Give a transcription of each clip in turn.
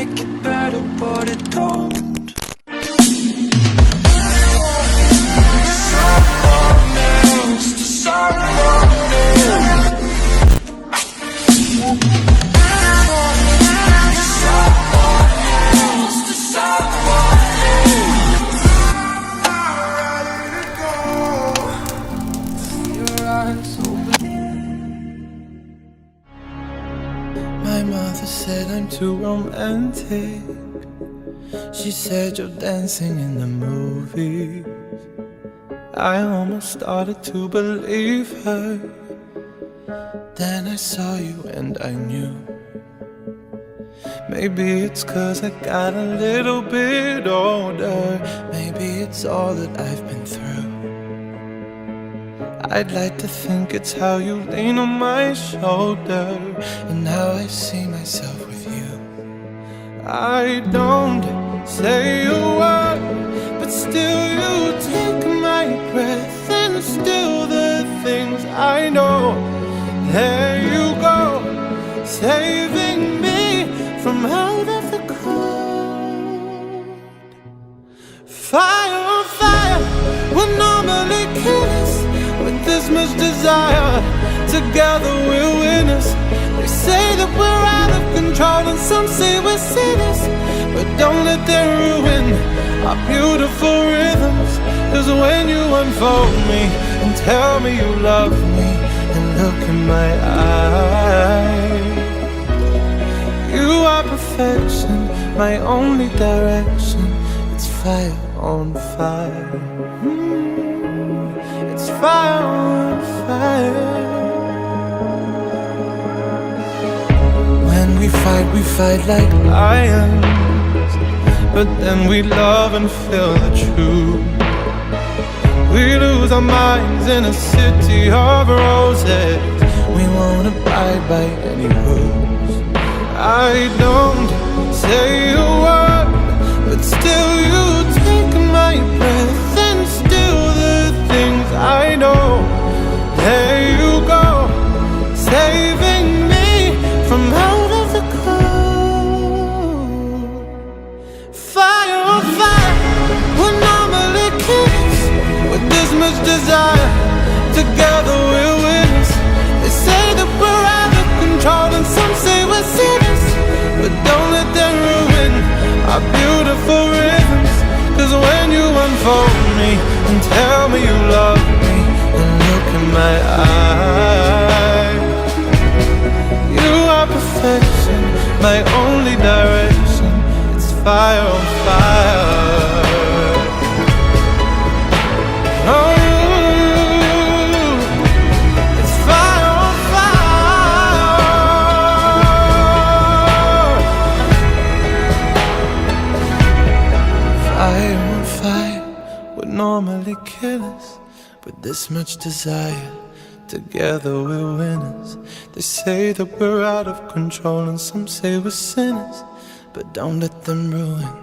make it better, but it don't. My mother said I'm too romantic. She said you're dancing in the movies. I almost started to believe her. Then I saw you and I knew. Maybe it's 'cause I got a little bit older. Maybe it's all that I've been through. I'd like to think it's how you lean on my shoulder and how I see myself with you. I don't say a word, but still you take my breath and still the things I know. There you go, saving me from out of the cold. Fire on fire will normally kill us. With this much desire, together we're winners. They say that we're out of control and some say we're sinners, but don't let them ruin our beautiful rhythms. 'Cause when you unfold me and tell me you love me and look in my eyes, you are perfection, my only direction. It's fire on fire. It's fire on fire. When we fight like lions, but then we love and feel the truth. We lose our minds in a city of roses. We won't abide by any rules. I don't say a word, but still you take my breath and still the things I know. There you go, saving me from out of the cold. Fire on fire will normally kiss. With this much desire, together we're winners. They say that we're out of control and some say we're sinners, but don't let them ruin our beautiful rhythms. 'Cause when you unfold me and tell me you love me and look in my eyes, you are perfection, my only direction. It's fire on fire. Oh, it's fire on fire. Fire on fire would normally kill us. With this much desire, together we're winners. They say that we're out of control and some say we're sinners, but don't let them ruin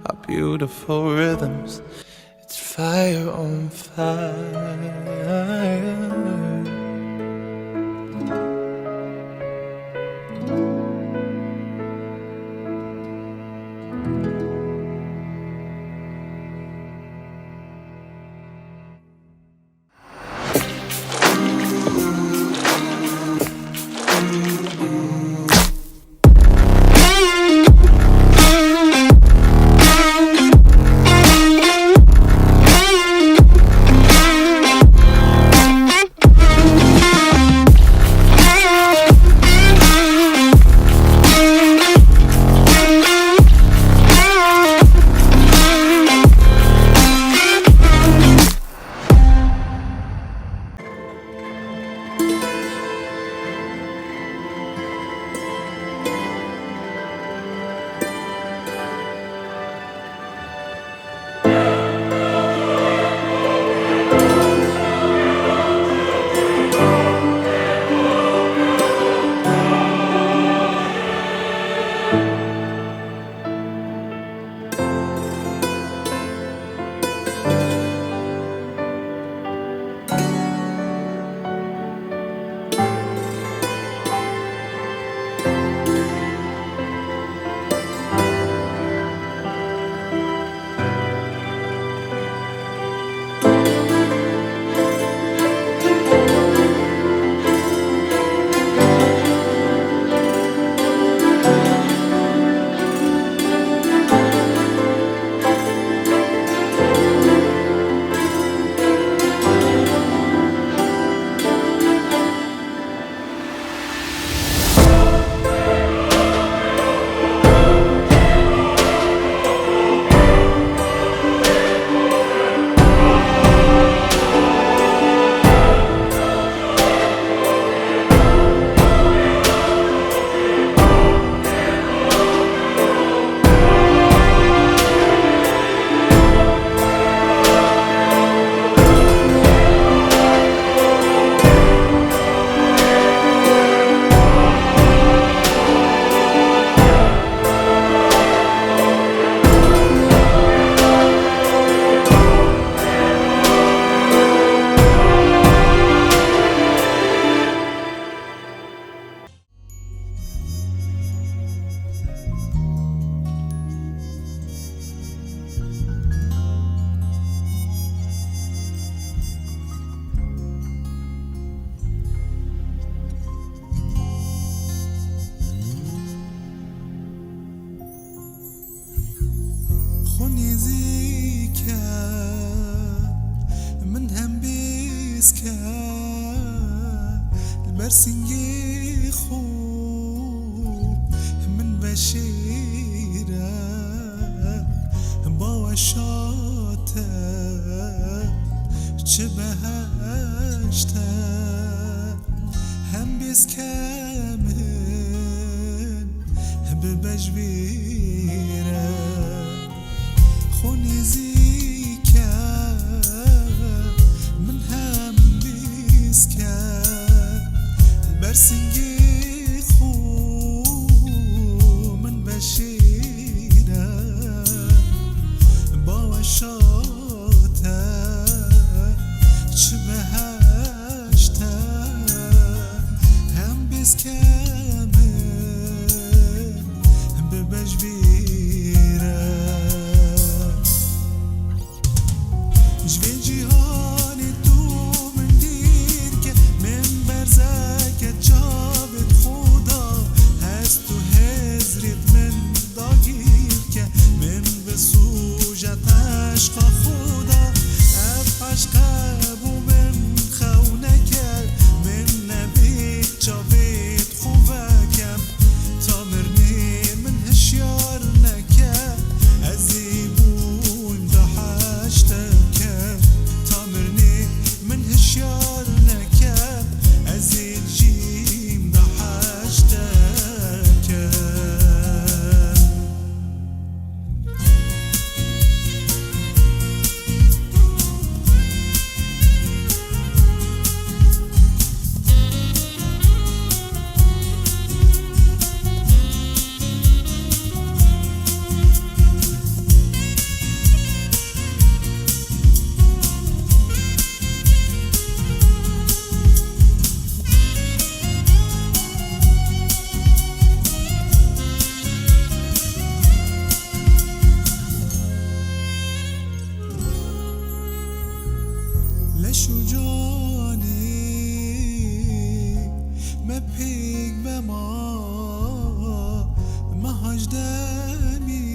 our beautiful rhythms. It's fire on fire. برسنگی خوب من بشیره با وشاته چه بهشته هم بیز کمن ببجویره خونی زیکه من هم بیز که برسنگی خوب من بشیره با وشاته چه بهشته هم بیز کمن ببجویره جوی جیهانی تو من دیر که من برزک جابت خدا هست تو هزریت من داگیر که من به سوجت عشق خدا اف عشق بو من خونه کرد من نبی جابت خوبکم تا مرنی من هشیار نکرد ازی بویم دا حشتکم تا مرنی من هشیار نکرد ازی جیم دا حشتکم لشو جانی ما پیگ به ما هجدمی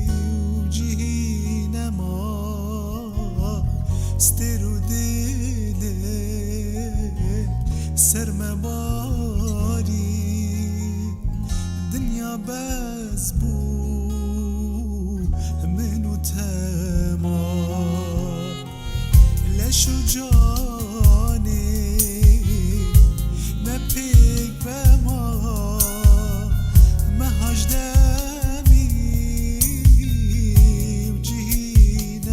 و جهین ما سترو دل سرم باری دنیا بس بو منو تمام لشو جانی ما پیگ به ما هجدمی و جهین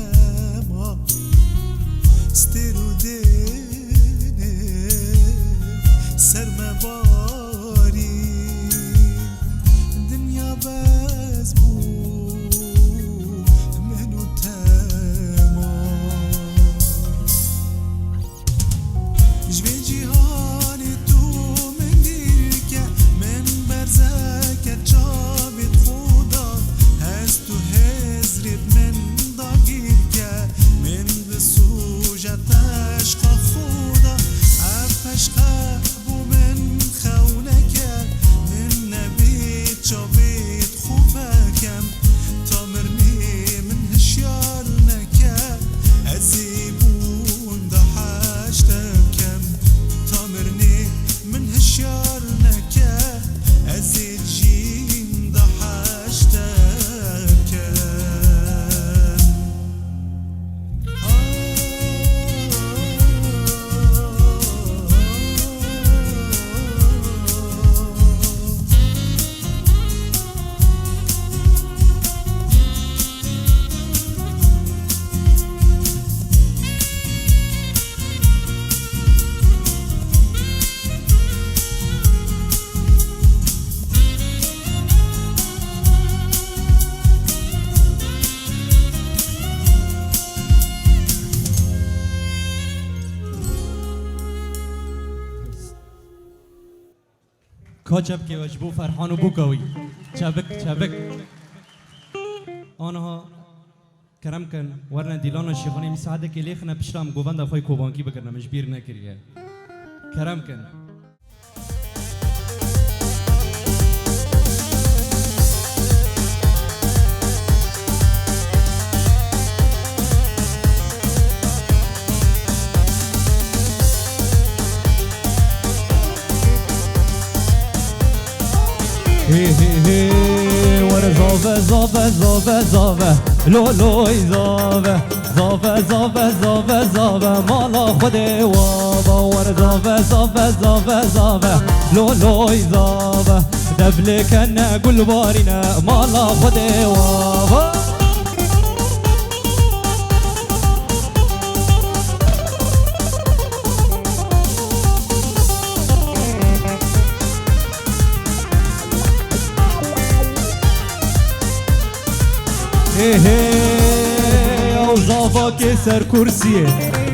ما سترو دل سرم باری دنیا بس بو منو تمام جوی جیهانی تو من دیر که من برزک جابت خدا هست تو هزریت من داگیر که من به سوجت عشق خدا اف عشق بو من خونه کرد من نبید جابت خوبکم تا مرنی من هشیار نکرد ازی بون دا حشتکم تا مرنی من هشیار نکرد ازی جیم دا حشتکم کاچب که وجبو فرحانو بوکوی چابک آنها کرم کن ورنه دیلان شیخانی مساعده که لیخنه پشتام گووند خوی کوبانکی بکرنه مجبیر نکریه کرم کن هي هي ور زافه زافه زافه زافه لولوی زافه زافه زافه زافه زافه مالا خود وابا ور زافه زافه زافه زافه لولوی زافه دبل کنه گل بارینه مالا خود وابا او زافا که سر کرسیه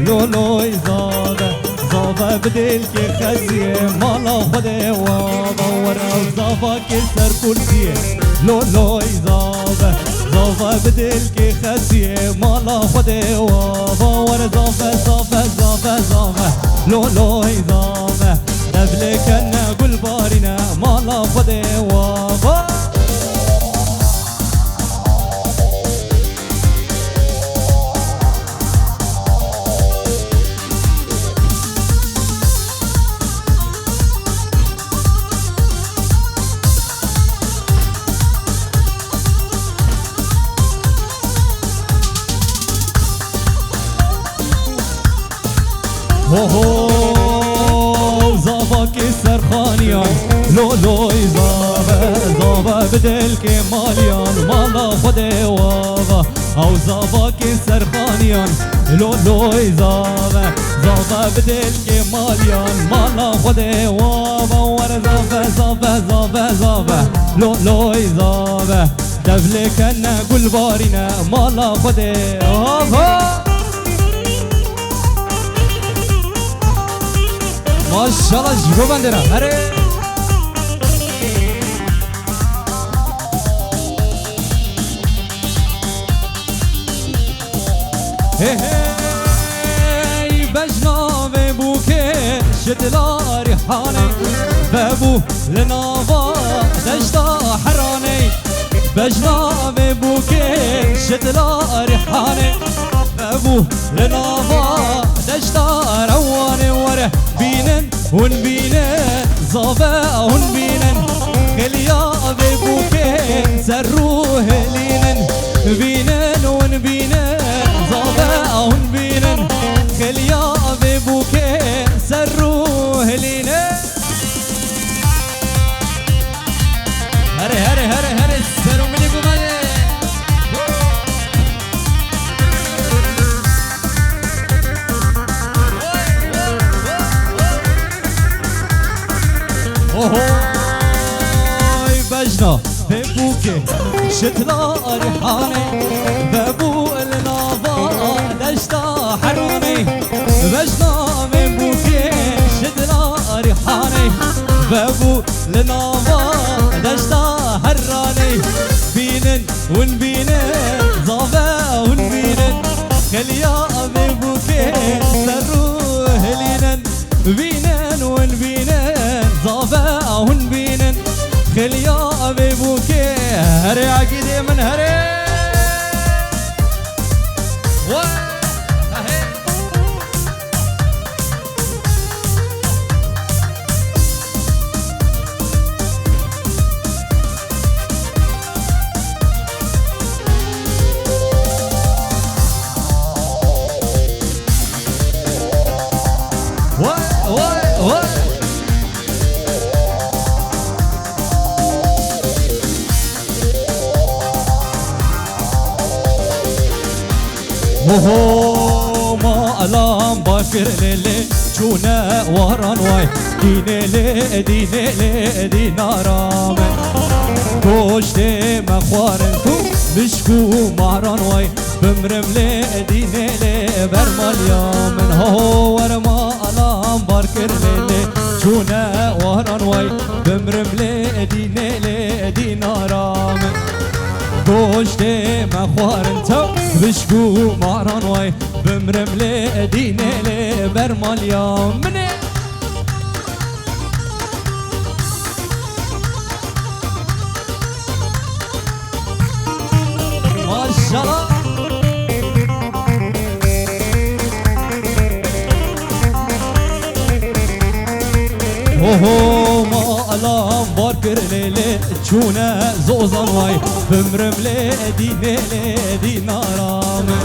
لولوی زافه زافه بدل که خزیه مالا خود وابا ور او زافا که سر کرسیه لولوی زافه زافه بدل که خزیه مالا خود وابا ور زافه زافه زافه زافه لولوی زافه دبل کنه گل بارینه مالا خود وابا هو زابا که سرخانیان لولوی زابه زابه بدل که مالیان مالا خود وابا او زابا که سرخانیان لولوی زابه زابه بدل که مالیان مالا خود وابا ور زابه زابه زابه زابه لولوی زابه دبل کنه گل بارینه مالا خود وابا ماشاءالله جیبو بندره هره هی بجناوه بو که شدلا ریحانه ببو لناوا دشتا حرانه بجناوه بو که شدلا ریحانه ببو لناوا دشتا روانه وره بینن ون بینن زابه ون بینن خلیا ببو که سر روح لینن بینن ون بینن زابه ون بینن خلیا ببو که سر روح لینن هره هره هره هره سرو منی گمانه اوهوی بجنا ببو که شتلا ریحانه ببو النابا دشتا حرونه بجنا ببو که شتلا ریحانه ببو النابا دشتا حرانه بینن ون بینن زابه ون بینن خلیا ببو که سروه لینن بینن ون بینن زابه هون بینن خلیا ببو که هره عقیده من هره وهو ما ألام باكر ليلي شونا وران واي ديني لي ديني لي دينارام كوشتي مخوارن تو مشكو مهران واي بمرم لي ديني لي برمال يامن هو ورما ألام باكر ليلي شونا وران واي بمرم لي ديني لي دينارام كوشتي مخوارن تو بشكو مهران واي بمرم لي ديني لي برمال يامني ما شاء الله اوه ما الان بار باركر ليلي تشونا زوزان واي بمرم ليدي ليدي نارامن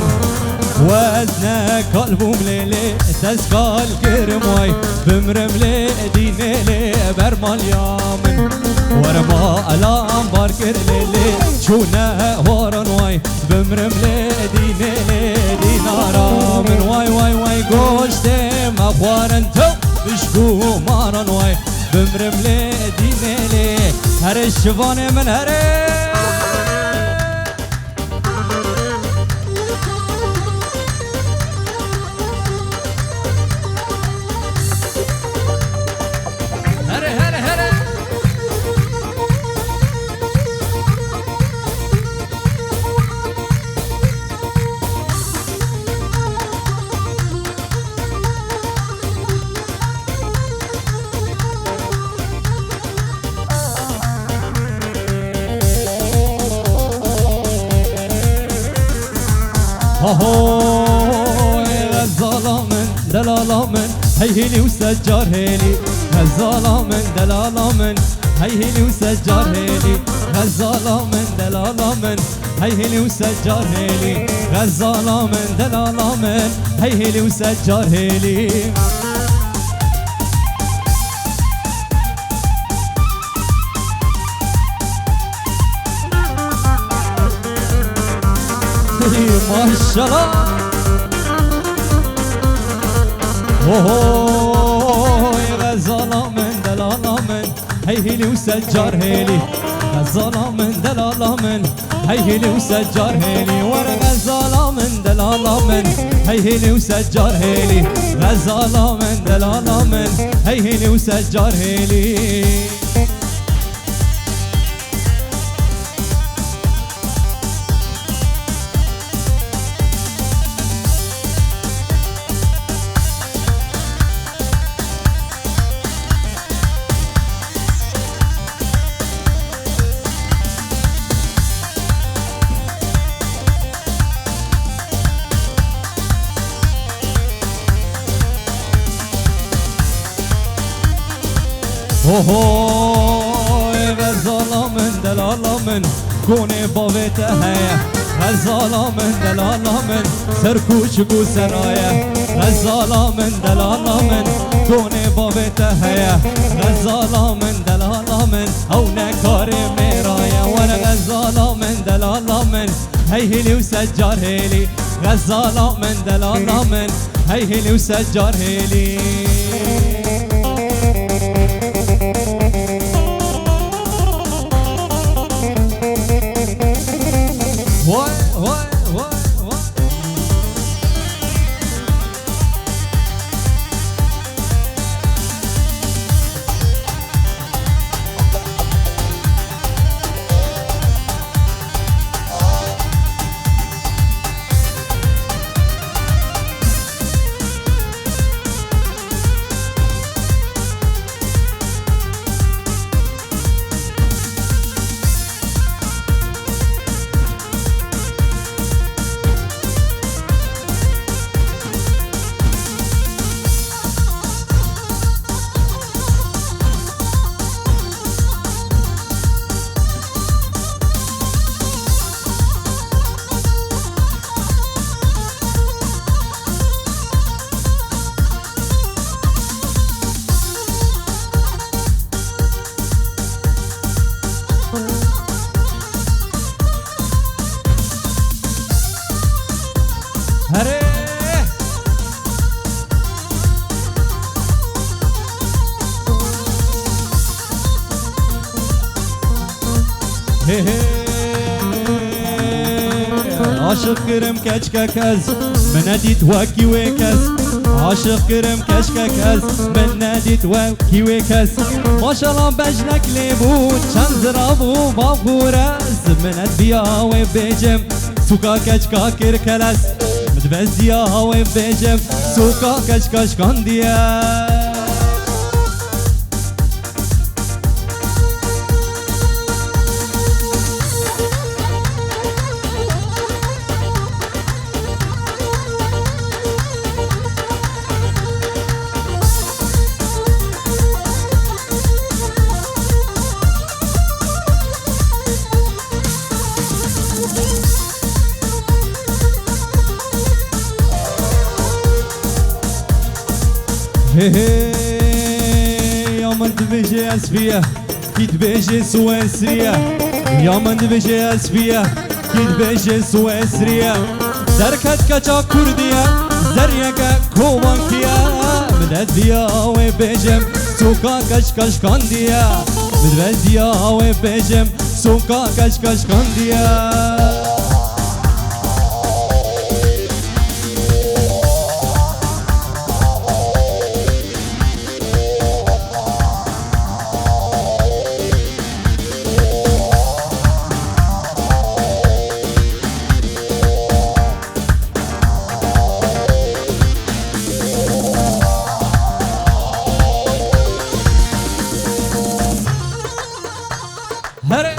وزنا قلبهم ليلي تسكال كرم واي بمرم ليدي ليلي برمال يامن ورما الام باركر ليلي تشونا وران واي بمرم ليدي ليدي نارامن واي واي واي قوشتي مخوارن تو بشكو مارن واي بمرم ليدي ليلي هر الشفان من هري غزالة من دلالة من هيهلي وسجار هيلي غزالة من دلالة من هيهلي وسجار هيلي غزالة من دلالة من هيهلي وسجار هيلي غزالة من دلالة من هيهلي وسجار هيلي ما شاء الله غزالة من دلالة من هيهلي وسجار هيلي غزالة من دلالة من هيهلي وسجار هيلي ورا غزالة من دلالة من هيهلي وسجار هيلي غزالة من دلالة من هيهلي وسجار هيلي غزالة من دلالة من كوني بابيته هيا غزالة من دلالة من سركوشكو سرايا غزالة من دلالة من كوني بابيته هيا غزالة من دلالة من او نكاري ميرايا وانا غزالة من دلالة من هيهلي وسجار هيلي غزالة من دلالة من هيهلي وسجار هيلي واي واي واي واي هري عاشق كرم كشككز من نديت واكي ويكز عاشق كرم كشككز من نديت واكي ويكز ما شاء الله بجنك ليبون شان زرابو بابورز من ادبيا وبيجم سوكا كشكا كركلس متبزيا وبيجم سوكا كشكا شكانديا هي هي يا من تبيجي اسفيه كي تبيجي سويسريه يا من تبيجي اسفيه كي تبيجي سويسريه دركت كچا كرديه زريك كوبانكيه مدديا وبيجم سوكا كش كانديه مدديا وبيجم سوكا كش كانديه هري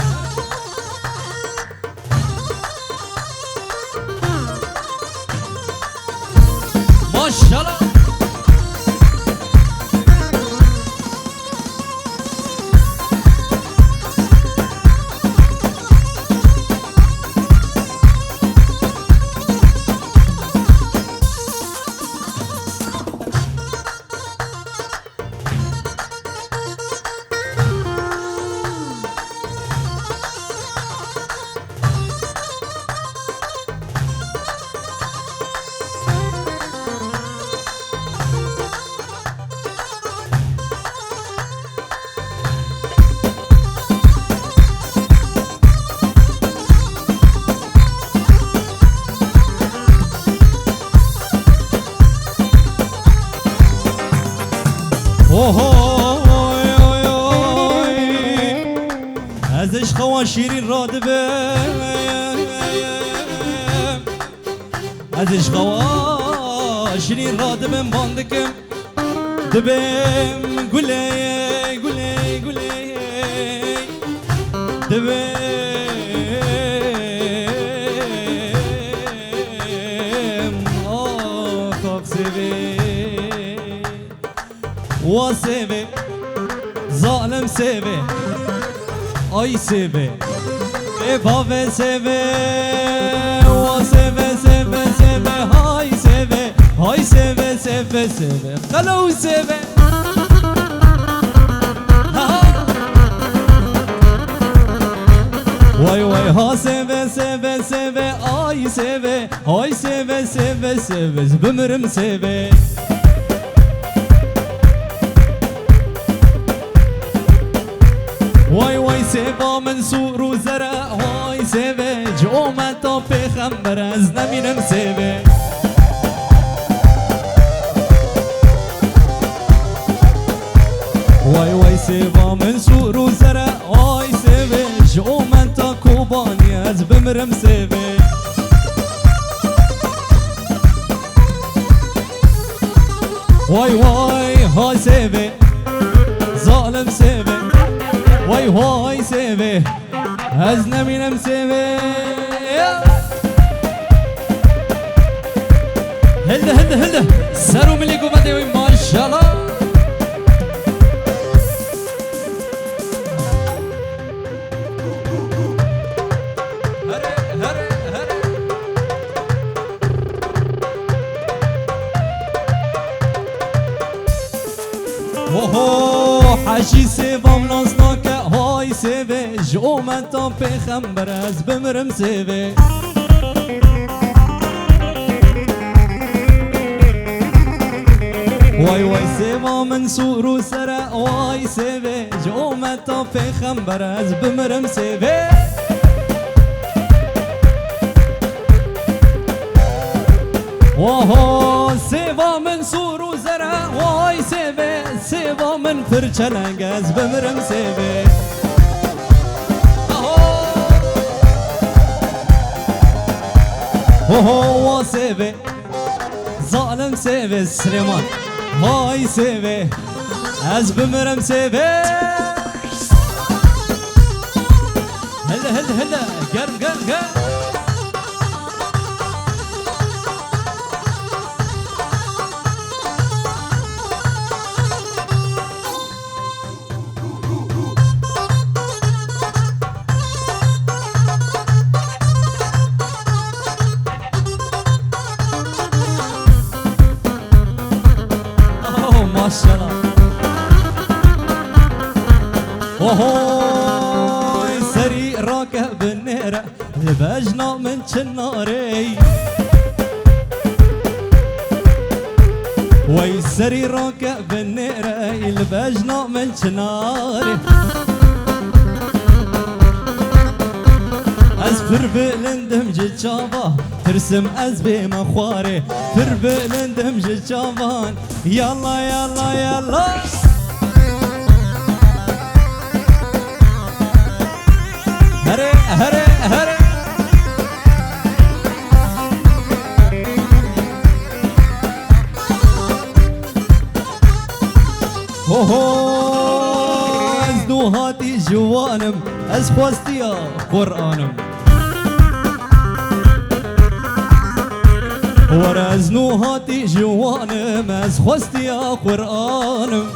ما شاء الله ازش خوا شیرین را دبم ازش خوا شیرین را دبم باندکم دبم گله گله گله دبم آخاق سوی و سوی ظالم سوی آی سوی باوه سوی و سوی سوی سوی های سوی های سوی سوی سوی خلو سوی وای وای ها سوی سوی سوی آی سوی های سوی سوی سوی بمرم سوی وای وای سیبا منصور و زرع وای سیبه جو من تا پیغمبر از نمینم سیبه وای وای سیبا منصور و زرع وای سیبه جو من تا کوبانی از بمرم سیبه وای وای ها سیبه ظالم سیبه وای وای سیوه از نمینم سیوه هنده هنده هنده سرو ملی گوبنده وی ماشالله هره هره هره اوهو حاجی سیوام نازناکه های سیوه جو من تا پیغمبر از بمرم سیوه وای وای سیوا منصور و سرع وای سیوه جو من تا پیغمبر از بمرم سیوه واها سیوا منصور و زرع وای سیوه سیوا من فرچلنگ از بمرم سیوه اوه سیوه ظالم سیوه سلیمان های سیوه از بمرم سیوه هلا هلا هلا گرم گرم گرم راكب النيرة لبجنا من شناري ويسري راكب النيرة لبجنا من شناري از فربلندم جتشابا ترسم از بي مخواري فربلندم جتشابان يلا يلا يلا هري هري هري از دوهاتي جوانم از خواستيا قرآنم ورز نوهاتي جوانم از خواستيا قرآنم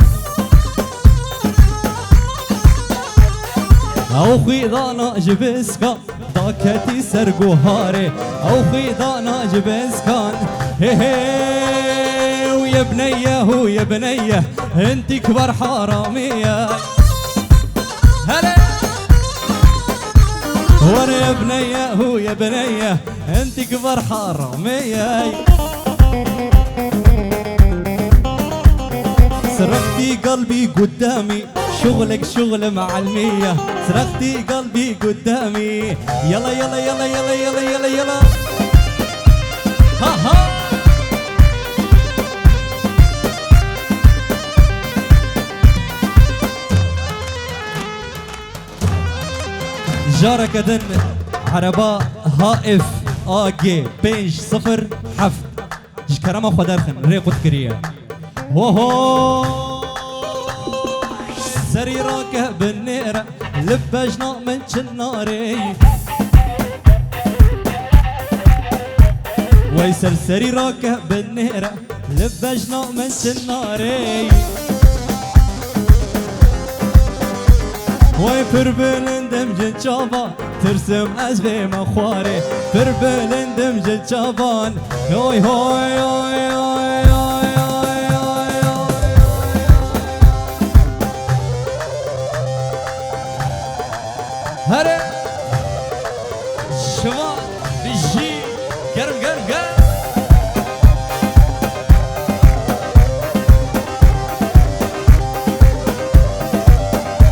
او خيضانا جبسكا داكتي سرقوهاري او خيضانا جبسكان هي ويا بنيه ويا بنيه انتي كبر حراميه هلا وانا يا بنيه ويا بنيه انتي كبر حراميه سرقتي قلبي قدامي شغلك شغل معلمية سرقتي قلبي قدامي يلا يلا يلا يلا يلا يلا يلا ها ها جارك دن عربا هائف آگه 5-0 حفت جكرما خدرخن ريقود كريا هو سري راكب بالنيرة لبجنا من شناري ويسر سري راكب بالنيرة لبجنا من شناري وي فربلندم جنشابا ترسم أزبي مخواري فربلندم جنشابان هوي هوي هوي هوي هره شما بيجي قرب قرب قرب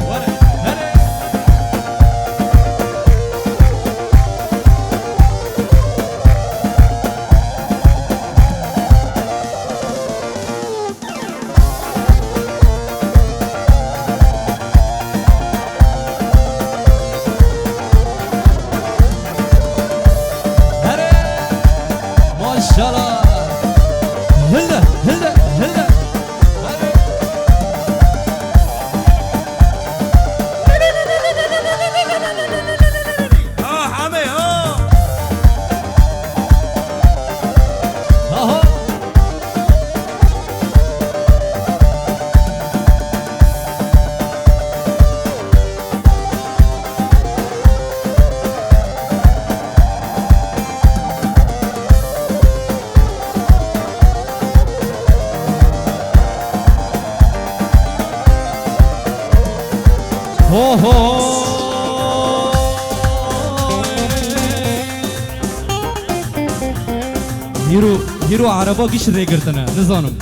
ورا هره شلا هلا هلا هلا حمي ها اهو هيرو عربا قش ريقرتنا نظانم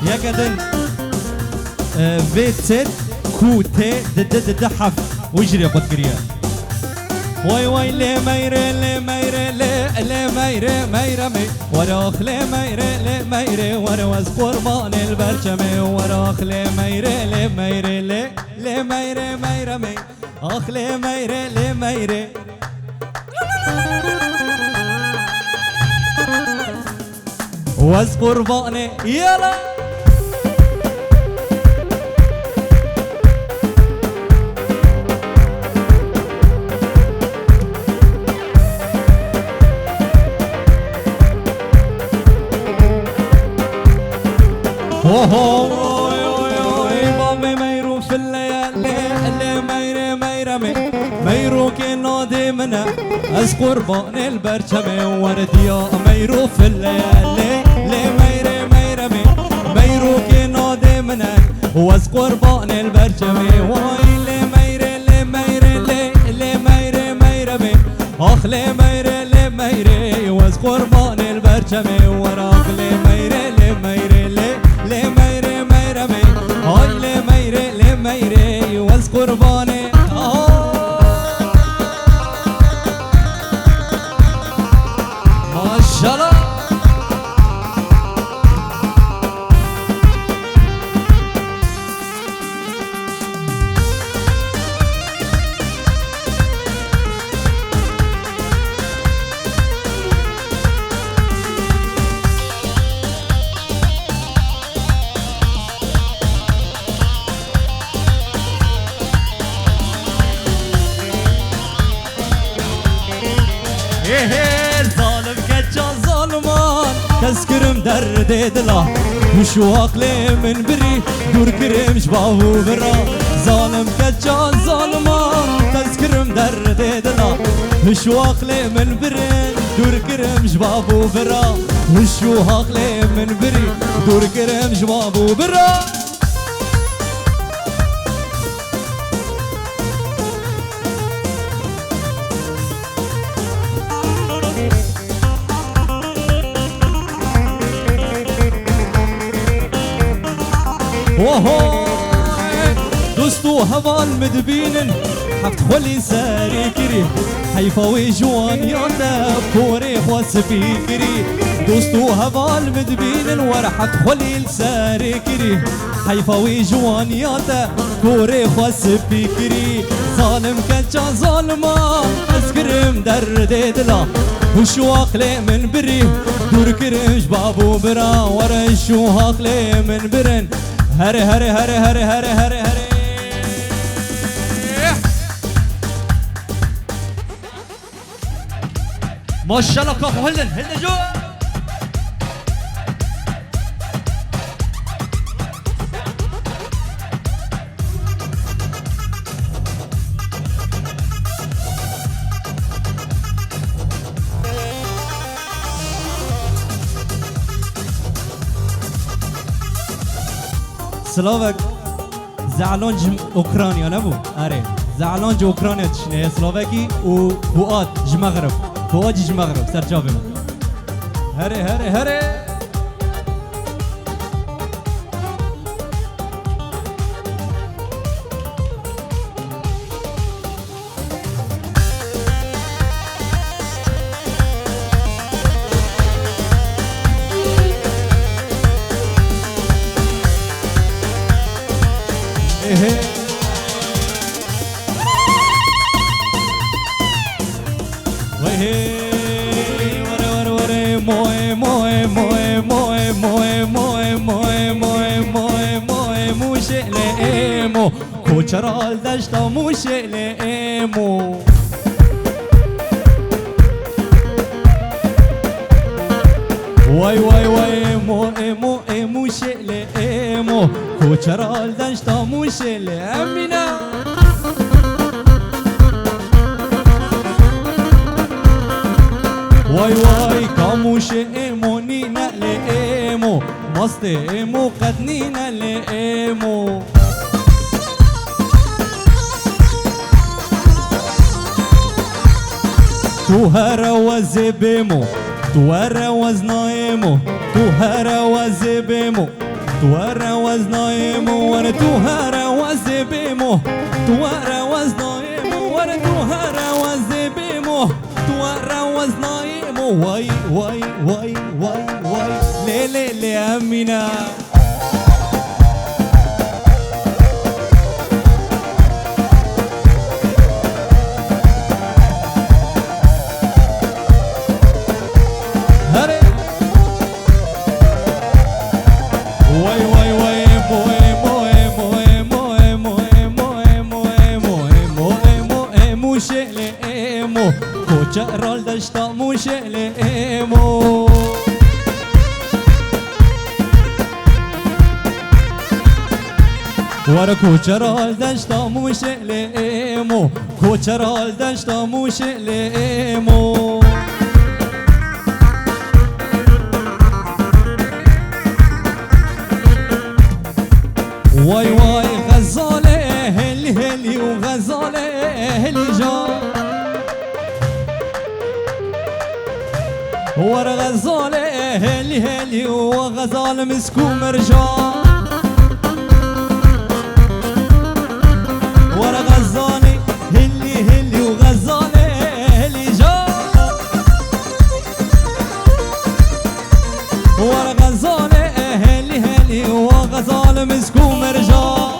يا كدن فيت كو تي د حف ويجري قد كريا واي واي لي ميري لي ميري لي ميري ميري مي وراخ لي ميري لي ميري وراز قربان البرشمي وراخ لي ميري لي ميري لي ميري ميري مي اخ لي ميري لي ميري واز قرباني يلا بابي ميرو في الليالي اللي ميري ميري ميرو كنا ديمنا از قربان البرشمي ورد يا ميرو في الليالي اللي ميري ميري ميرو كنا ديمنا واز قربان البرشمي واي اللي ميري اللي ميري اللي ميري آخ لميري لميري وز قربان البرچمي وراخ لميري لميري لميري ميرمي هاي لميري لميري وز قرباني ما شاء الله ظالم كجا ظالمان تذكرم درد دلا وشو عقلي من بري دور كرم جباهو برا ظالم كجا ظالمان تذكرم درد دلا وشو عقلي من بري دور كرم جباهو برا وشو عقلي من بري دور كرم جباهو برا وهو دوستو هوال مدبينن حفت خولي ساري كري حيفاوي جوان ياتا كوري خواس فيكري دوستو هوال مدبينن ورحت خولي ساري كري حيفاوي جوان ياتا كوري خواس فيكري ظالم كجا ظالما أذكرم درد دلا وشو عقلي من بري دور كرمش بابو برا ورا شو عقلي من برن هري هري هري هري هري هري هري ما شاء الله كاخو هلن جو سلوفك زعلان اوكرانيا نبو اره زعلان اوكرانيا تشنه سلوفكي و فؤاد مغرب فؤاد مغرب سرجابنا هري هري هري کوچرال دشتا موشل ایمو وای وای وای ایمو ایمو ایمو شل ایمو کوچرال دشتا موشل امینا وای وای کاموش ایمو نینا ایمو مست ایمو قد نینا ایمو تو هروز بمو تو هروز نایمو تو هروز بمو تو هروز نایمو ور تو هروز بمو تو هروز نایمو ور تو هروز بمو تو هروز نایمو وای وای وای وای وای لی لی امینا کوچرال دشتا موشل ایمو ور کوچرال دشتا موشل ایمو کوچرال دشتا موشل ایمو وای وای غزاله هلی هلی و غزاله هلی جا ورا غزالة هلي هلي وغزال مسكو مرجان ورا غزالة هلي هلي وغزالة هلي جان ورا غزالة هلي هلي وغزال مسكو مرجان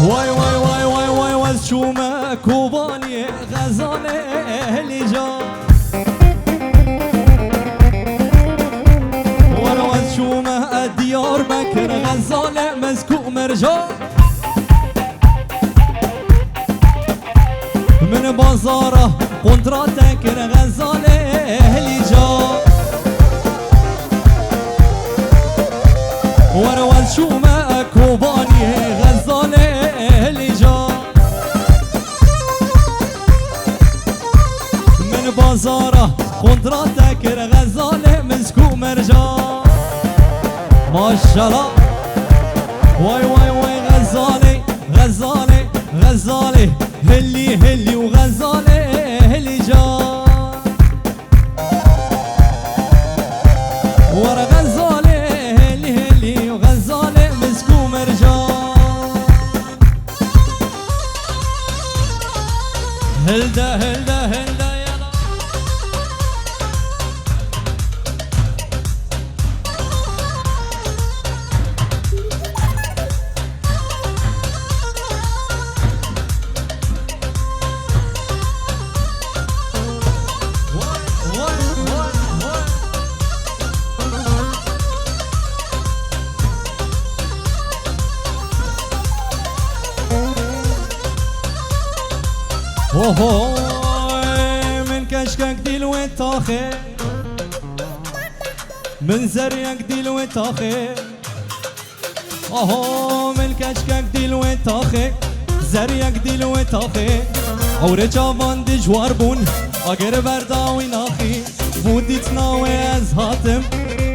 واي واي واي واي واي واي شو ما كوباني غزالة اللي جا وانا واز شو ما ديار بكر غزالة مسكو مرجا من بازاره قدراتك غزالة اللي جا وانا واز شو ما كوباني غزالة اللي جا من بازاره قدراتك غزالة مسكو مرجان ما شاء الله واي واي واي غزالة غزالة غزالة هلي هلي وغزالة هلي جا ورا غزالة هلي هلي وغزالة مسكو مرجان هلدا هلدا هلدا يلا اوه من كشكك ديل وتاخي من زريك ديل وتاخي اوه من كشكك ديل وتاخي زريك ديل وتاخي عوره جوان دجوار بون اگر برداوی ناخی بودیت ناوی از هاتم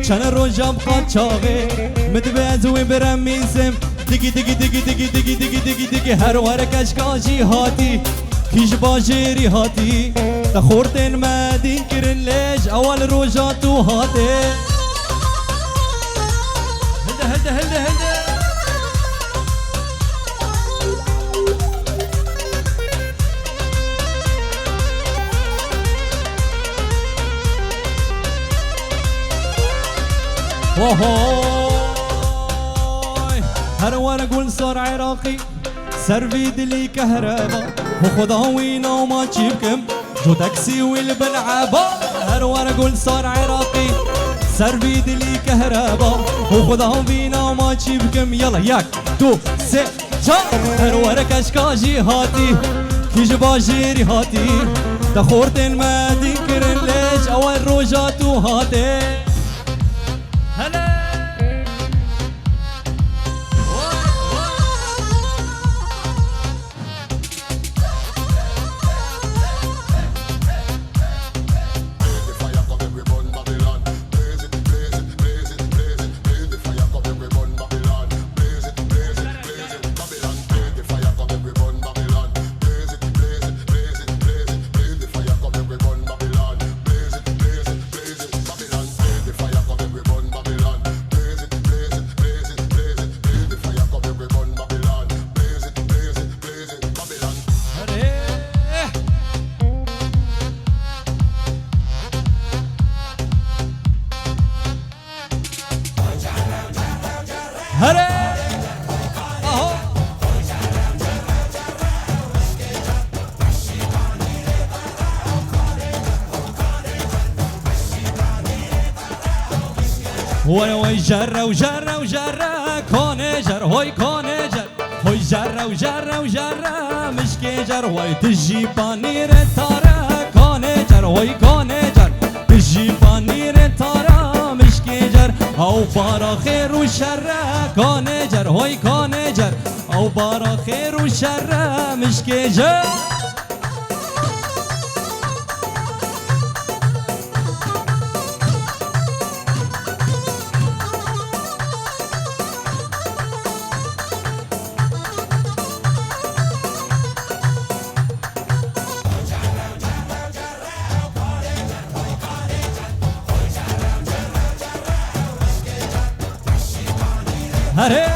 چن روژا بخواد چاقی مدبز و برم میزم دیگی دیگی دیگی دیگی دیگی دیگی دیگی دیگی هر وار کشکاجی هاتی کیش باجری هاتی تخورتن مدین کرن لیج اول روژا تو هاتی هنده هنده هنده هنده وهوي هر ور اقول صار عراقي سرفيد لي كهربا وخذها وينا وما تجيبكم جو تاكسي والبلعبا هر ور اقول صار عراقي سرفيد لي كهربا وخذها وينا وما تجيبكم يلا ياك تو سي جا هر ور كشكاجي هاتي كيج باجيري هاتي تخورتن ما ديكرن ليش اول روجاتو هاتي هلا هلا اهو وي جرة وجرة وجرة كوني جر هوي كوني جر هوي جرة وجرة وجرة مشكي جر هوي تجي بانير تارا كوني جر هوي كوني جر تجي بانير تارا مشكي جر او بارا خير وشر كوني جر هوي كوني جر او بارا خير وشر مشكي جر هره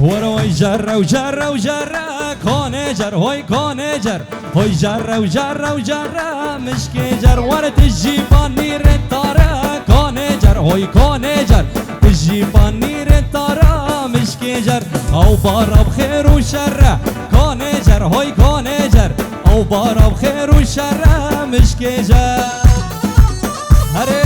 وروي جرة وجرة وجرة كونجر هوي كونجر هوي جرة وجرة وجرة مشكي جر ورت الجيباني رتارة كونجر هوي كونجر الجيباني رتارة مشكي جر أو بارا بخير وشر كونجر هوي كونجر أو بارا بخير وشر مشكي جر هري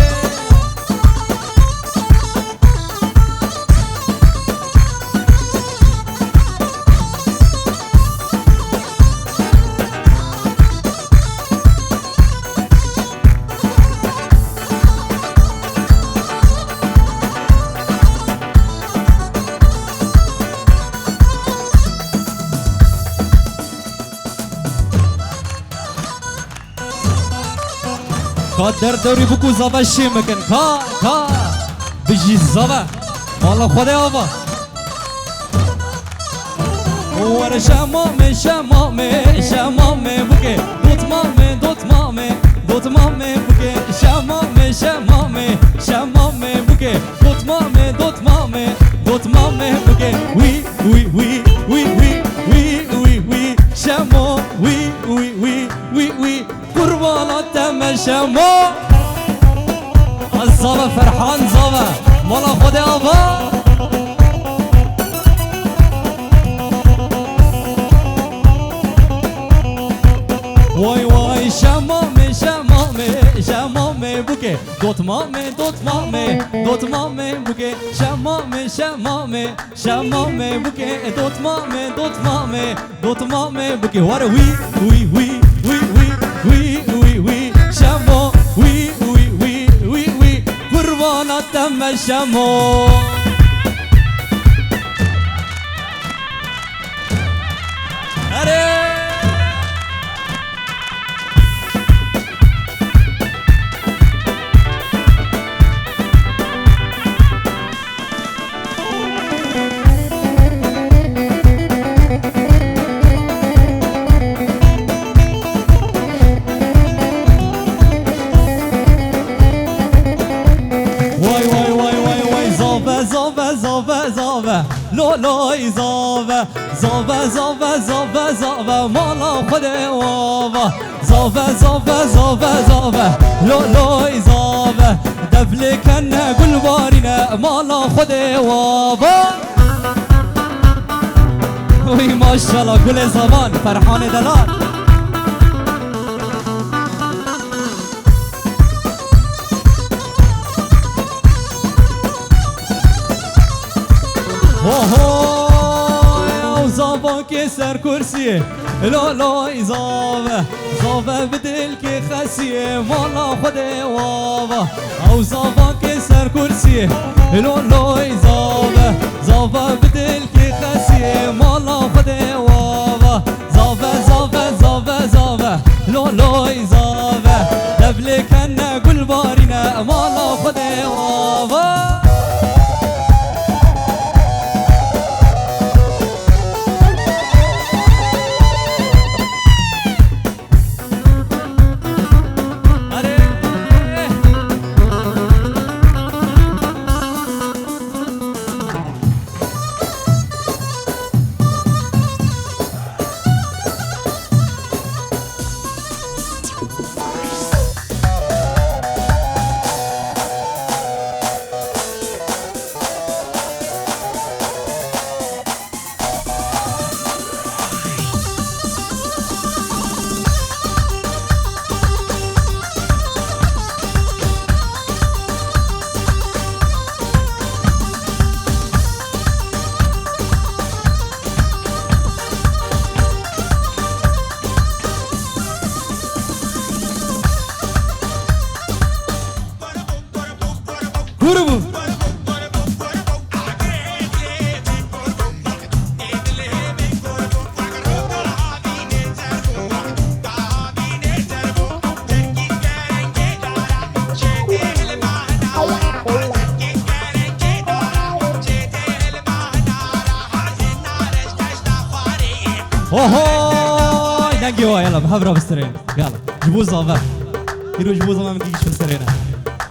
قدر دوری بکو زبا شی مکن کا بجی زبا والله خدا آبا ور شمامه شمامه شمامه بکه دوت مامه بکه شمامه شمامه شمامه بکه دوت مامه بکه وی وی وی وی وی وی وی وی شمو وی وی وی وی وی قربانات تم شمو الزابا فرحان زابا مالا خود آبا وای وای شمامه شمامه شمامه بوکه دوت مامه بوکه شمامه شمامه شمامه بوکه دوت مامه بوکه وار وی وی وی وی وی وی وی وی شمو وی وی وی وی وی قربانات تم شمو اره لولوی زاوه مالا خود واوا زاوه لولوی زاوه دفل کنه گلوارینه مالا خود واوا وی ماشالله گل زمان فرحان دلال زاوا که سر کرسیه لالای زاوه بدل که خسیه مالا خود واوا او زاوا که سر کرسیه لالای زاوه بدل که خسیه مالا خود واوا زاوه لالای زاوه دبل کنه گلبارینه مالا خود واوا grubu اوه نجوا يلا بحبرة بالسرير يلا جيبوا الزعفة يروح جيبوا زعفة ما تجيش بالسرير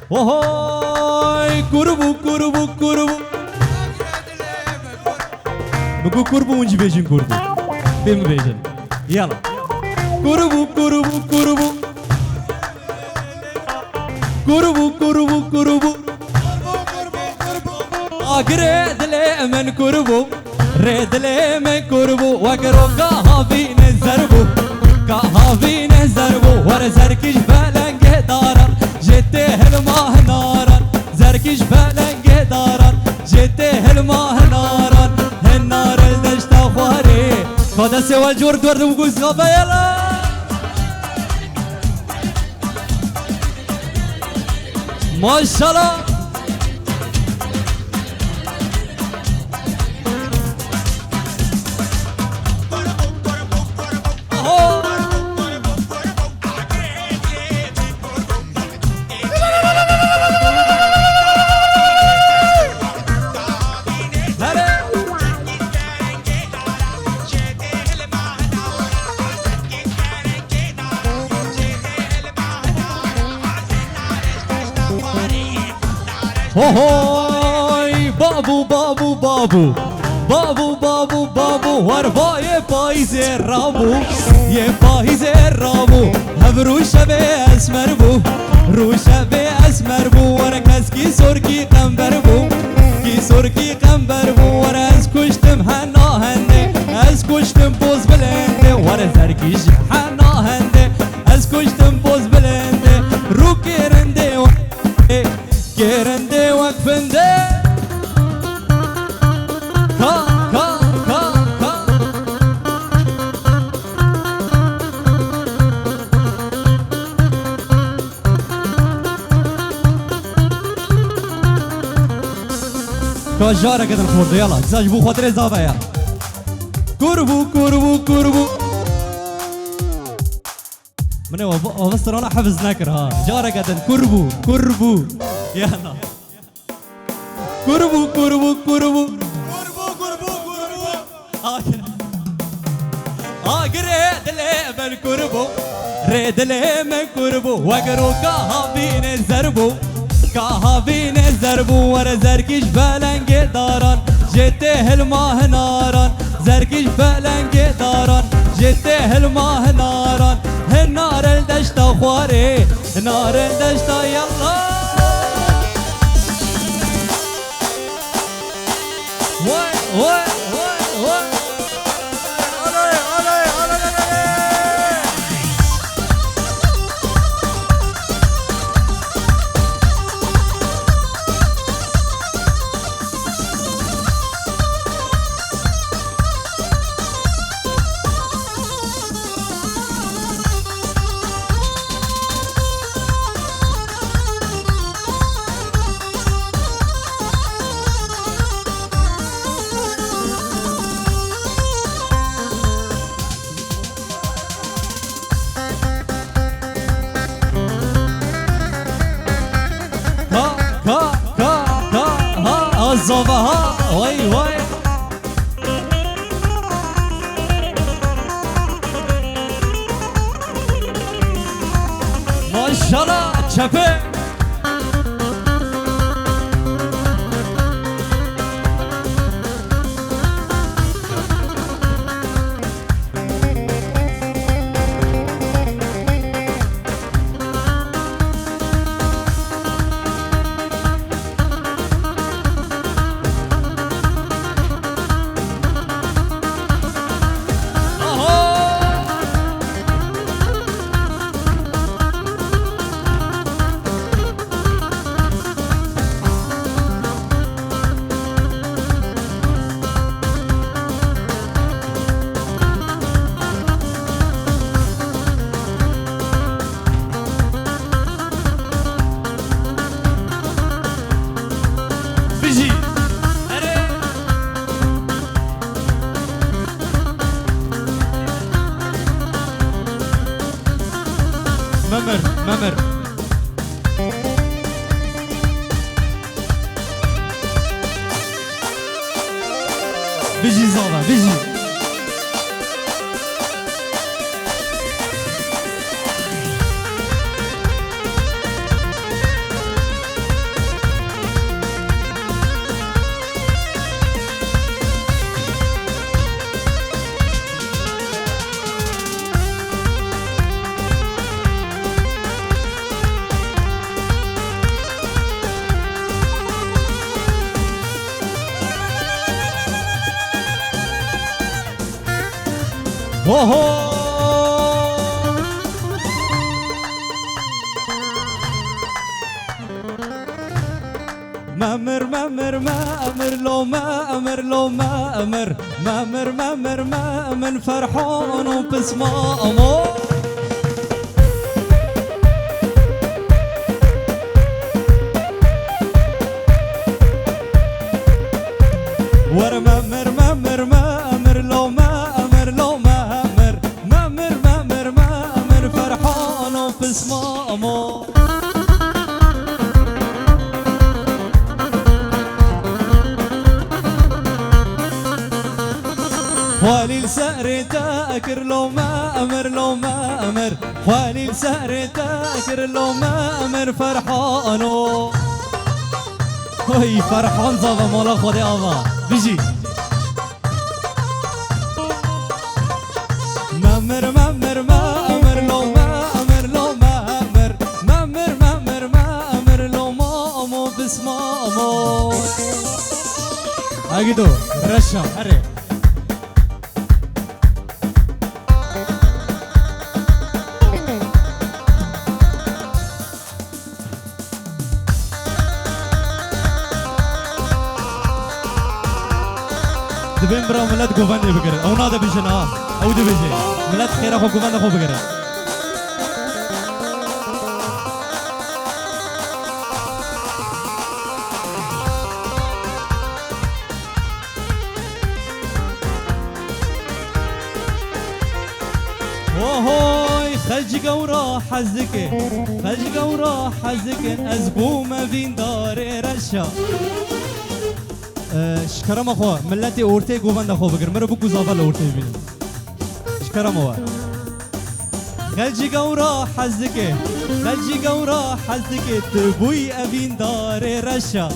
وهاي كربو كربو كربو بقول كربو ونجي بيجن كربو بيم بيجن يلا كربو كربو كربو كربو كربو كربو اقرد لي من كربو ريد لي من كربو واقرو كهافين الزربو كهافين الزربو ورا زركش فلنقه دارر جته الماء نارا زركش فلنقه دارر جته الماء نارا النار الدشت خواري خدا سوى الجورد ورد وقوز غابة يلا ما شاء الله هوهوی بابو بابو بابو بابو بابو بابو وربا یه پاییز رابو یه پاییز رابو هم روشه به اسمر بو روشه به اسمر بو ور کس کی سرکی قنبر بو کی سرکی قنبر بو ور از کشتم هناهنده از کشتم بوز بلنده ور زرکیش هناهنده از کشتم بوز بلنده رو کرنده و کرنده وقفنده کا کا کا کا کا جاره کدن خورده یلا زاج بو خاطر زاوه یلا کربو کربو کربو من وفسترانا حفظ نكر ها جاره كدن كربو كربو يلا كربو كربو كربو كربو كربو كربو ريد لي من كربو ريد لي من كربو وقرو كهابين الزربو كهابين الزربو ورا زركش فلنق داران جته الماء ناران زركش فلنق داران جته الماء ناران النار الدشت خواري نار الدشت يلا واي واي واي واي علي علي علي الصباح وي وي ما شاء الله شفي ممر بيجي زانا بيجي اوه مامر مامر مامر لو مامر لو مامر مامر مامر مامر فرحان وبسمة أمور ور مامر مامر مامر لو مامر لو مامر مامر مامر مامر فرحان وبسمة أمور خوالي لسهر تاكر لو ما امر لو ما امر خوالي لسهر تاكر لو ما امر فرحانو هاي فرحان زابا مولا خودي آبا بيجي مامر مامر ما امر لو ما امر لو ما امر مامر مامر ما امر لو ما امو بسما امو اجدو رشا هري دبين برا ملات غوفاني بكره او نادا بيجنا او دي بيجي ملات خير اخو غوفان اخو بكره اوهوي خلجي قورا حزك خلجي قورا حزك ازبو ما بين داري رشا شكرم اخو ملتي اورتي گوبند اخو بگر مرا بو گزاول اورتي ببینم شكرم اخو خلجي قورا حزك خلجي قورا حزك تبوي ابين دار رشا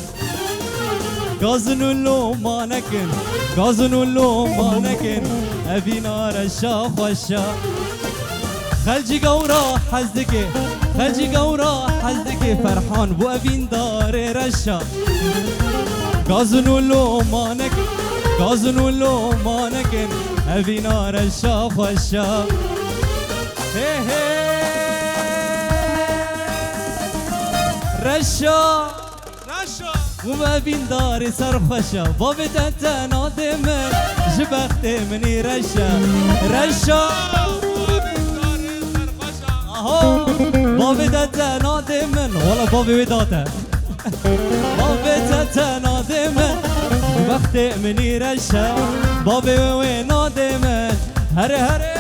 غازن لو ما نكن غازن لو ما نكن ابين رشا خوشا خلجي قورا حزك خلجي قورا حزك فرحان بو ابين دار رشا غازن لو ما نكن غازن لو ما نكن ابي نار الشاف والشاف هي هي رشا رشا وما بين داري سرخشا بابت انت نادم جبخت مني رشا رشا اهو بابت انت نادم ولا بابي وداته بابت نادمن وقت مني رشا بابي وين نادمن هري هري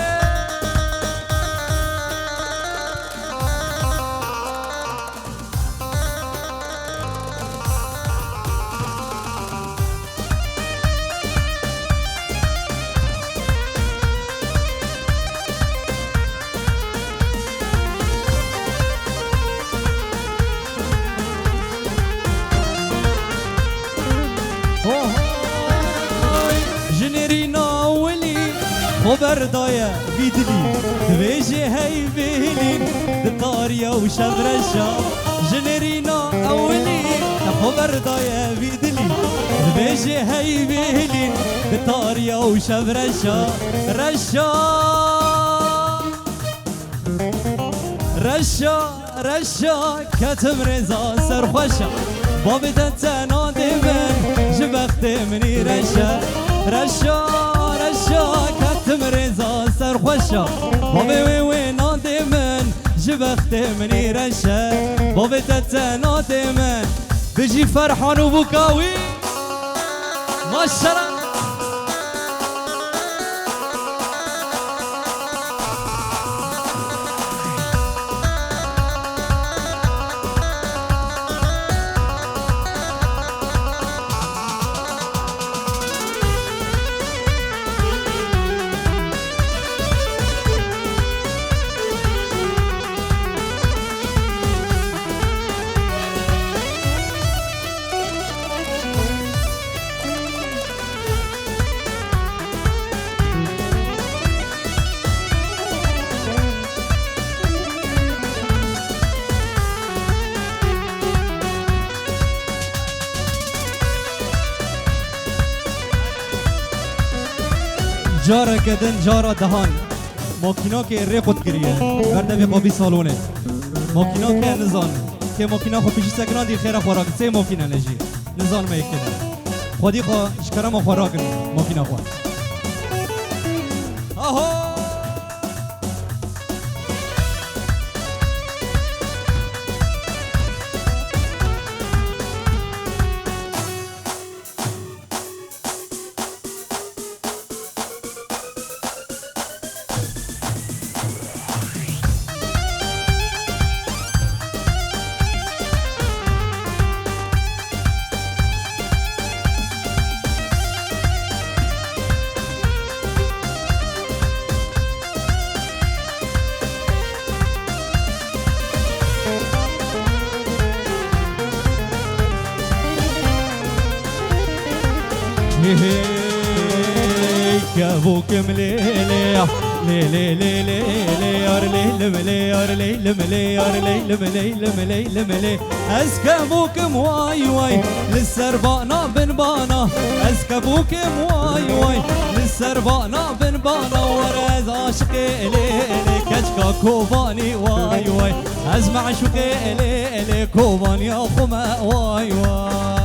خبر دايا بيدلي تبيجي هاي بهلين دطاريا وشبرشا جنرينا أولي خبر دايا بيدلي تبيجي هاي بهلين دطاريا وشبرشا رشا رشا رشا كتم رزا سرخوشا بابي تنتنا دمن جبخت مني رشا رشا رشا كتم رزا سرخوشا بابي وين دمن جبخت مني رشا بابي تنتنا دمن بيجي فرحان وبكاوي ما شاء الله جارة كدن جارة دهان ماكينا كي ريقود كريه برده في قابي صالونه ماكينا كي نزان كي ماكينا خو بيجي سكران دي خيره خوراك سي ماكينا نجي نزان ما يكنا خودي خو اشكرا خوراك ماكينا خو اهو كابوك مليلي ليلي ليلي ليار ليل مليار ليل مليار ليل مليل مليل ملي اسكابوك مواي واي للسربانا بن بانا اسكابوك مواي واي للسربانا بن بانا ورز عاشقي ليلي كشكا كوباني واي واي ازمع شوقي ليلي كوباني يا خما واي واي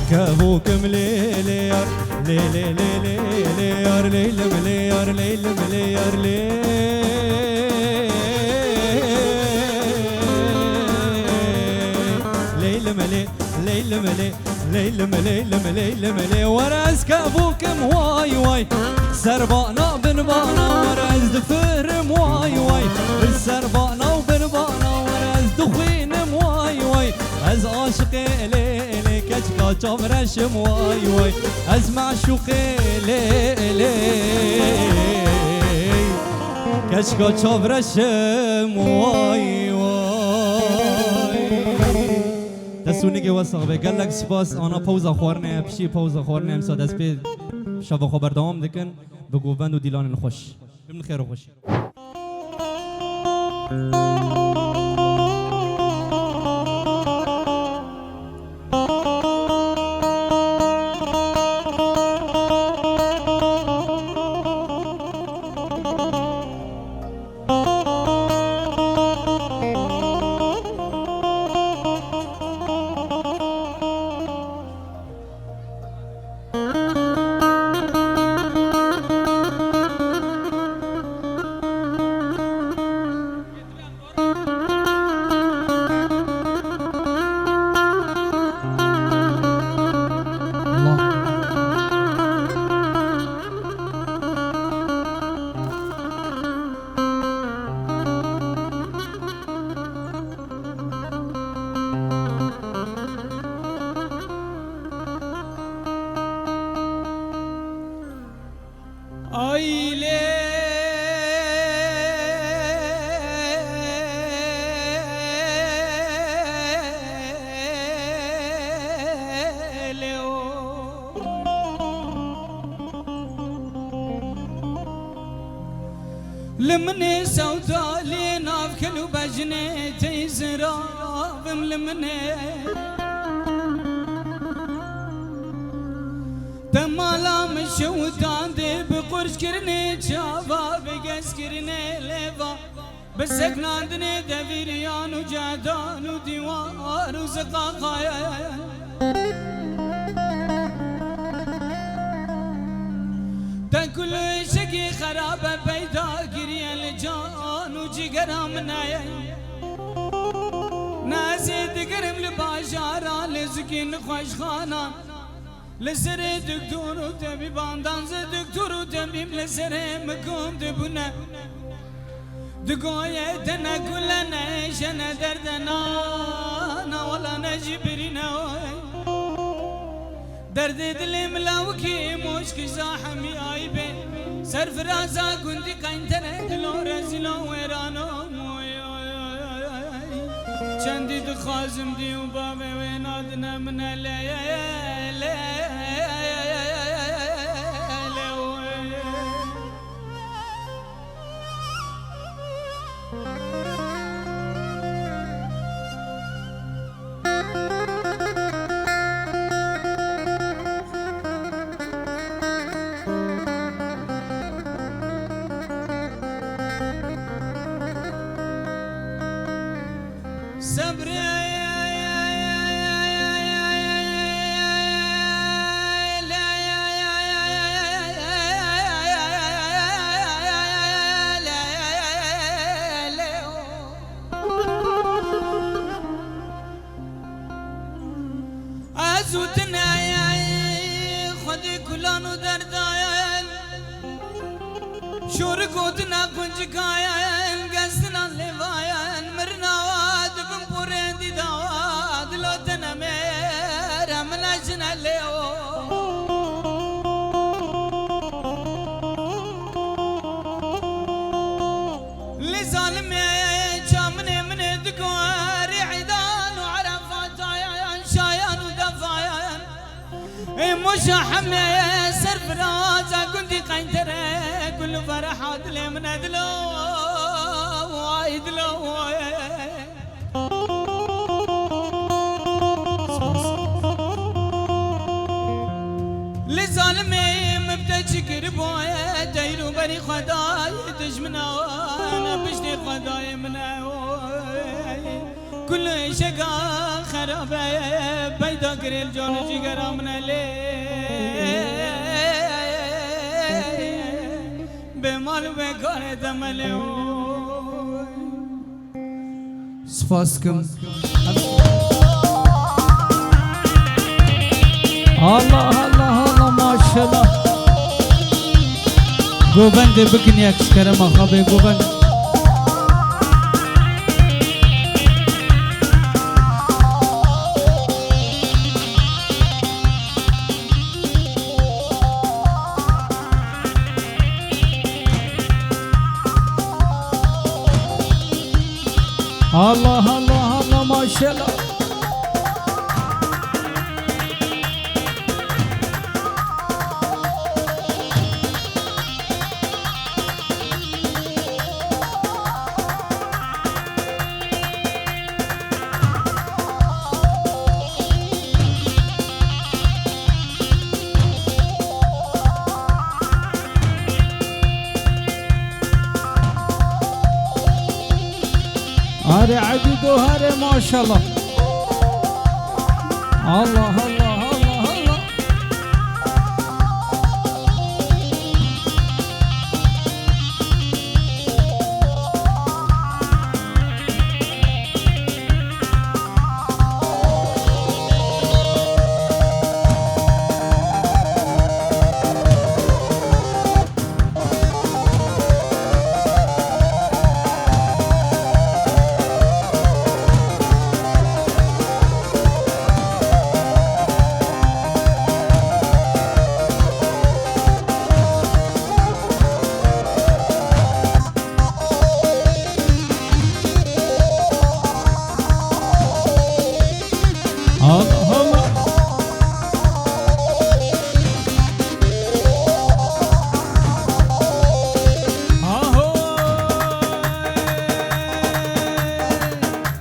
كابوك مليلي ليلي ليلي ليار ليل مليار ليل مليار ليل ملي ليل ملي ليل ملي ليل ملي ورز كابوك مواي واي سربانا بن بانا ورز دفر مواي واي سربانا وبن بانا ورز دخين مواي واي از عاشقي ليلي كشكا چامرشم واي واي از معشوقي ليلي كشكا چامرشم واي واي دستونی که واسه قال لك سپاس آنا پوزا خورنه پشی پوزا خورنه امسا دست به شب خبر دوام دکن بگو بند و دیلان خوش بمن خیر و خوش لمني سودا لينا بكلو بجني تيزرا بملمني تمالا مشوتان دي بقرش كرني جابا بقس كرني ليفا بسكنان دني دفيريان وجادان وديوان وزقاقايا تاكل شقي خرابة بيدا قريا الجان وجيقرا منايا نازي تقرم لباشارا لزكين خوش خانا لسري دكتور وتبيبان دانز دكتور وتبيب لسري مكوم دبنا دقوية تنقلنا شنا دردنا ولا نجبرنا درد دل ملاوكي مشك زاحمي آيبه سر فرازا كنتي كاينتنا دلو رزلو ويرانو چندی دخوازم دیو بابه وینادنا من صبر ازوتنا خود کلانو درداین شور گودنا کنجکاین گستنا لیواین مرنا دبن پورندی داد لوتنا میرا مناجنا لیو لظالمي جامني من دقوار عيدان وعرفات عيان شايان ودفايان مشاحمي سرف رازا كنتي قينتري كل فرحات لي من ادلو وايدلو لظالمي مبدا شكر بويا دايرو بري خداي دجمنا وانا بشتي خداي منا كل شقا خرابه بيدا كريل جون جيغرا من لي بمال بكار دملو سفاسكم الله الله الله ما شاء الله گوبند بکنی اکس کرم خوابه گوبند الله الله الله ما شاء الله هاري عبيد وهاري ما شاء الله الله الله الله الله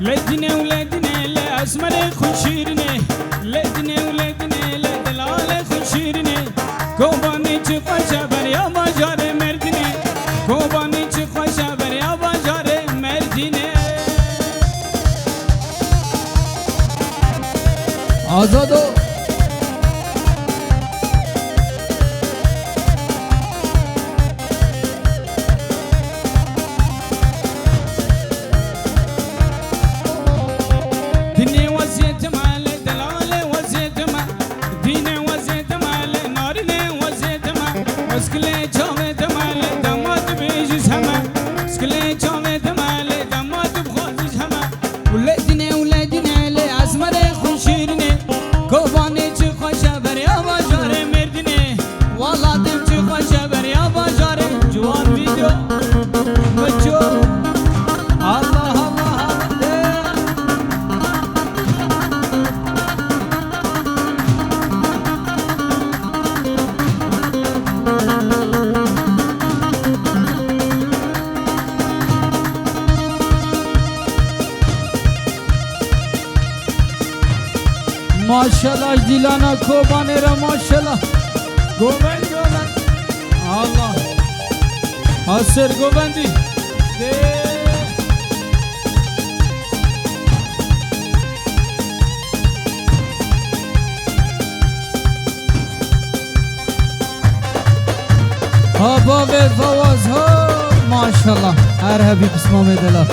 لدني ولدني لا اسمري خنشيرني لدني ولدني لا دلال خنشيرني كوباني تخشى بريا بجار مردني كوباني تخشى بريا بجار مردني آزادو اسكلي جامد مال دماد بيجي سما اسكلي جامد ماشاءالله دیلانا کوبانی را ماشاءالله گوبند الله حاصر گوبندی ها بابا فواز ها ماشاءالله هر حبیب اسمه میدلا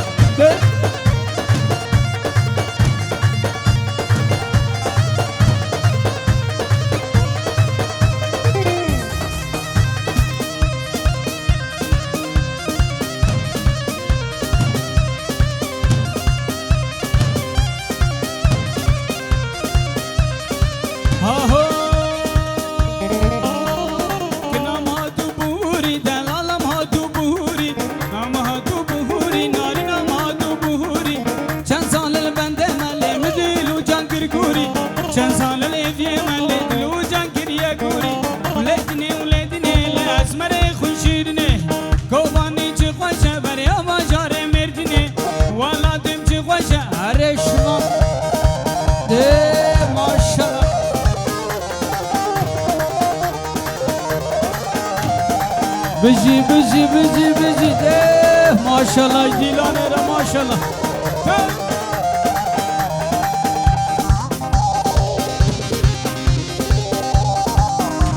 بجی بجی بجی بجی ده ماشاءالله دیلانه را ماشاءالله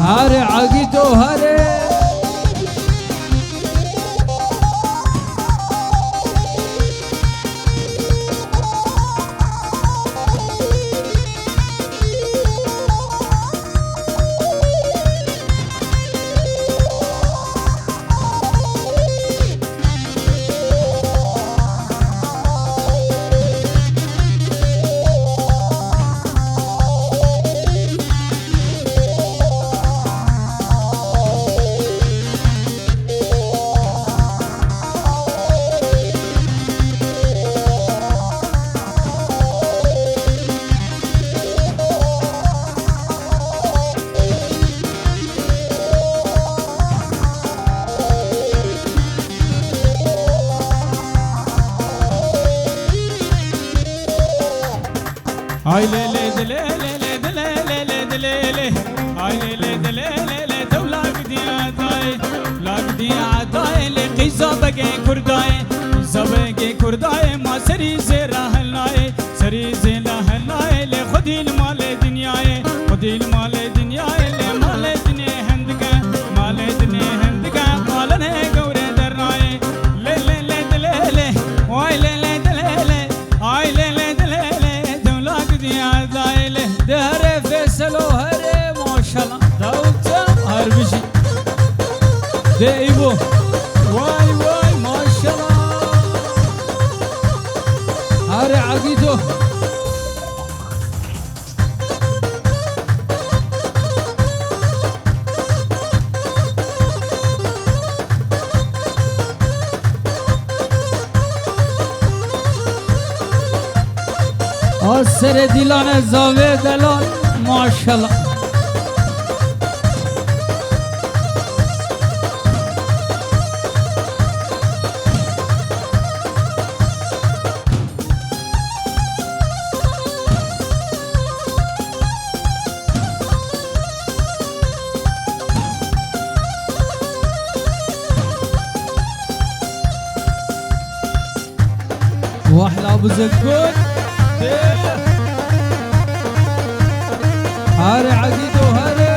هره عقی تو هره هاي ليلي دليلي دليلي دليلي هاي ليلي دليلي دولاك دي عداي لاك دي عداي لقي زبقي كرداي زبقي كرداي ما سري زيرا هلاي سري زيرا هلاي لخدي المال دنياي خدي المال دنياي لمال دنيا هندقة مال دنيا هندقة مالنا قوري دراي ليلي دليلي واي ليلي دليلي هاي ليلي دليلي دولاك دي عداي دهره فیصلو هره ماشاءالله داوتا هر بشی ده ایبو وای وای ماشاءالله هره عقیدو سر دیلان زاوه دلال ماشاءالله واحلى ابو زكون هاري عقيدو هاري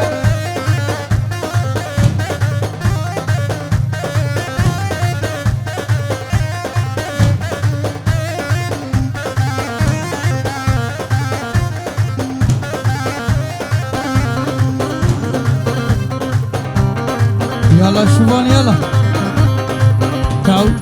يلا شوفان يلا تعال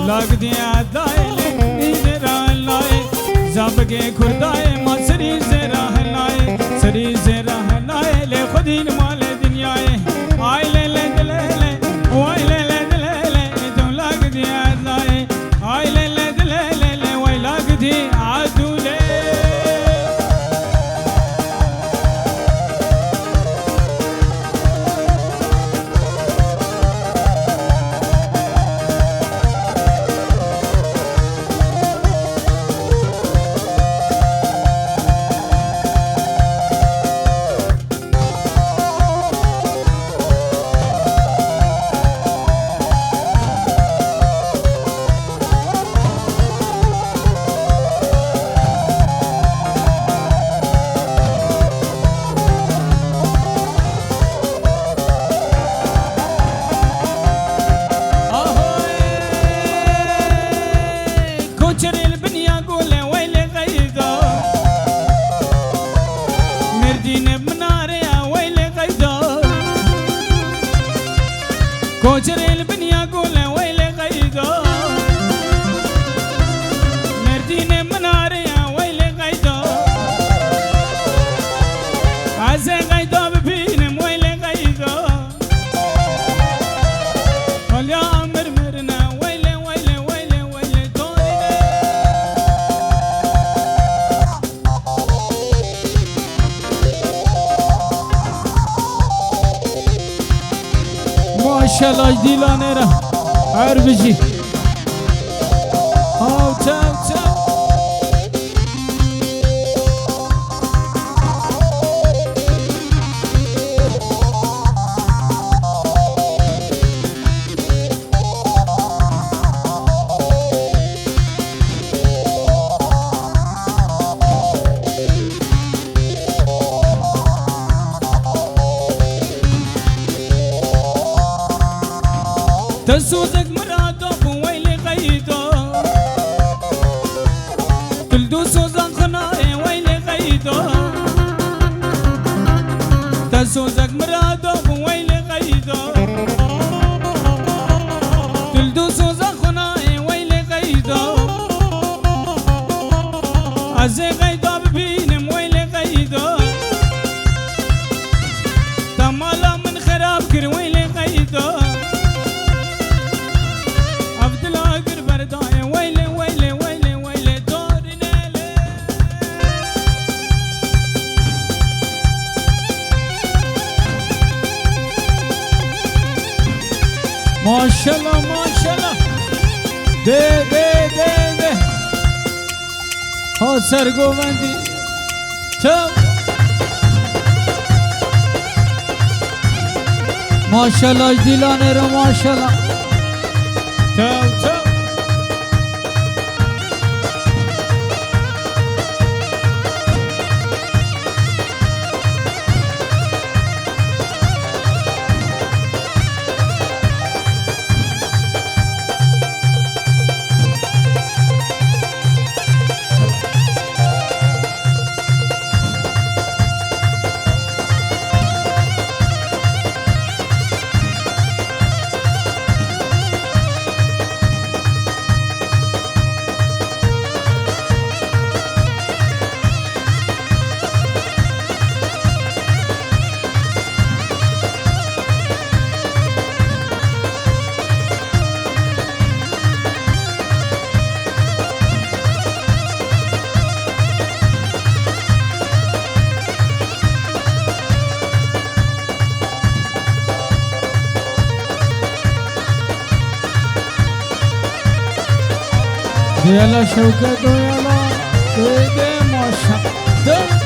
لاقدي عدايلي إذا لاي زابقي كرداي ما سري زرا هلاي سري زرا هلاي لخدي المال دنياي هاي ليلي دليلي واي ليلي دليلي دو لاقدي عداي هاي ليلي دليلي واي لاقدي عدولي ماشاءالله دیلانه را هر بجی آو چاو چاو تسوزك مرادو ويلي غيدو تلدو سوزان خناي ويلي غيدو تسوزك مرادو ويلي غيدو تلدو سوزان خناي ويلي غيدو عزي غيدو ببينم ويلي غيدو تمالا من خراب كر ويلي غيدو ماشاءالله ماشاءالله ده ها سرگووندی چم ماشاءالله دیلانه را ماشاءالله چم يلا شوكت ويلا ده ماشاءالله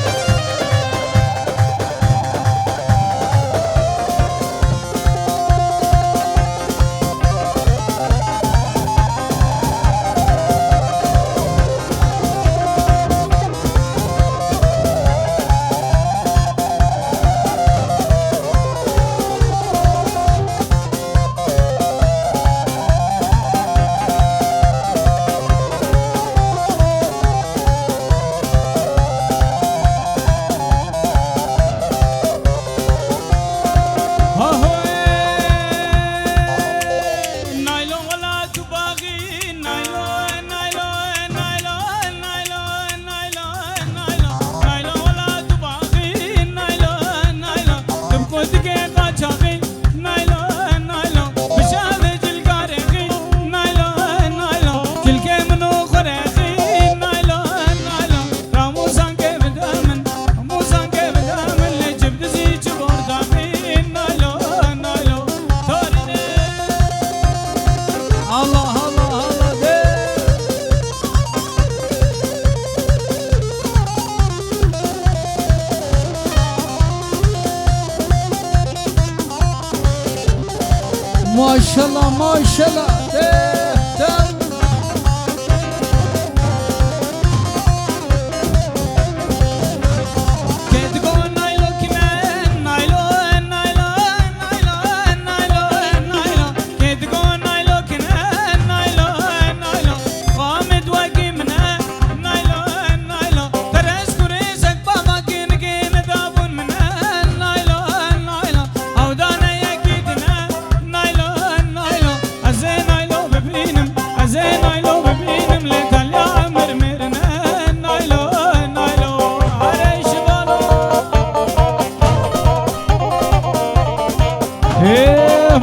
ماشاءالله ماشاءالله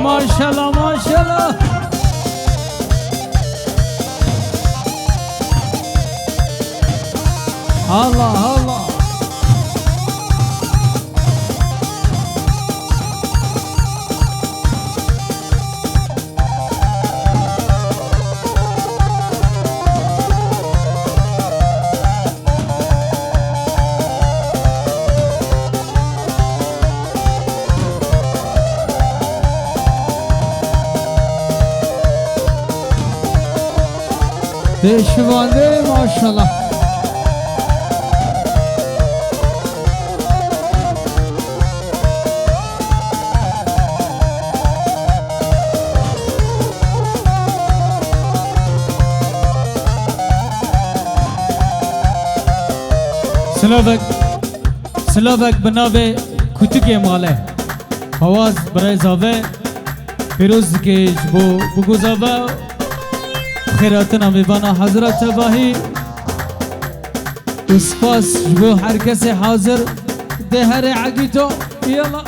ماشاءالله ماشاءالله الله الله دشوانده ماشاءالله. سلاوک بناوه کتک ماله آواز برای زاوه پیروز که بگو زاوه خیراتنا میبانا حضرت باهی اسپاس جبو هر کس حاضر ده هر عقیدو یالا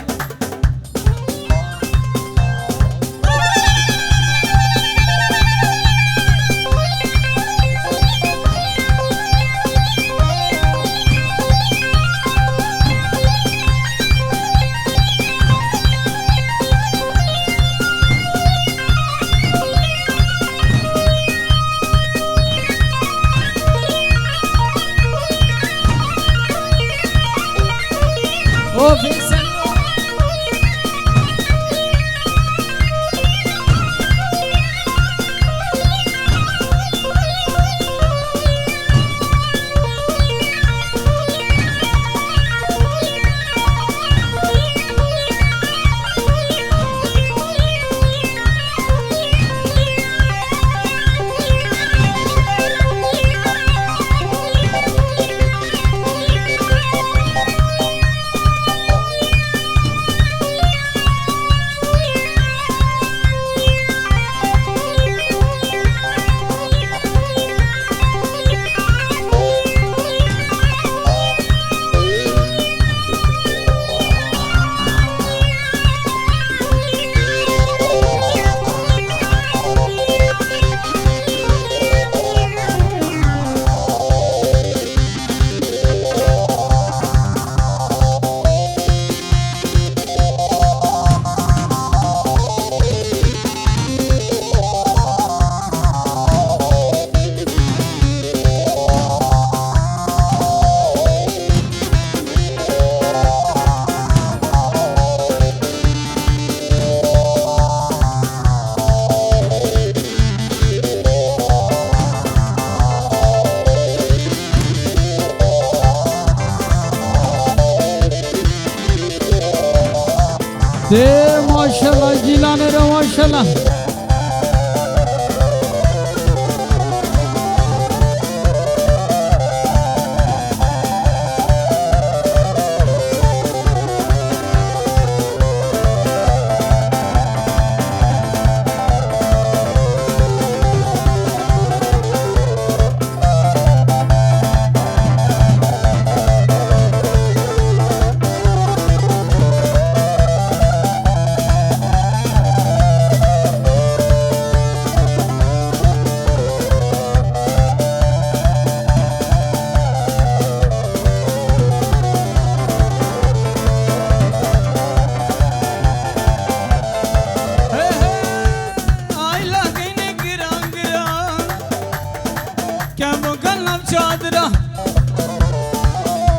ده ماشاءالله جیلانه رو ماشاءالله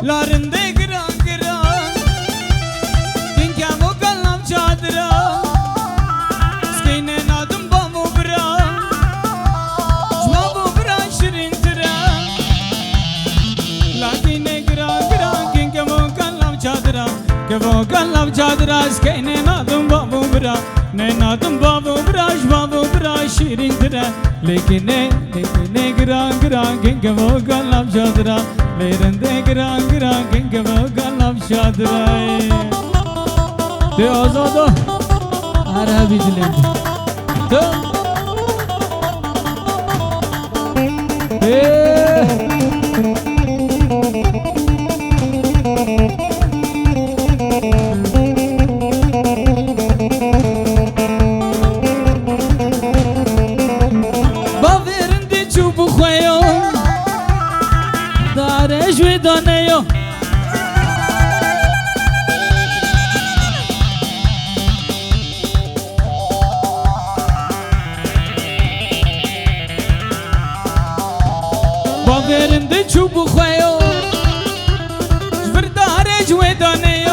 لارنده گران گران کن که مو کلم چادرا سکینه نادم با مو برا جوا مو برا شرین ترا لکینه گران گران کن که مو کلم چادرا که مو کلم چادرا سکینه نادم با مو برا نه نادم با مو برا جوا مو برا شرین ترا لیکنه گران گران کن که مو کلم چادرا لیرنده گران گران کن که مو کلم چادرا ده آزادو عربی دلنده ده دانه با برنده چوب خویو جبرداره جوی دانه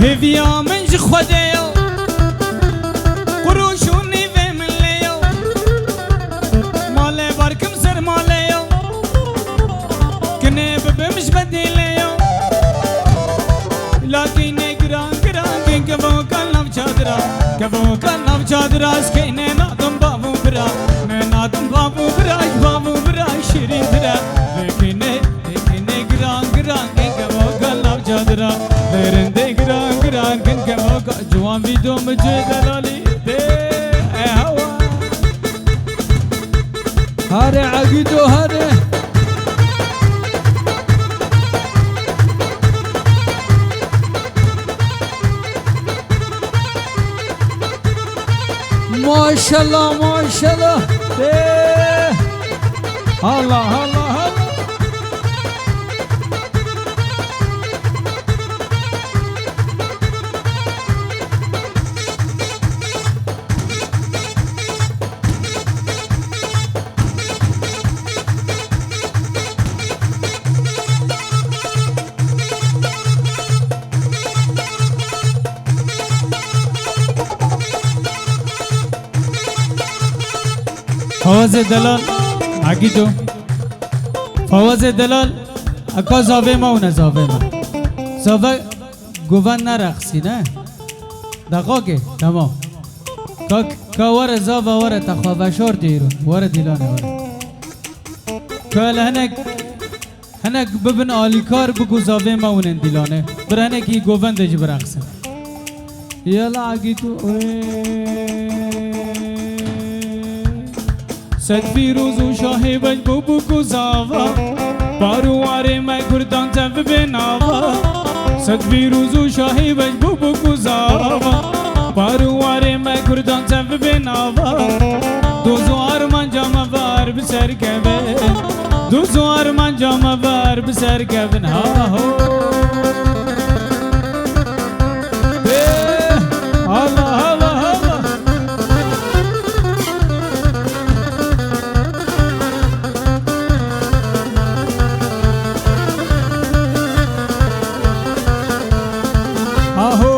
هیویا منج خوده قروشونی و ملیو مال kine gran gran kin kavo kallam chadra kavo kallam chadra skine nadam babu bra ne nadam babu bra shirin bra lekine gran gran kin kavo kallam chadra lerinde gran gran kin kavo juan video mujhe dalali de hawa هاري عقيدو هاري ما شاء الله ما شاء الله إيه. الله الله الله فواز دلال عقیدو فواز دلال اکا زاوه ما و نزاوه ما زاوه گوون نرخصی نه دقاقه تمام که وره زاوه وره تخوابشار دیرون وره دیلانه وره که هنک ببن آلیکار بگو زاوه ما و دیلانه بر هنکی گوون دیج برخصه یلا عقیدو صد فیروز و شاه بجبو بکو زاوا بارواره میں گردان زب بناوا صد فیروز و شاه بجبو بکو زاوا بارواره میں گردان زب بناوا دوزو آرمان جامع وار بسر کبن دوزو آرمان جامع وار بسر کبن ها ہو Allah Allah Allah Aho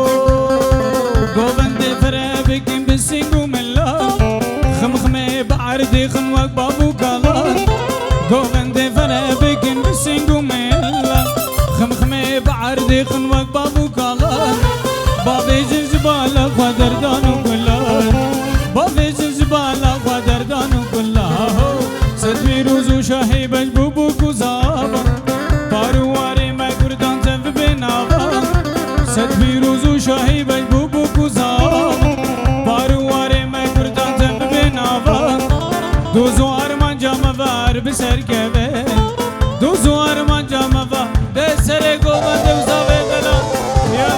govende fere bikin bisingu mella khmkhme ba'ardi khmwak babu kala govende fere bikin bisingu mella khmkhme ba'ardi khmwak babu kala babe zibala qadardanu kullar babe zibala qadardanu kullar sadviruzu shahi bajbubu kuzaba paruware ma gurdan zav benawa sadviruzu shahi bajbubu kuzaba paruware ma gurdan zav benawa dozo arman jamavar biser keve dozo arman jamavar desere govande uzave dala ya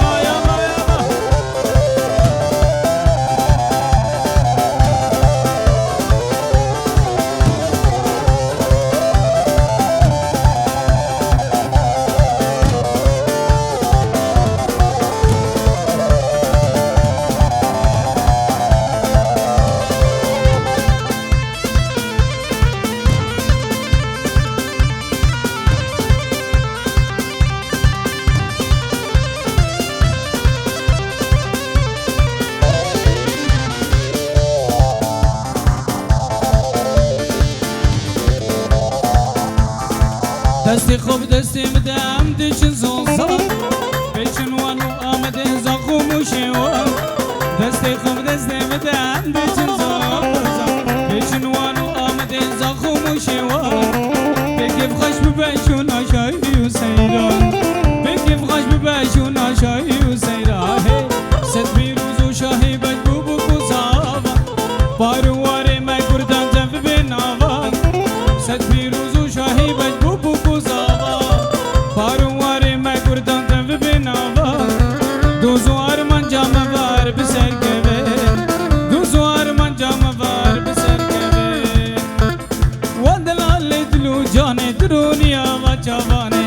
دستی خوب دستی مدام دچن زوزان بچن وانو آمده زاخو موشوان دستی خوب دستی مدام دچن زوزان بچن وانو آمده زاخو موشوان بگیب خوش ببشون آشایی و سیران بگیب خوش ببشون آشایی و سیران ست بیروز و شاهی بجبو بکو زاوان بارواره ما گردان زنف بناوان ست بیروز و شاهی بجبو بکو بارواره ما گردان زنف بناوان دوزو آرمان جامع وار بسر کبه دوزو آرمان جامع وار بسر کبه ودلال دلو جان درونیا و جوانه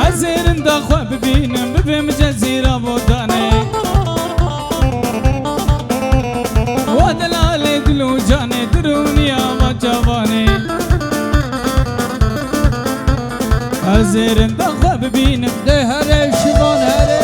ازیرن دا خواه ببینم ببیم جزیره بودانه ودلال دلو جان درونیا و جوانه ازیرن دا خواه ببینم ده هره شیمان هره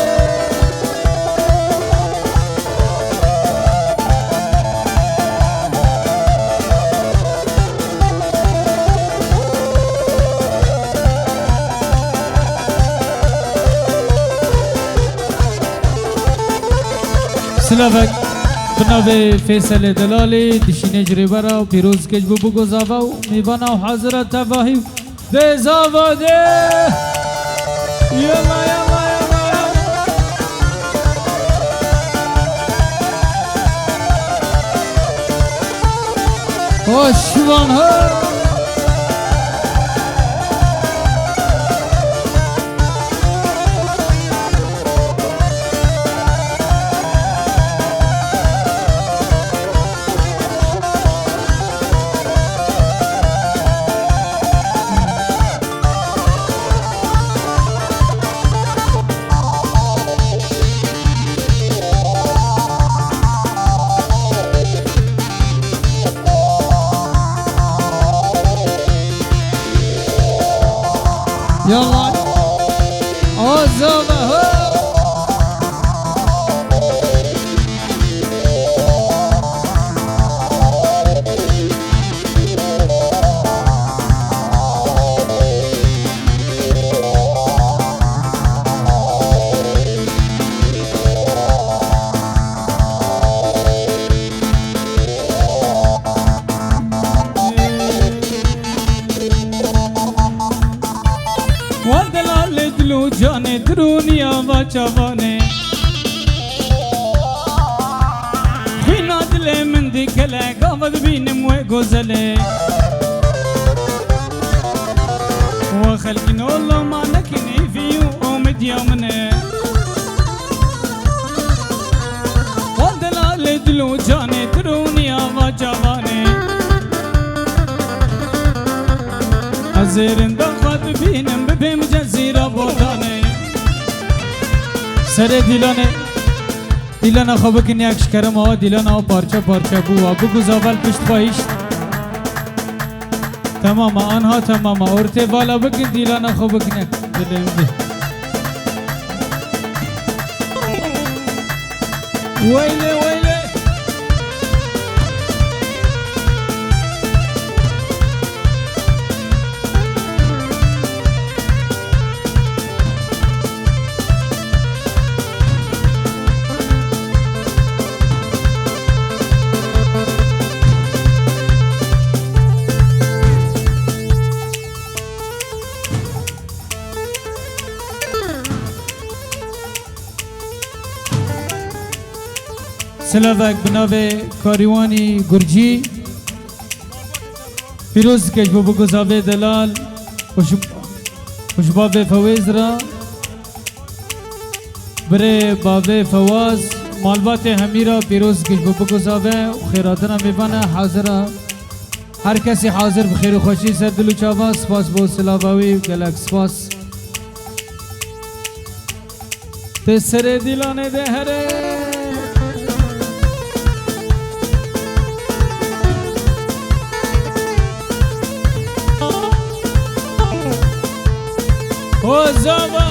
سلافک بنابه فیصل دلالی دشینه جریبرا و پیروز کج بو بگذاوه و میوانا و حاضرت تواهی ده زاوه ده یلا یلا یلا خوشوان ها يلا عزمها جانے درونیا واچوانے خینا دلے من دکلے گاود بینم و گزلے وخلقنا الله ما نكني فيو أمد يومنا ودلال دلو جانے درونیا واچوانے زیرن دخواد بینم ببیم جزیره بودانه سر دیلانه خواب کنی اکش کرم ها دیلانه پارچه پارچه بو بگو زاول پشت خواهیش تمام آنها تمام ارته بالا بکن دیلانه خواب کنی دلیم دی ویله ویله سلاوک بنابه کاریوانی گرجی پیروز کش بابو گزاوه دلال خوشبابه فویز را بره بابه فواز مالبات همیرا پیروز کش بابو گزاوه و خیراتنا میبانه حاضره هر کسی حاضر بخیر و خوشی سر دلو چاوا سپاس بو سلاواوی و گلک سپاس تسر دیلانه ده هره وزاوا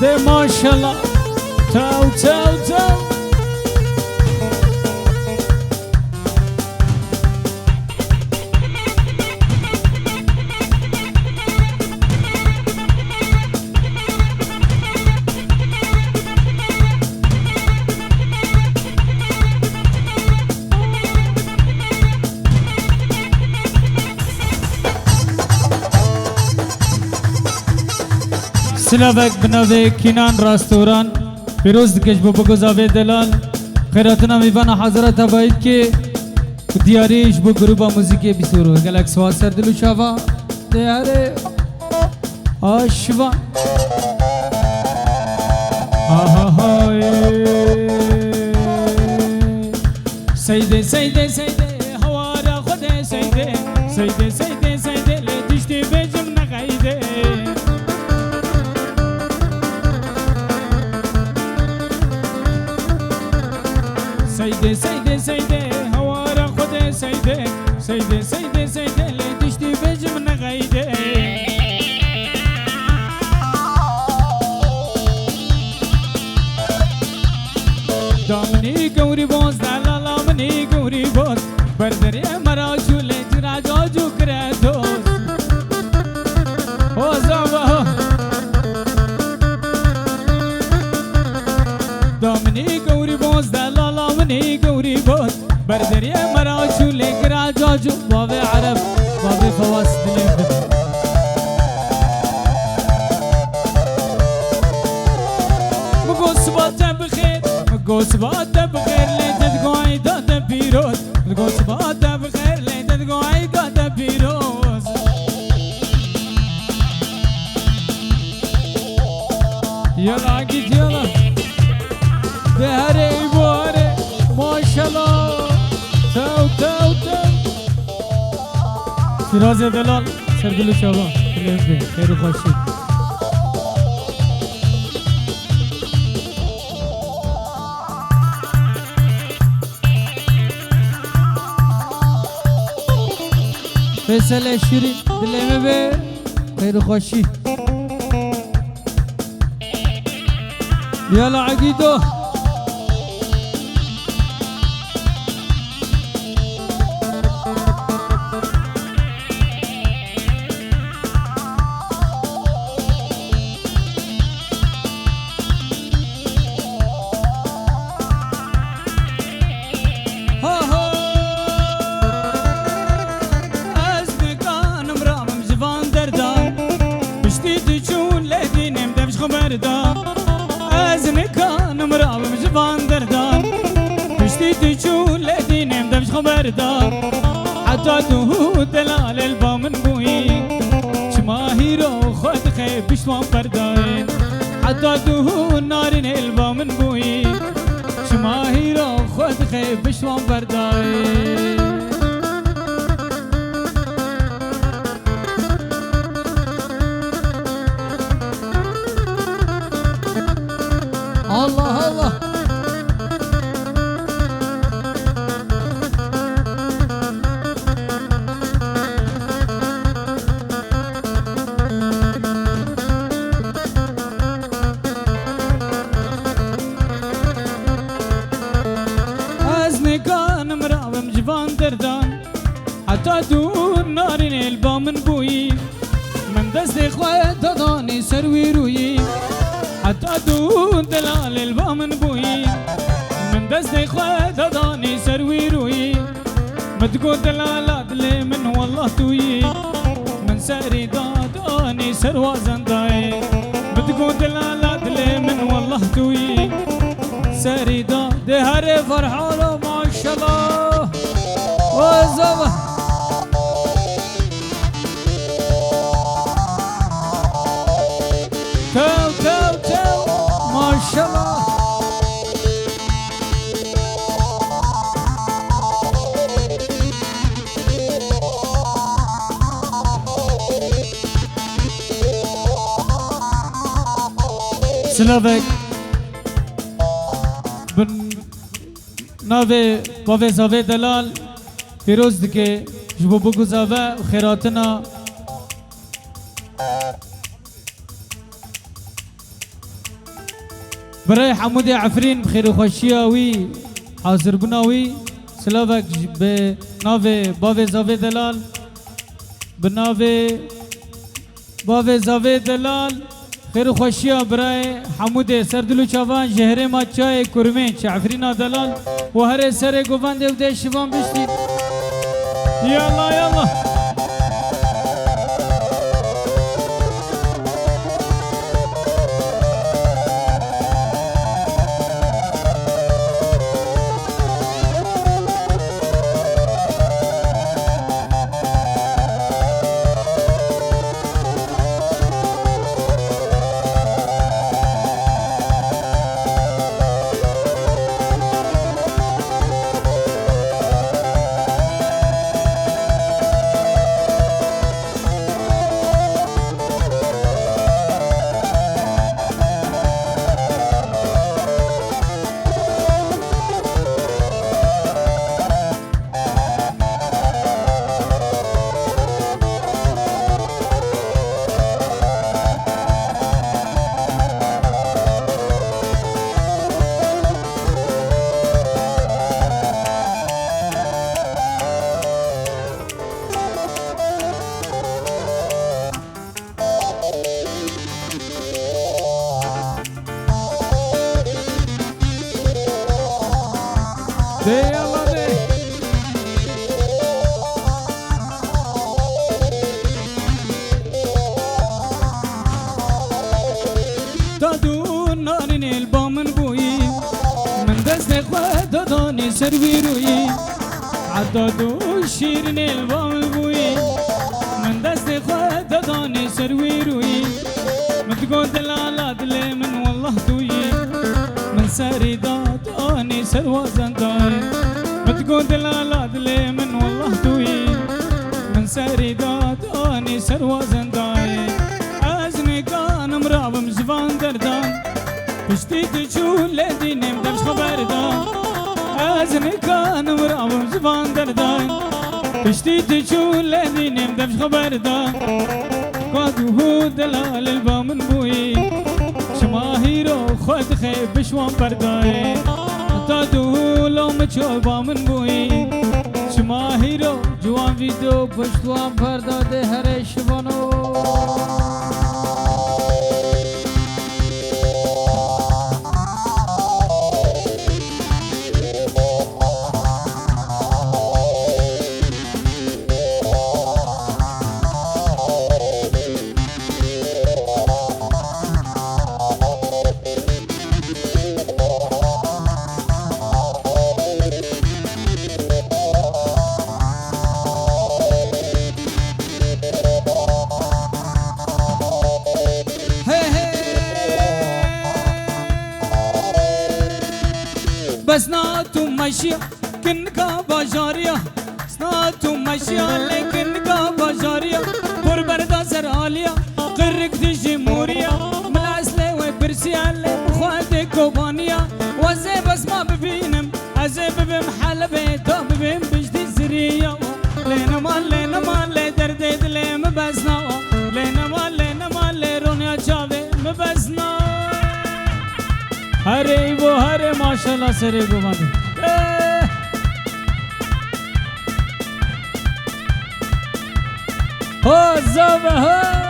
ده ماشالله تاو تاو تاو سلاوک بنابه کینان راستوران پیروز دکش بابا گزاوه دلال خیراتنا میبانا حضرت باید که دیاریش بو گروبا موزیکی بیسورو گلک سواد سر دلو شاوا دیاره آشوا سیده سیده سیده هوارا خود سیده سیده سیده سیده لدشتی بجم نقیده سیده سیده سیده هوارا خود سیده سیده سیده سیده لدشتی بجم نقیده دامنی گوری باز دلالا منی گوری باز بردری مرا چوله جراجا جو کرے دوست او زاوا دامنی گوری باز دلالا بردرية مراجو لقرا جاجو بابي عرب بابي فواز دليم بدر مقول صباته بخير مقول صباته بخير لين تقوي داتا بيروز مقول صباته بخير لين تقوي داتا بيروز يلا عقيد يلا دهري بواري ما شاء الله تو تو تو فراز دلال سردلو شابان دلیم بی خیر و خوشی فیصل شیرین دلیم بی خیر و خوشی يلا عقيدو حتى تو دلال البا من بوي شماهيرو خد خيب بشوان برداين حتى تو نارين البا من بوي شماهيرو خد خيب بشوان برداين الله الله حتى دور نارين البا من بوي من دست خواه داداني سروي روي حتى دور دلال البا من بوي من دست خواه داداني سروي روي متقو دلالات لي من والله توي من ساري داداني سروا زنداي متقو دلالات لي من والله توي ساري داد هري فرحانه ما شاء الله وزبه تو تو تو ما شاء الله سلافك بن ناوی باوی زاوی دلال فیروز دکه جبو بگو زاوه خیراتنا برای حمود عفرین بخیر و خوشیاوی حاضر بناوی سلافک به ناوی باوی زاوی دلال به ناوی باوی زاوی دلال خیر و خوشیا برای حمود سردلو چاوان جهره ما چای کرمین چه عفرین دلال و هر سر گوونده و ده شوان بشتید یالا یالا de yalla de دادو نارین البامن بویی من دست خود دادانی سروی رویی عدادو شیرین البامن بویی من دست خود دادانی سروی رویی متقول دلالا دل من والله تویی من سری دادانی سروازن دای متقول دلالا دل من والله تویی من سری دادانی سروازن دای از نگانم رابم زبان دردان پشتی تجول لدینم دلش خبردان از نگانم رابم زبان دردان پشتی تجول لدینم دلش خبردان قادوه دلال البامن بوی شماهیرو خود خیب بشوان پردای دادوه لوم چو بامن بوی شماهیرو جوان ویدیو پشتوان پرداده هر شبانو بس ناتو ماشية كنكا باجاريا سناتو ماشية لكنكا باجاريا بور بردا سراليا قرق دي جمهوريا ملاسلي وبرسيا لي بخواتي كوبانيا وزي بس ما ببينم ازي ببم حلبي تو ببم بجدي زريا لينا ما لي دردي دلي مبسنا لينا ما لي رونيا جاوي مبسنا हरे वो हरे माशाल्लाह सरे गोवांदे हो जब हो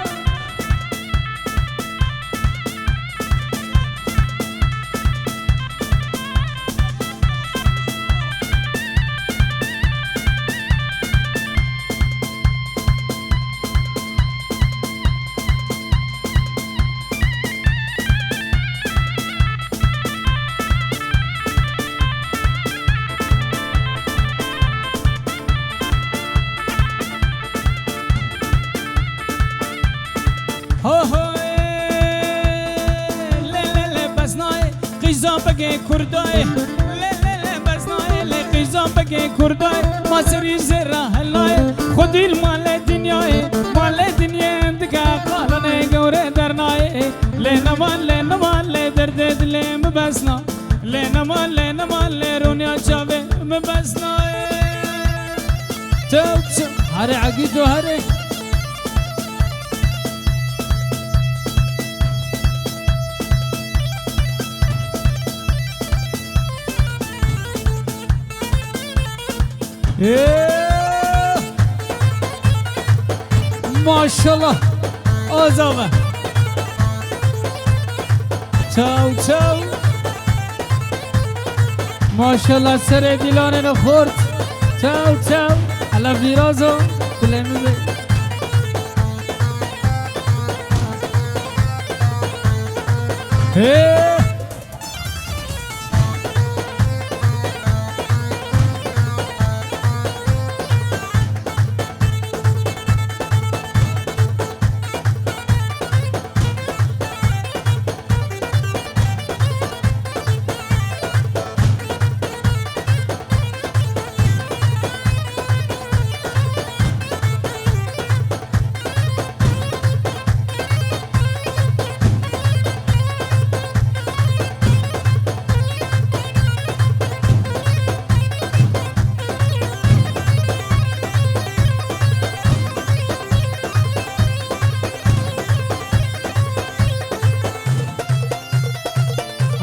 بگه کردای ل بزنای ل قیزان بگه کردای ما سری زرا هلای خودی مال دنیای اندگا قالنه گوره درنای ل نمان ل درد دل مبسنا ل نمان ل رونیا چاوه مبسنا تو هر عقیدو هر ماشالله آزامه چاو ماشالله سر دیلان نخورد چاو حالا ویرازو دلمه بی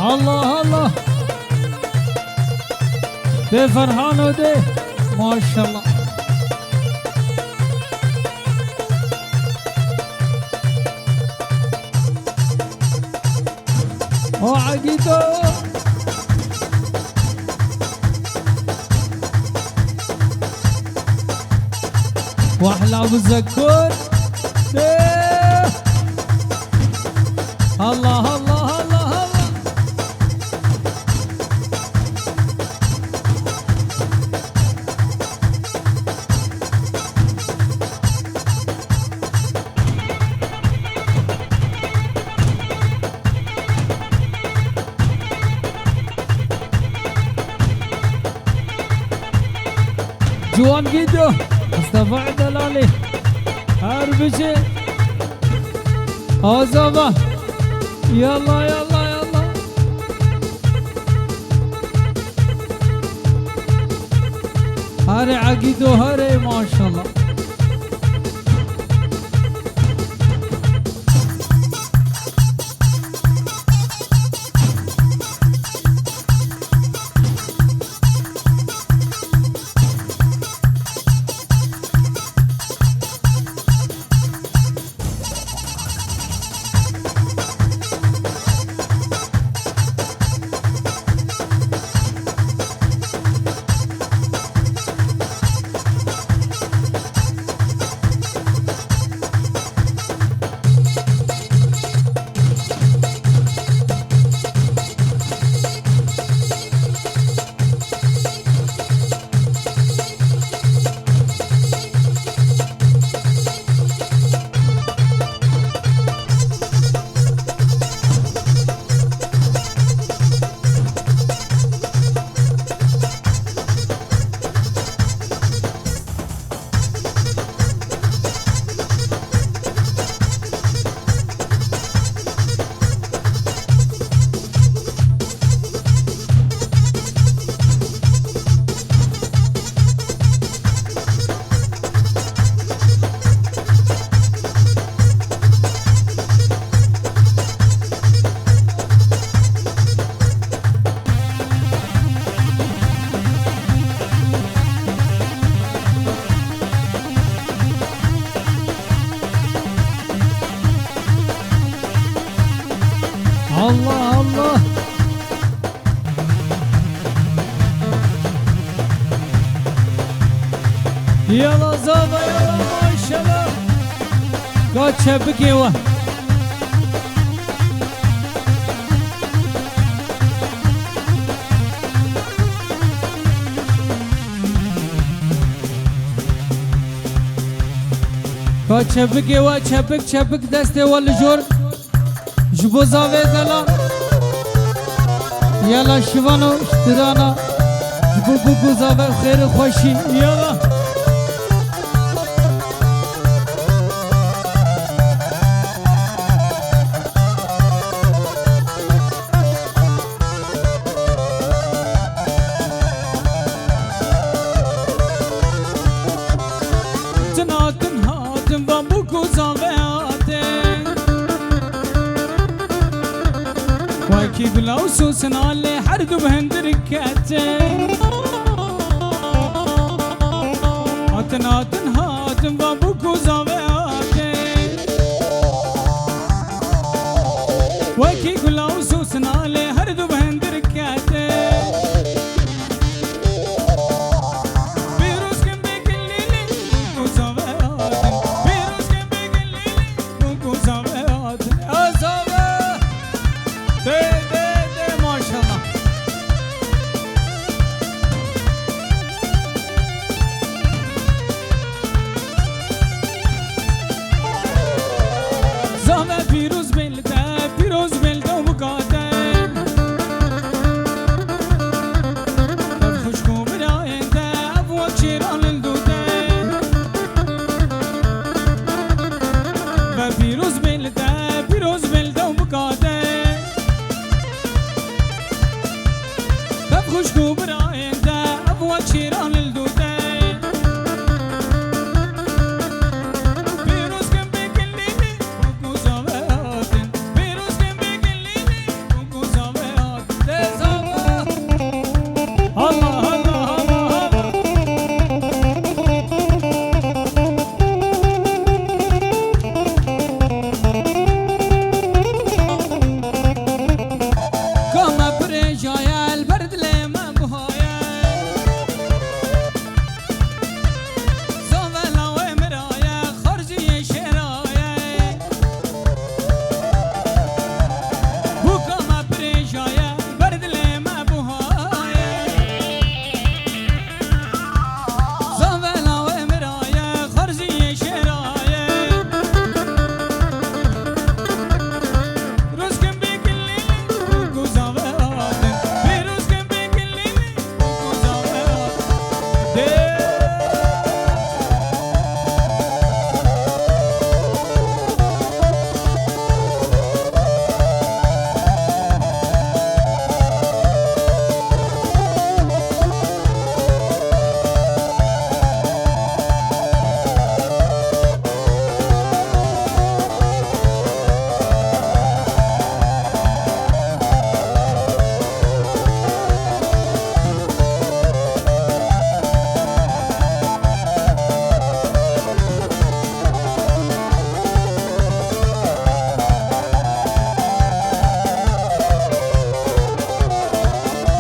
الله ده فرحانو ده ماشالله عقيدو واحلى ابو الزكور الله الله جوان جدو مصطفى دلالي هربشي آزابا يلا يلا يلا هاري عقيدو هاري ما شاء الله الله الله يلا زابا يلا ما شاء الله قد شبك يوا قد شبك يوا شبك دسته والجور جبو زاوه دلا يلا شوانو اشترانا جبو بگو زاوه خیر خوشی يلا تناتن هاتن و بگو زاوه وكي بلاو سوسنا اللي حردو بهندركاتين هاتن هاتن بابوكو زاوياتين وكي بلاو سوسنا اللي حردو بهندركاتين بيروس كم بيكليلي بوكو زاوياتين بيروس كم بيكليلي بوكو زاوياتين أزاوي ده ما شاء الله زاوه پیروز بلده و بقاده دف خوشکو براینده افوک شیران الدوده و پیروز بلده و بقاده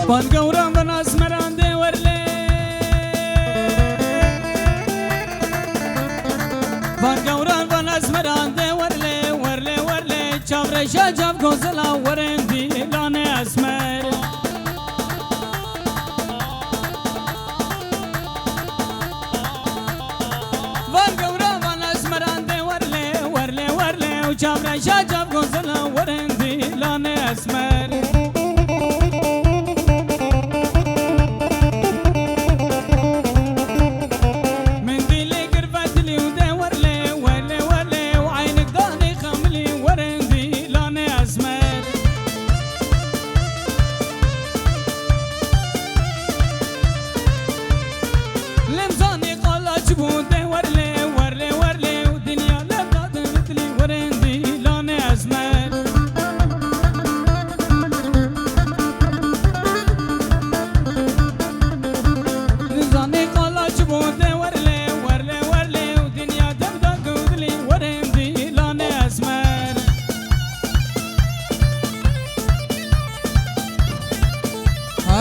بان گورم بن اسمران ده ورله بان گورم بن اسمران ده ورله ورله ورله چاور شجاب گوزلا ورندی لانه اسمر بان گورم بن اسمران ده ورله ورله ورله چاور شجاب گوزلا ورندی لانه اسمر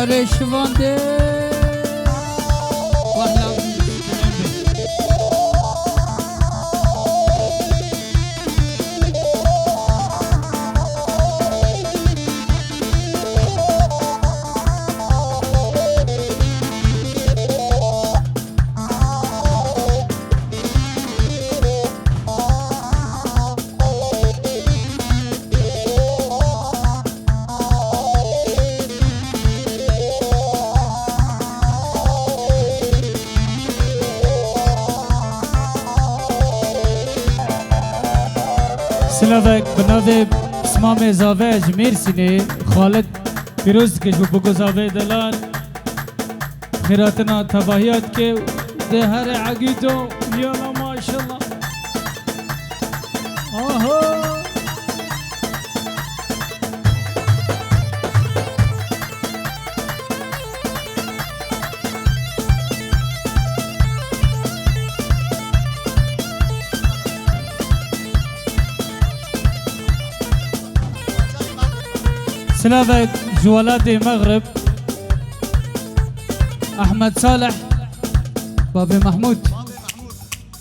رشوانده واحلى سلافك بنافي اسمام زاوج ميرسيني خالد فيروز كش بوكو زاوي دلال خيراتنا تباهيات كي دهر عقيدو يلا ما شاء الله اوهو سلافك جوالات المغرب احمد صالح بابي محمود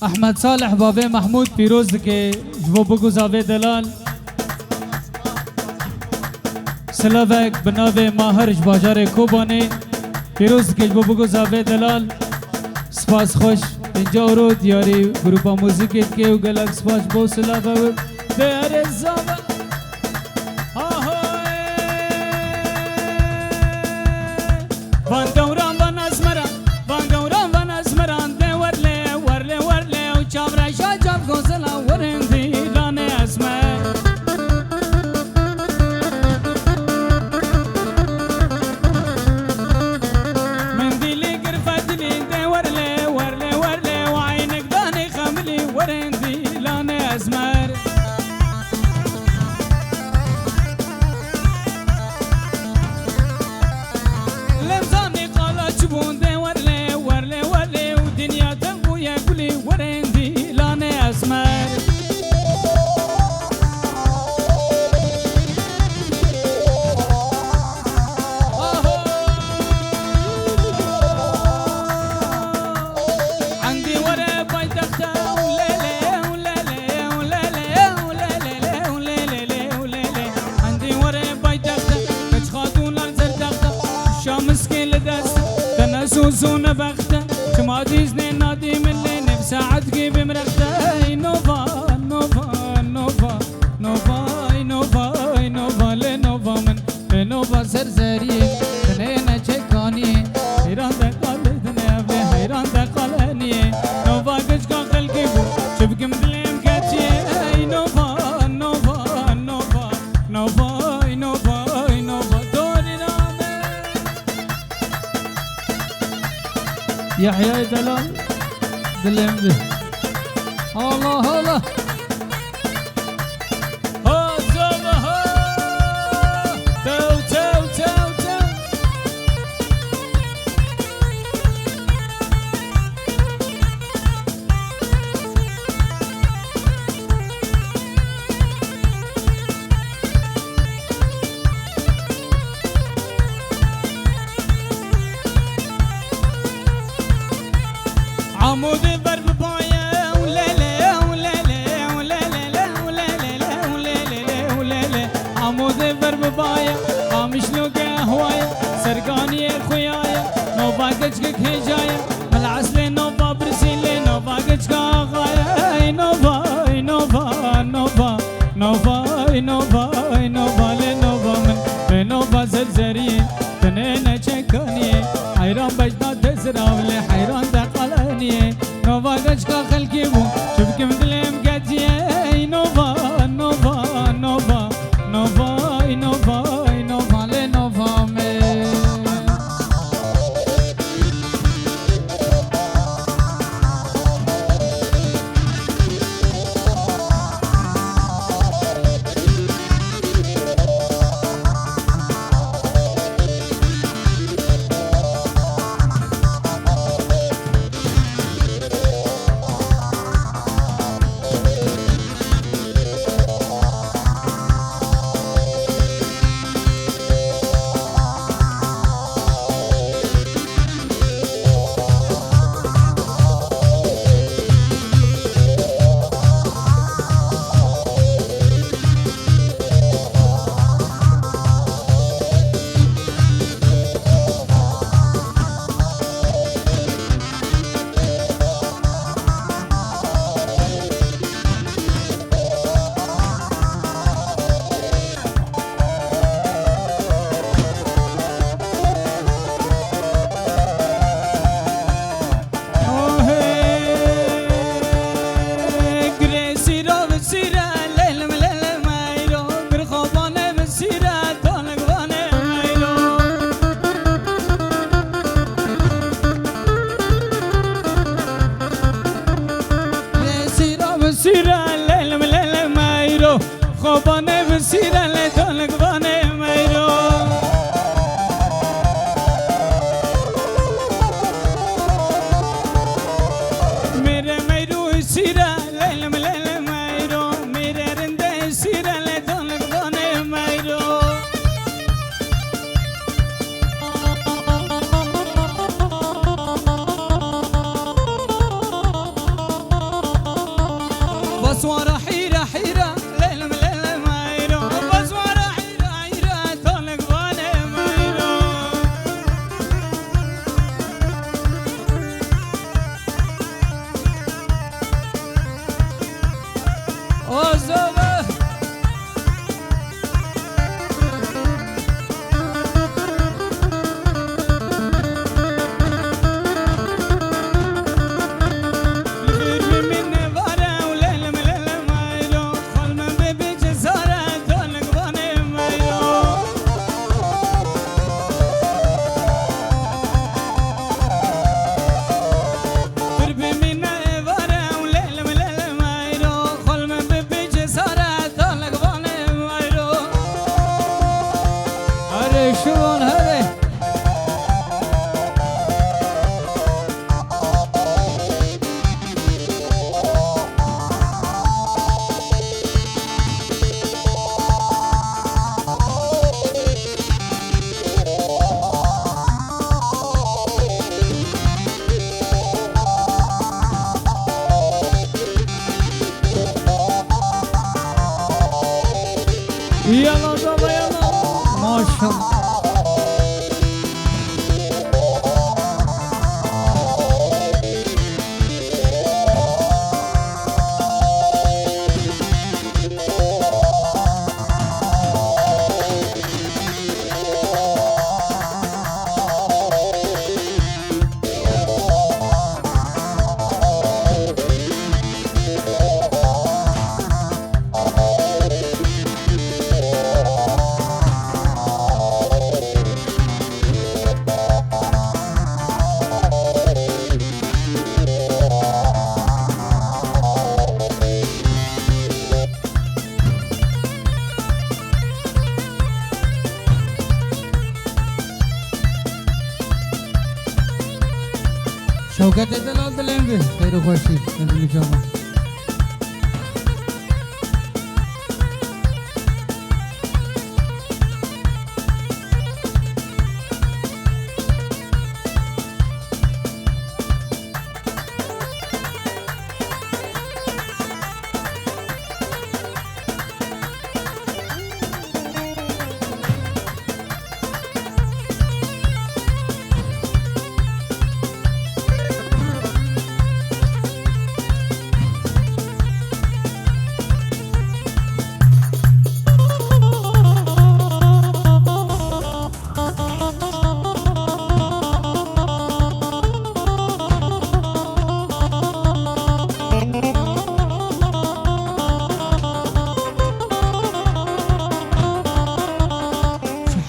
احمد صالح بابي محمود فيروز के جبو بگو زاوی دلال سلافك بناوي ماهر جباجار کوبانی فيروز के جبو بگو زاوی دلال سپاس خوش اینجا رو دیاری گروپا موزیکت که و گلک سپاس بو سلافك در زاوی Van gauran van azmaran, van gauran van azmaran de warle warle warle u chavra shajab gozala warendi lane azmar mendili girfatli de warle warle warle u aynek dani khamli warendi lane azmar بونده ورله ورله ورله و دنیا تنگو یا گلی ورندی لانه اسمر عندي ورا بايتخته وليله وليله وليله وليله وليله وليله عندي ورا بايتخته كش خاتون زرتخته شامس كل دست سوسون بخته كما ديزني نادي من اللي نفس عدقي بمرخته نوفا نوفا نوفا نوفا نوفا نوفا لنوفا من لنوفا سرزري تنين چكاني حيران دقالتني ابلي حيران دقالني نوفا كشكا خلقي بو شبكم دليم كاتشي نوفا نوفا نوفا نوفا نوفا نوفا دوري رامي يحيى دلال دلم به الله الله عمود بر ببايا وليلة وليلة وليلة وليلة وليلة وليلة عمود بر ببايا عمش لقى هوايا سرقاني خويايا نوبا قجك هجايا بالعسل نوبا برسيلي نوبا قجك غايا نوبا نوبا نوبا نوبا نوبا نوبا لنوبا من نوبا زرزرين تنين چکانی حیران بجنا تزراولی حیران دقلانی نوبا گشکا خلقی بو شبکم دلیم گتیه نوبا نوبا نوبا نوبا نوبا نوبا لنوبا می خوبانه بسیره لیتانک بانه میرو میره میرو سیره لیلم لیل میرو میره رنده سیره لیتانک بانه میرو بسوارا حیره حیره يلا بابا يلا ما شاء الله شوکت دلال دلنگه خیر و خوشی ندلی جامعه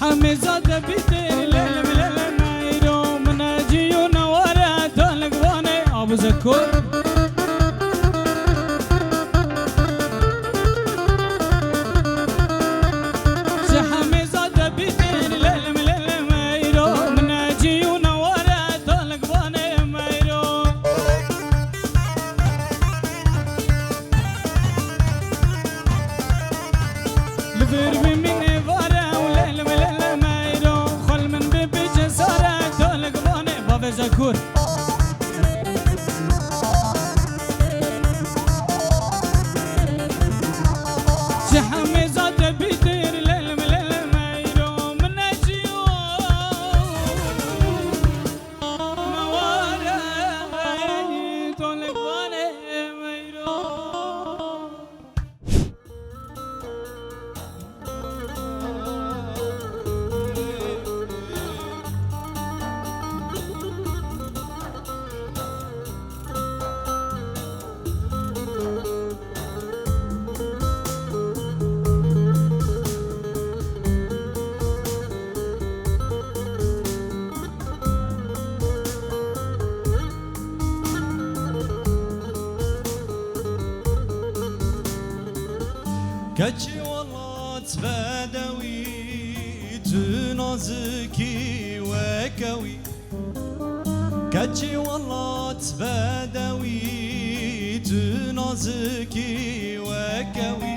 شحمي زاد بيتر ليل ليل مايرو مناجي ونورا دولك باني ابو زكور شحمي زاد بيتر ليل ليل مايرو مناجي ونورا دولك باني مايرو لفير بمين فارا وليل ليل مايرو خل من بيبي جسارة دولك باني بابا زكور شحمي زاد بيتر ليل ليل مايرو مناجي ونورا دولك باني مايرو كاتشي والله تفادوي تنازكي وكوي كاتشي والله تفادوي تنازكي وكوي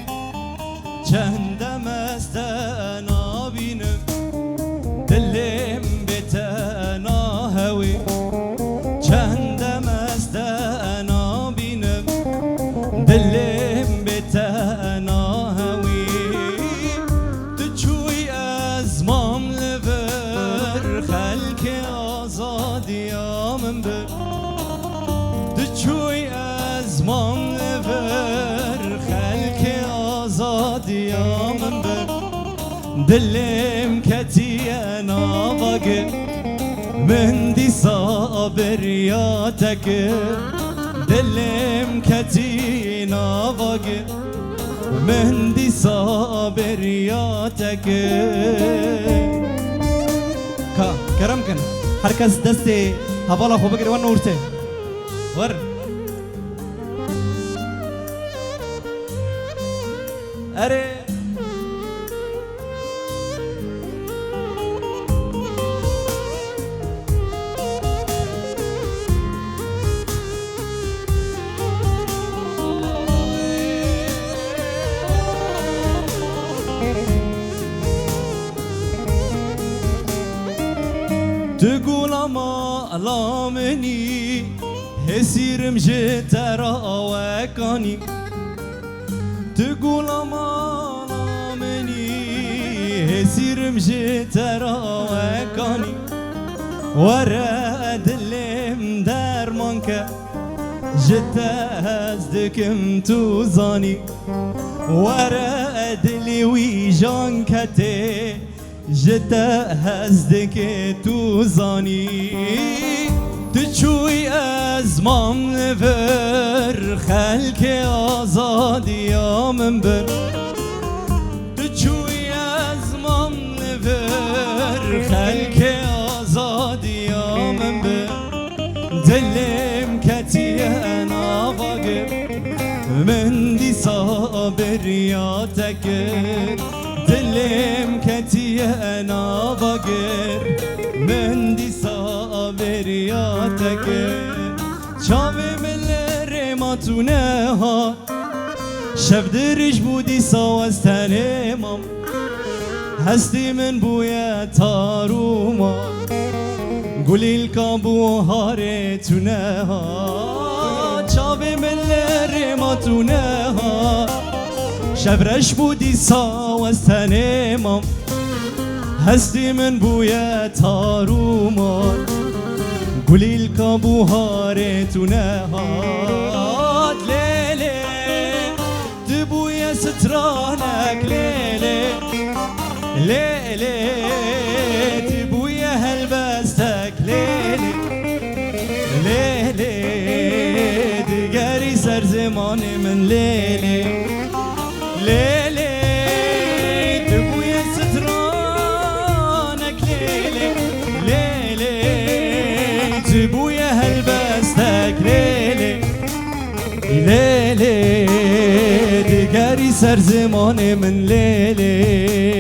چند مستنا بينم دلم بتنا هوي چند مستنا بينم دلم بتنا هوي تجوي ازمام لبر خلق آزادي من بر تجوي ازمام لبر خلق آزادي من بر دلم كتي انا واقف من دي صابر يا تكر دلم كتينا واقف من دي صابر يا تكر كرم كن هركز دستي هبالا خو بگیری ون نورته ور اره تقول ما ألامني هسيرم جترا وكاني تقول ما ألامني هسيرم جترا وكاني ورد اللي درمانك جتاز دكم توزاني ورد اللي ويجان كتي جتا هزدك توزاني تشوي ازمام لبر خلق آزادي من بر تشوي ازمام لبر خلق آزادي من بر دلم كتي انا واقف من دي صابر يا تكر دلم كتي انا واقف من دي صابر يا تكر شامي من الرماتونه ها شب درج بودي ساوستن مام هستی من بوی تاروما گلیل کابو هارتونه ها چاوی من رماتونه ها شبرش بودی ساوستن مام هستی من بوی تاروما گلیل کابو هارتونه ها لیلی دبوی سترانک لیلی ليلي تبويا هالبستك ليلي ليلي دقاري سر زماني من ليلي ليلي تبويا سترانك تبويا هلبستك ليلي ليلي دقاري سر زماني من ليلي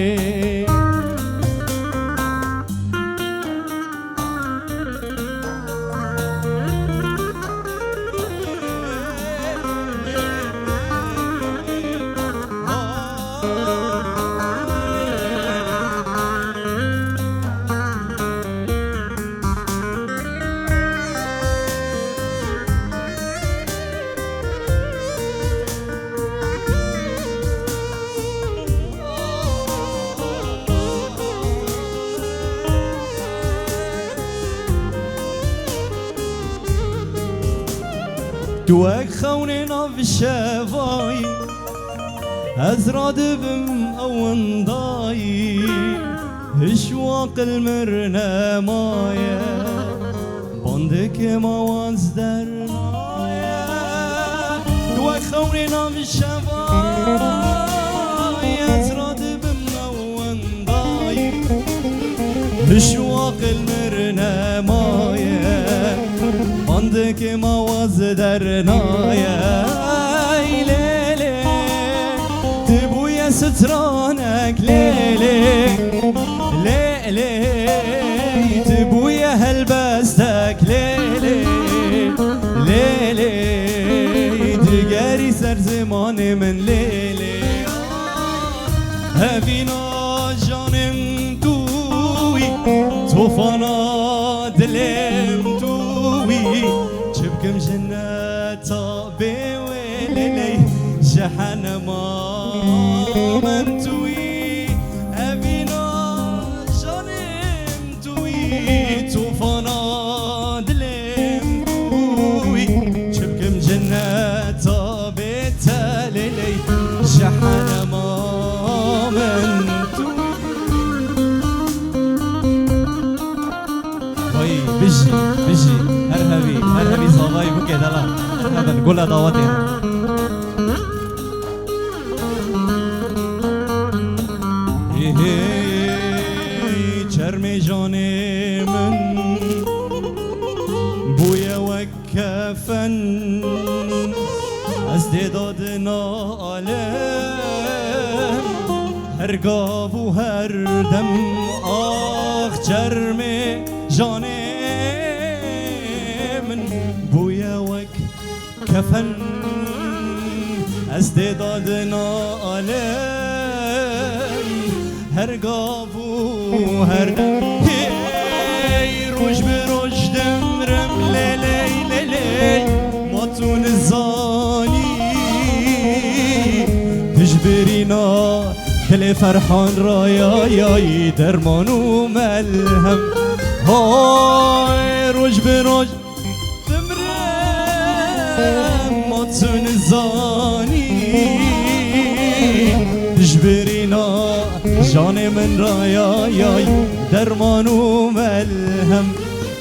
دوك خوننا في الشفاي أزراد بم أو ضاي اشواق المرنا مايا بندك موانز درنايا دوك خوننا في الشفاي أزراد بم أو ضاي اشواق المرنا مايا عندك مواز درنايا ليلي تبويا سترانك ليلي ليلي تبويا هلبستك ليلي ليلي دقاري سر زماني من ليلي هفينا جانم توي طوفانا دلم جبكم جنة بويلي جهنم من توي أبينا جانم توي طوفانا دلم توي جبكم جنة بتالي جهنم من توي وي بجي بجي هرهبي صباي بو كده لا هذا نقول دعوتي چرمی جاني من بويا وكفن از دیداد نالم هر گاو و هر دم آخ چرمی جاني كفن استعداد نالم هر قابو هر روش بروش دمرم ليلي ليلي ماتون الزاني تجبرينا دل فرحان راياي درمان وملهم هاي روش بروش ماتون الزاني تجبرينا جان من راياي درمان وملهم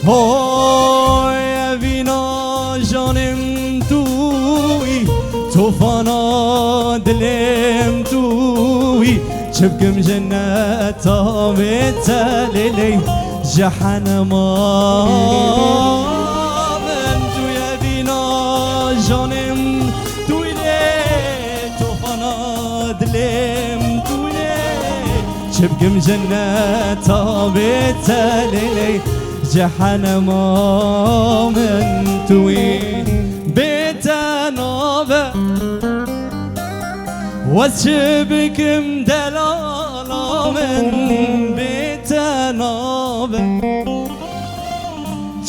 هاي أبينا جانم توي طوفانا دلم توي شبكم جنة طابت ليلي جهنم جانم تويلي توفانا دلم تويلي شبكم جنة طابت ليلي جهنم من توي بيت نوبة وشبكم دلالة من بيت نوبة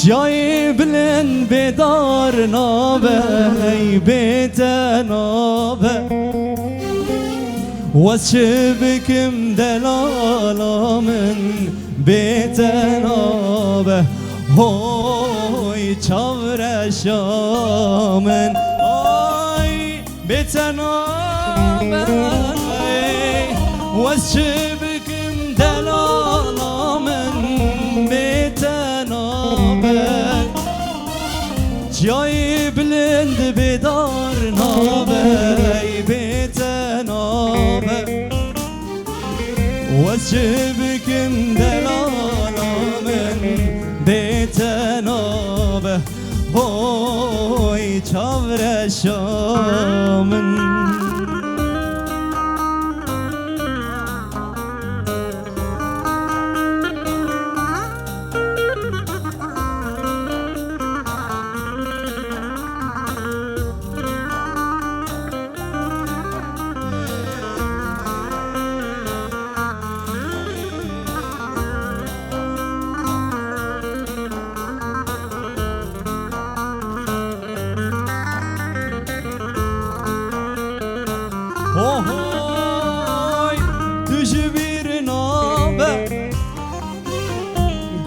جای بلند بدار نابه ای بیت نابه وز شبکم دلالا من بیت نابه هوی چاورشا من آی بیت نابه وز شبکم دلالا من بیت نابه جای بلند بدار نابه ای بیت نابه وز شبکم دلالا من بیت نابه çavreşamın Ohoy tüjü bir nabe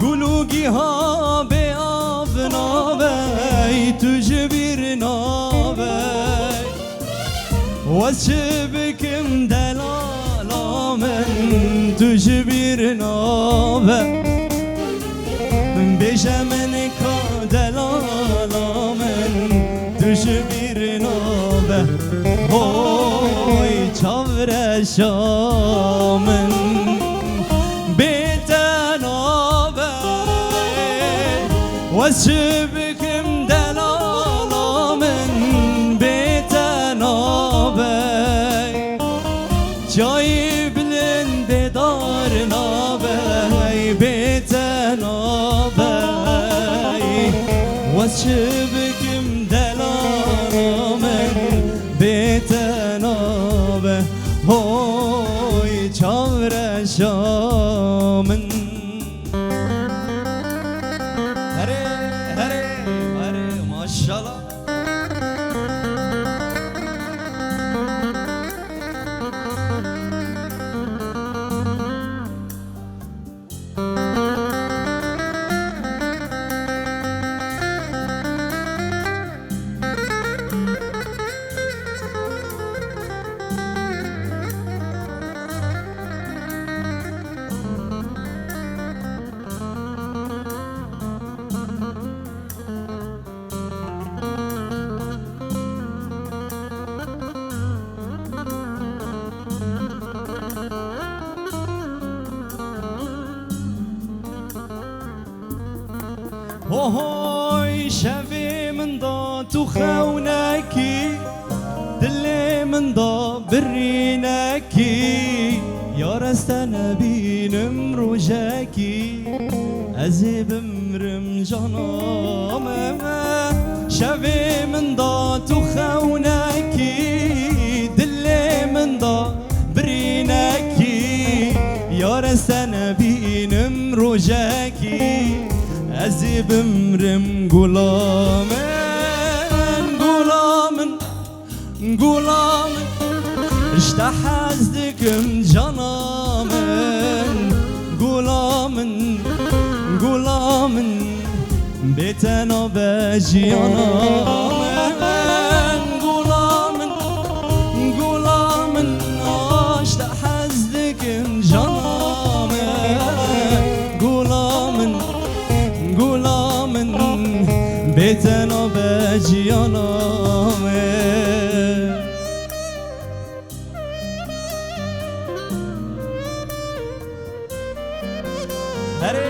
Gulugi ha be av nabe Tüjü bir nabe Vesşebekim delalamen Tüjü bir nabe Beşemen ka delalamen Tüjü bir nabe Oy çavreşamın beten ağabey Vesşebekim delalamın beten ağabey Cayı bilinde darın ağabey beten ağabey Vesşebekim delalamın beten ağabey Oy çavreşamın Hare hare hare maşallah Ohoy şevi min da tu xewneki Dili min da birrineki Yarestene binim rojeki Ez bimrim caname Şevi min da tu xewneki Dili min da birrineki Yarestene binim rojeki Ez bimrim gulamen Gulamen Gulamen İşte hazdikim canamen Gulamen Gulamen Beten o beciyanamen Gulamen Gulamen İşte hazdikim canamen Gulamen Gulamen beten o beciyanamen Hare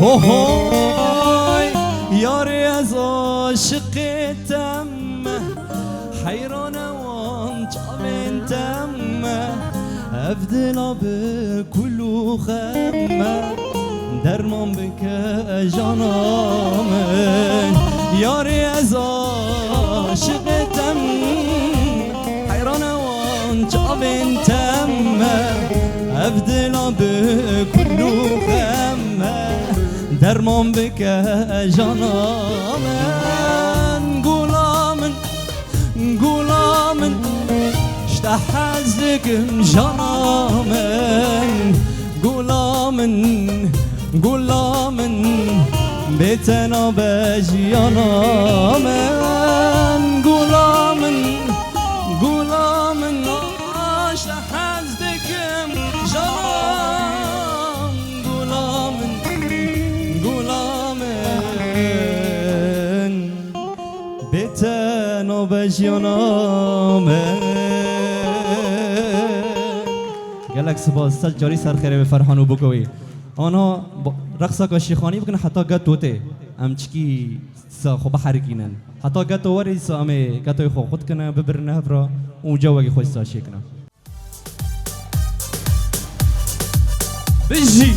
aho Ohoy yar az aşık temme Hayrana wan çamen temme Evdila be kulu khemme Derman bike janamen Yar az aşık temme Hayrana wan çamen temme Evdila be kulu khemme Derman bike janamen Gulamen Gulamen İşte hazdikim janamen Gulamen Gulamen Beten o beciyanamen Gulamen Gulamen İşte hazdikim janamen بجیانم گلک سپاس صد جاری سر خیره به فرحانو بکوی آنها رقصا که شیخانی بکنن حتی گت توته امچکی سا خوب حرکینن حتی گت وری سا امه گتوی خو خود کنه ببرنه برا اون جوگی خوش سا شکنه بجی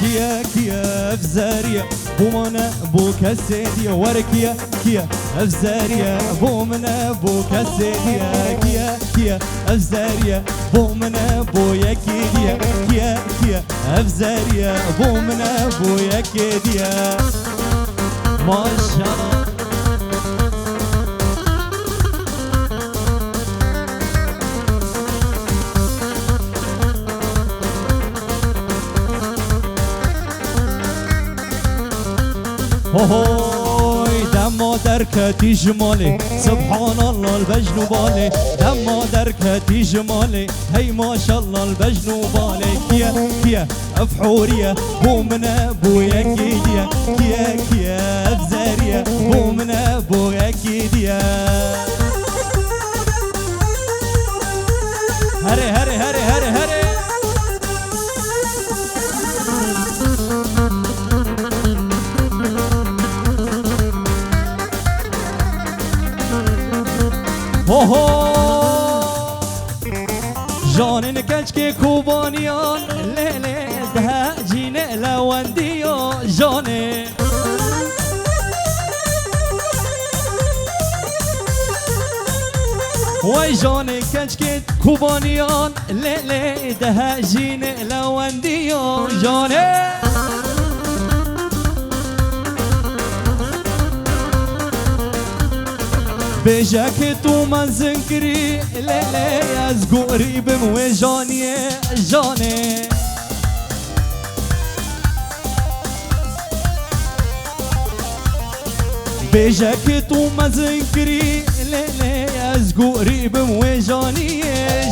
كيا كيا افزاريا بومنا بو كاسيديا ورا كيا كيا افزاريا بومنا بو كاسيديا كيا كيا افزاريا بومنا بو يكيديا كيا كيا افزاريا بومنا بو يكيديا ما شاء الله هوي دم دركتي جمالي سبحان الله البجن بالي دم دركتي جمالي هي ما شاء الله البجن بالي كيا كيا افحوريا بو من ابويا كيديا كيا كيا افزاريا بو من ابويا كيديا هري هري هري هري هري جانن کچک کوبانیان لیلی ده جینه لوندیا جانه وای جانن کچک کوبانیان لیلی ده جینه لوندیا جانه بجاك تو من زنكري ليلي از قريب وجاني جاني بجاك تو من زنكري ليلي از قريب وجاني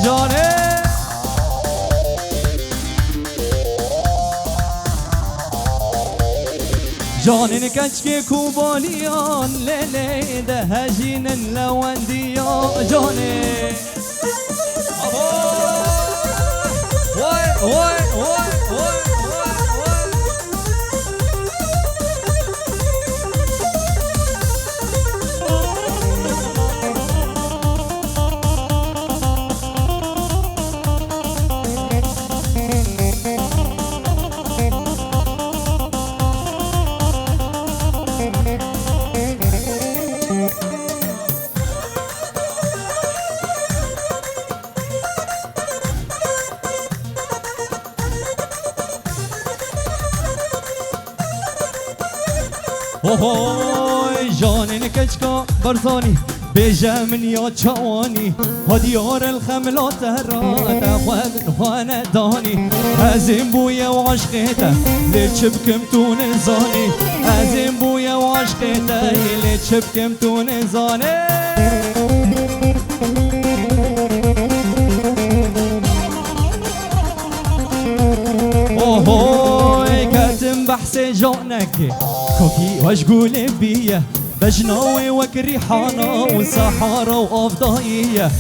جاني جانن کچک کوبانیان لیلی ده هجینن لوندیا جانه وای وای وای وای وای جانن کچکا برزانی بجا من یا چوانی ها دیار الخملات هراتا وانا داني هزين بويا وعشقيتا ليش بكم تون زاني هزين بويا وعشقيتا ليش بكم تون زاني اوه كاتم بحث جونك كوكي واشقول بيه بجناوي وكريحانة وصحارى وأفضاية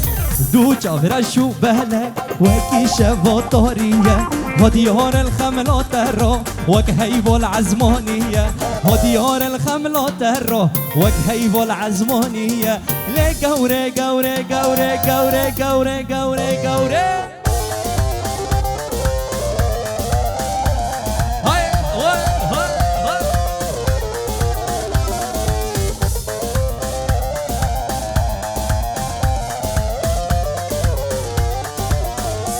دوج أفرشو بهلك وكي شبطارية وديار الخملات الرا وكهيب العزمانية وديار الخملات الرا وكهيب العزمانية لي قوري قوري قوري قوري قوري قوري قوري هاي هاي هاي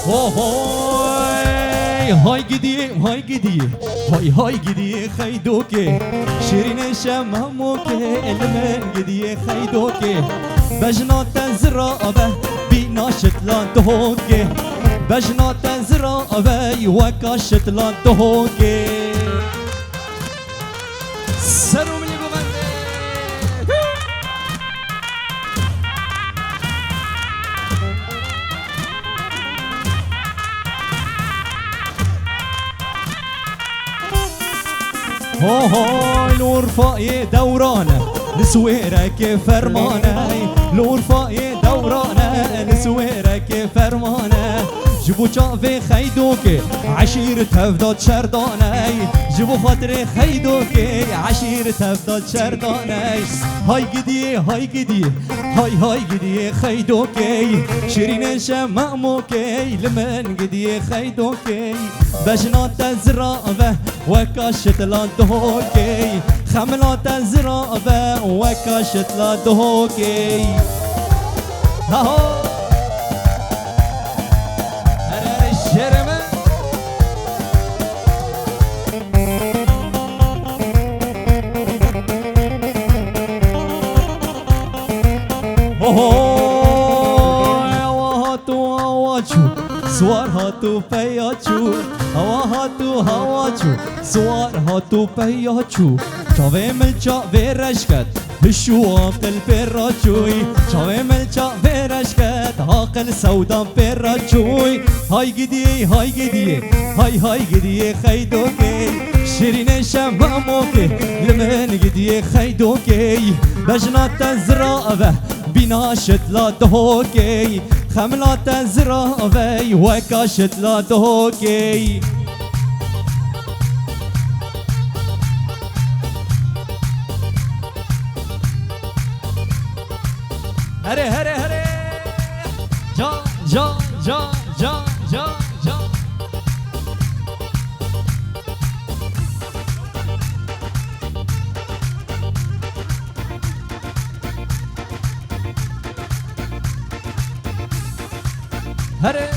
هاي هاي قدي هاي قدي هاي قدي خيدوكي شيرين شماموكي المن قدي خيدوكي بجنات زرابة بناشت لان تهوكي بجنات زرابة وكاشت لان تهوكي سرو من هاي الورفاي دورانه لسويرك فرمانه الورفاي دورانه لسويرك فرمانه جبو شافي خيدوكي عشيرة تفضل شرداني جبو خاطري خيدوكي عشيرة تفضل شرداني هاي قدي هاي قدي هاي قدي خيدوكي شيرين شماموكي لمن قدي خيدوكي بجنات الزرابة وكاشت لا دهوكي خملات الزرابة وكاشت لا دهوكي هاهو سوار هاتو پیاچو هوا هاتو هواچو سوار هاتو پیاچو چاوه ملچا ورشکت بشو عقل پراچوی چاوه ملچا ورشکت عقل سودا پراچوی های گدی های گدی های گدی خیدوکی شیرین شماموکی لمن گدی خیدوکی بجنات زرابه بناشت لا دهوكي خملات زرابي وكاشت لا دهوكي هري هري هري جا جا جا جا جا جا هري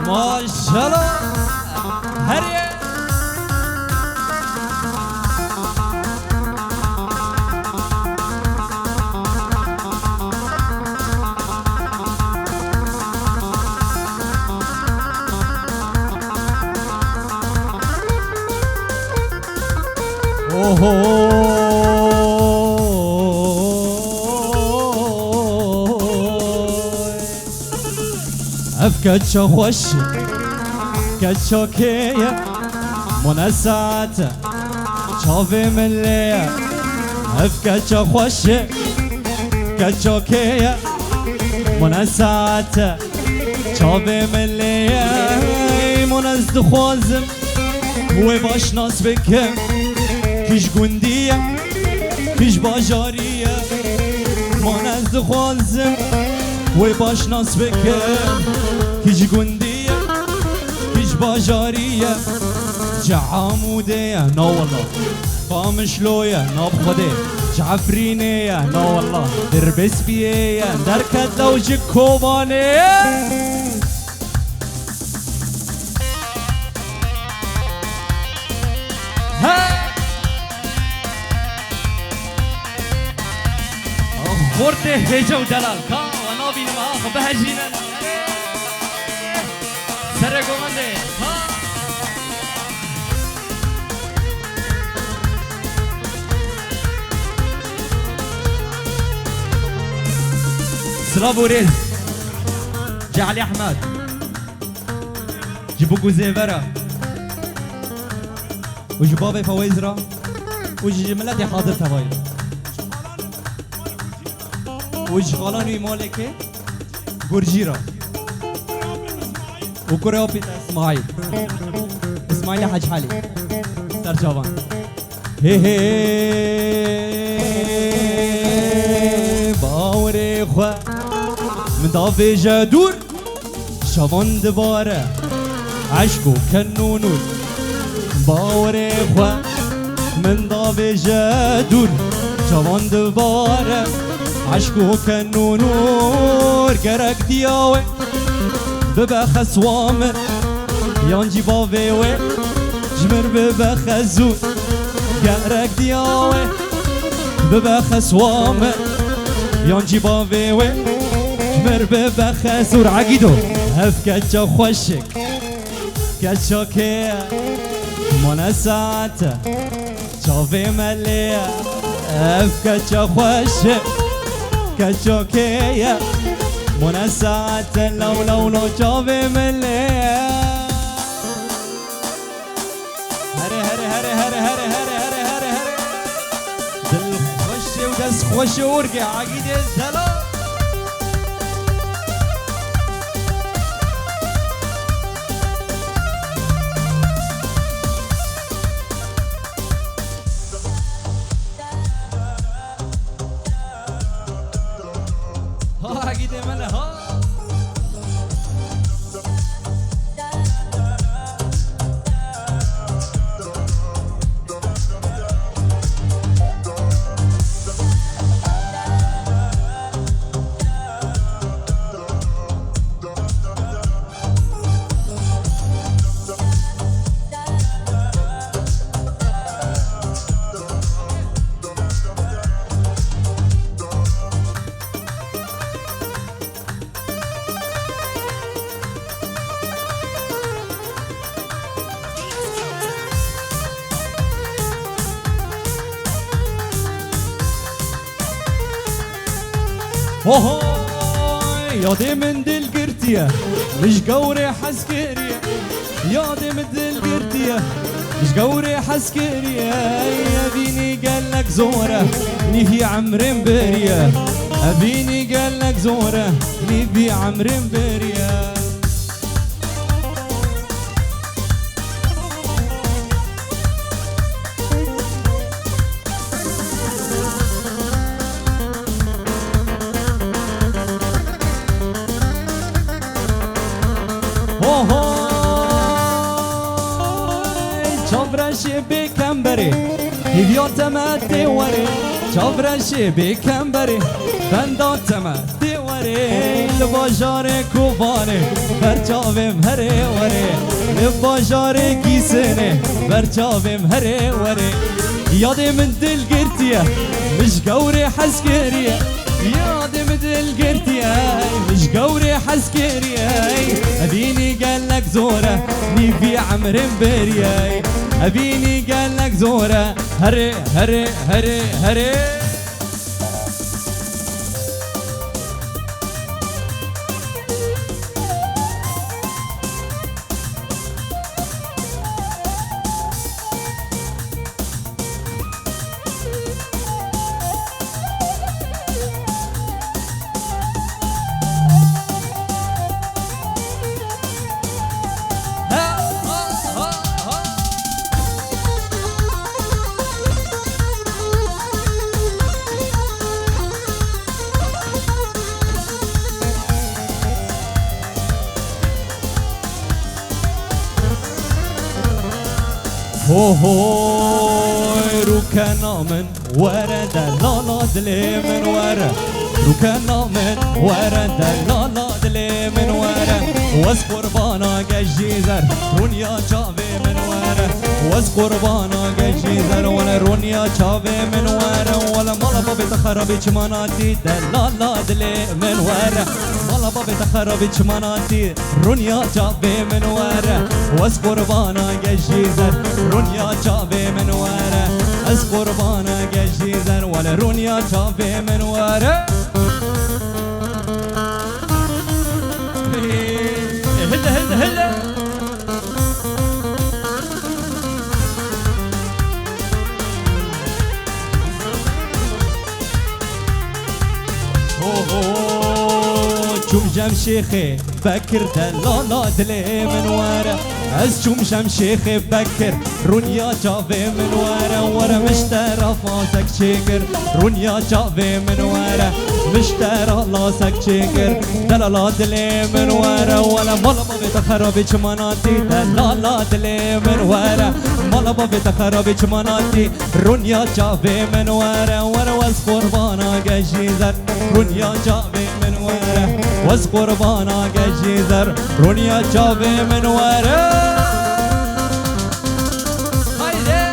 ما شاء الله هري أفكتشو خوش كتشو كيا منسات شوفي ملي أفكتشو خوش كتشو كيا منسات شوفي ملي منز خوازم وباش ناس بكم كيش قندية كيش باجارية منز خوازم وباش ناس بكم كيش قندية كيش باجارية جعامودية نا والله قامشلوية ناب خده جعفرينية نا والله دربس بيه دركت لو جك كوبانية فورته هجا ودلال كا ونابين ما بهجينا سرقو منده سلافو ريز جعلي احمد جيبوكو زيفرا وجبابي فويزرا وجملتي حاضر توايل وجخالانوي مالكي برجيرا وكوريو بيتا اسماعيل حاج حالي سرجوان هي باوري خوا من دافي جادور شوان دباره عشقو كنونون باوري خوا من دافي جادور شوان دباره عشقو كنونور قرق دياوي ببخس وامر يانجي بافيوي جمر ببخزون قرق دياوي ببخس وامر يانجي بافيوي جمر ببخزور عقيدو هف كتشا خوشك كتشا كيا منساته شافي مليا هف كتشا خوشك كتشوكية منسات لو شافي مليا هري هري هري هري هري هري هري هري هري دل خوشي ودس خوشي ورقي عقيد الزلال اوه يا من دل قرتيه مش قوري حسكريه يا من دل قرتيه مش قوري حسكريه ابيني قال لك زوره نبي عمر بريه ابيني قال لك زوره نبي عمر بريه بكمبري هيفيوت ما توري شافرشي بكمبري بندوت ما توري لباجاري كوباني برچاوم هري وري لباجاري كيسني برچاوم هري وري يادي من دل قرتيه مش قوري حسكريه يادي من دل قرتيه مش قوري حسكريه ابيني قال لك زوره نبي عمر بريه ابيني قال لك زوره هري هري هري هري هوهوي ركنا من ورا دلالا دلي من ورا ركنا من ورا دلالا دلي من ورا واس قربانا جيزر دنيا جابي من ورا واز قربانا گشیدن ولا رونیا چاوه من وره ولا مالا بابی تخرابی چماناتی دلالا دلی من وره مالا بابی تخرابی چماناتی رونیا چاوه من وره واز قربانا گشیدن رونیا چاوه من وره از قربانا گشیدن ولا رونیا چاوه من وره هلا هلا هلا چوم جم شيخي بكر دلالا دلي من ورا از چوم جم شيخي بكر رونيا جاوي من ورا مشترى فاسك شكر رونيا جاوي من ورا مشترى لاسك شكر دلالا دلي من ورا ولا مالا بابي تخربي چماناتي دلالا دلي من ورا مالا بابي تخربي چماناتي رونيا جاوي من ورا واز قربانا گشيزر رونيا جاوي من ورا واز قربانا گشیدر رونیا جاوه من وره هایده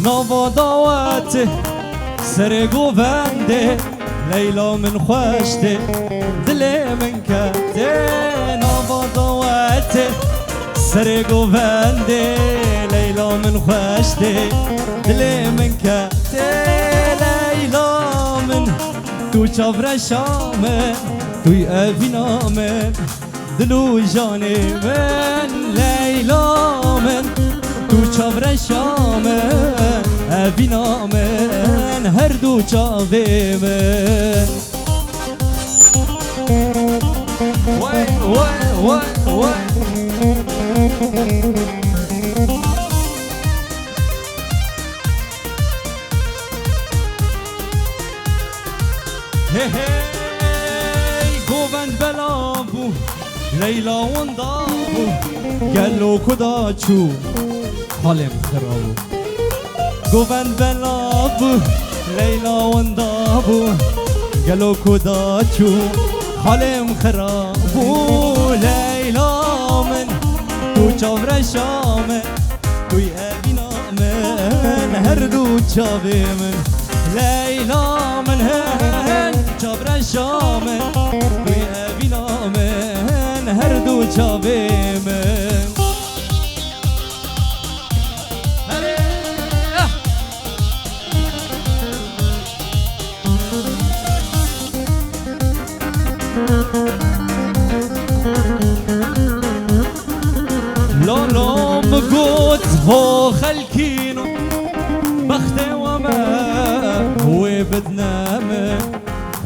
نوا دعوته سر گوونده لیلا من خوشته دل من کته نوا دعوته سر گوونده لیلا من خوشته دل من کته لیلا من تو چابر شامه توی اوینا من دلو جان من لیلا من تو چابر شامه اوینا من هر دو چاوه من وای وای وای وای هی گووند بلا بو لیلا وندا بو گلو کدا چو حالم خرابو گووند بلا بو لیلا وندا بو گلو کدا چو حالم خرابو لیلا من تو چاور شامه توی اوینا من هر دو چاوه من لیلا من هر چاور شامه توی اوینا من هر دو چاوه من لولو بقوت هو خلكينو بختي وما هو بدنا من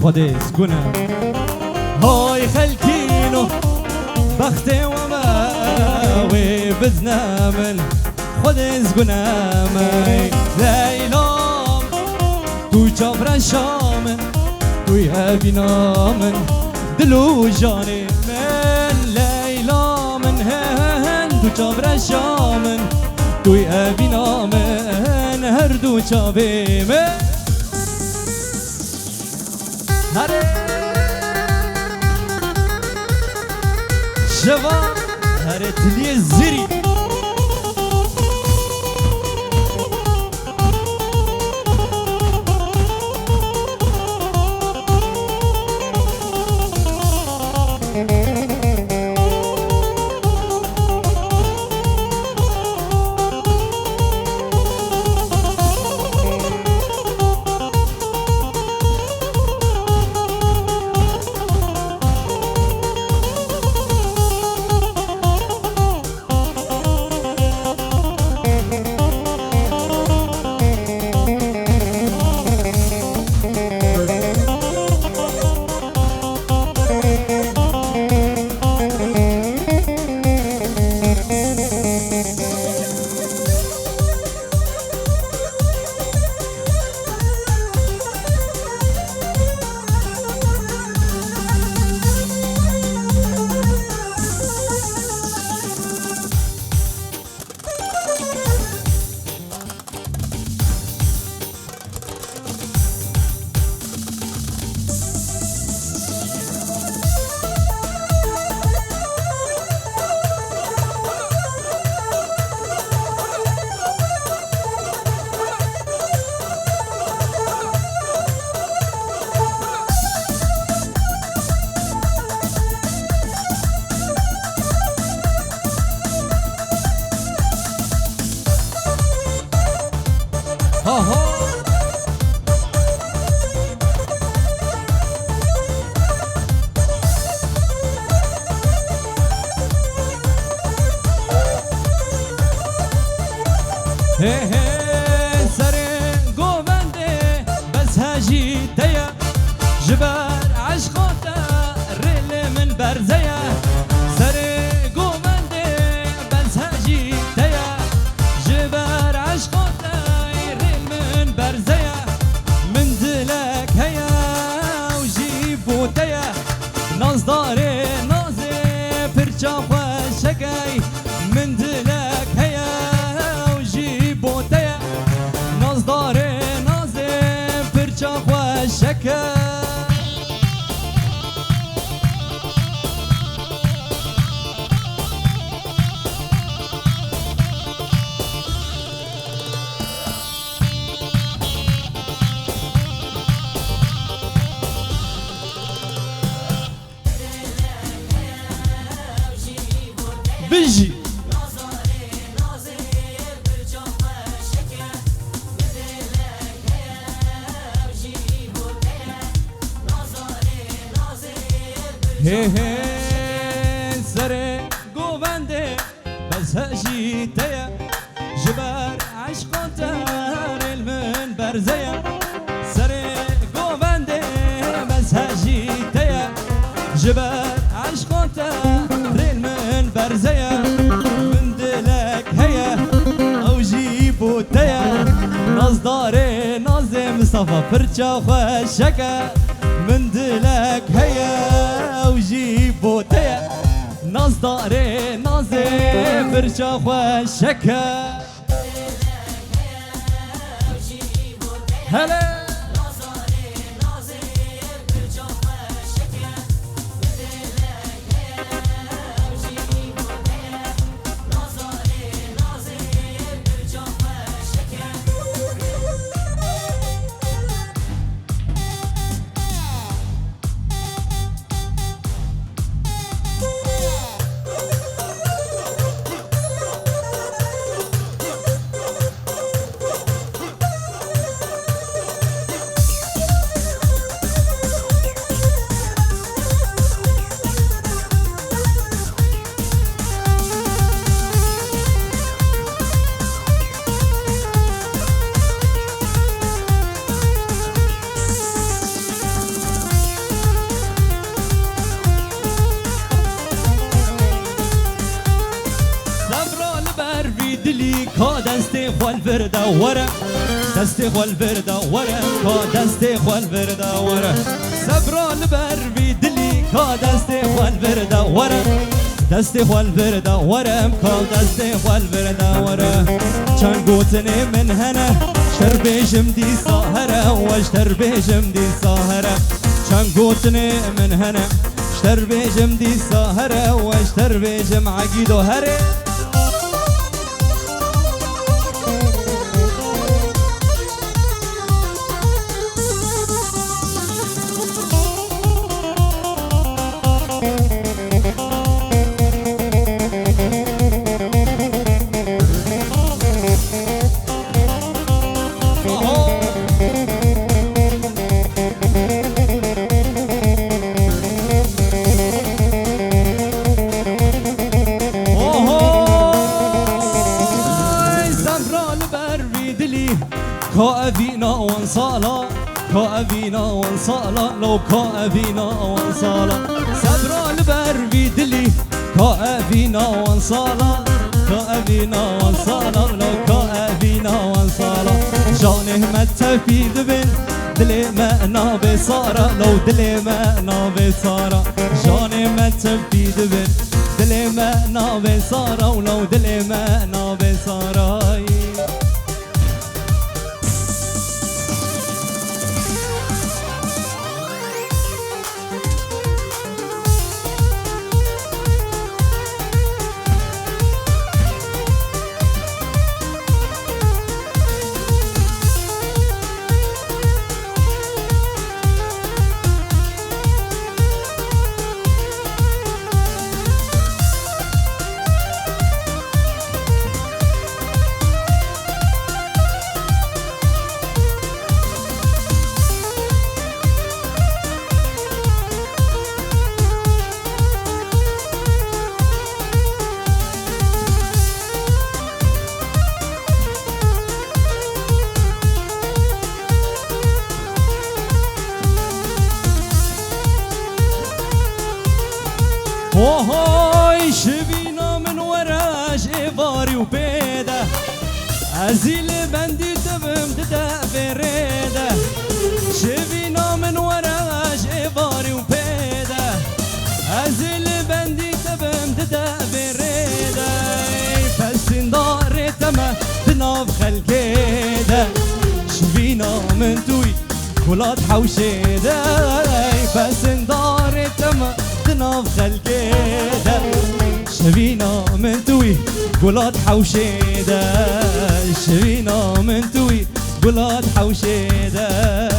خدي سكنا هاي خلكينو بختي وما هو بدنا من خدي سكنا ماي ليلى تو جبر شام تو يابينا من دلو جاني من ليلى من هن تو جبر شام تو يابينا من هر دو چاوه من هره شوا هره تلی زیری جبر عشقاته ریل من برزیه سری گومنده بزهجی تیه جبر عشقاته ریل من برزیه من دلک هیا و جیبو تیه نازداره نازه پرچا خوشکی من دلک هیا و جیبو تیه نازداره نازه پرچا خوشکی بيجي هي هي سري قوبندي بس هجي تيا جبر عشق تار المن برزيا سري قوبندي بس هجي تيا جبر عشق تار المن برزيا من دلك هيا او جيبو تيا نصداري نازي مصطفى فرشا خوشكا من دلك هيا وجيبو تيا نصداري نازي فرشا خوشكا هلا دستي خوال بردا ورا دستي خوال بردا ورا كا دستي خوال بردا ورا صبران بر بدلي كا دستي خوال بردا ورا دستي خوال بردا ورا كا دستي خوال بردا ورا كان قوتني من هنا شربيجم دي ساهرة واشتربيجم دي ساهرة كان قوتني من هنا شربيجم دي ساهرة واشتربيجم عقيدو هري كأبينا وانصالا كأبينا وانصالا لو كأبينا وانصالا صبر البر بدلي كأبينا وانصالا كأبينا وانصالا لو كأبينا وانصالا جانه متفيد بن دلي ما نابي صارا لو دلي ما نابي صارا جانه متفيد بن دلي ما نابي صارا ولو دلي ما نابي صارا وهاي شبينا من وراش إيفاري وبيدا أزيل بندي تبم تدا فريدا شبينا من وراش إيفاري وبيدا أزيل بندي تبم تدا فريدا فالسن دار تما تناف خلقيدا شبينا من توي كلات حوشيدا فالسن دار تما تناف خلقيدا شبينا من توي قولات حوشيدا شبينا من توي قولات حوشيدا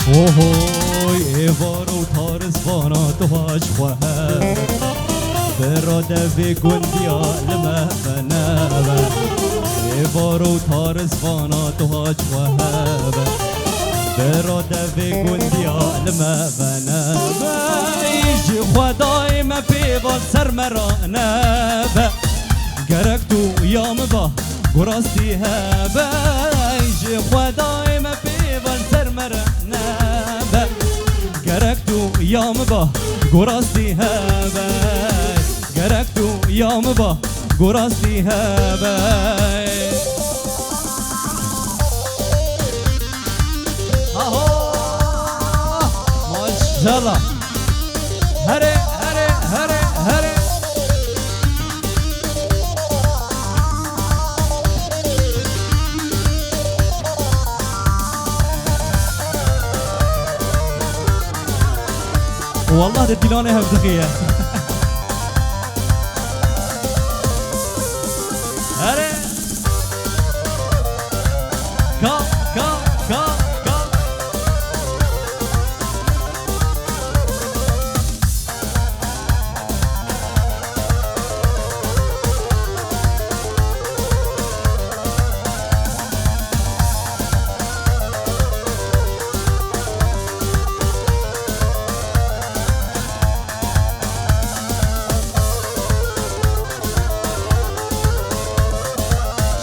وهوي إيفارو تارس فانا تهاج خواه براده في قنديا لما فنابا إيفارو تارس فانا تهاج خواه براده في قنديا لما فنابا يجي خداي ما بيبال سر مرانابا قرقتو يا مبا قراستي هابا يجي خداي ما بيبال سر مرانابا قرقتو يا مبا قراستي هابا قرقتو يا مبا قراستي هابا ما شاء الله هري هري هري هري والله ده دلاني هبدقية هري كا كا كا كا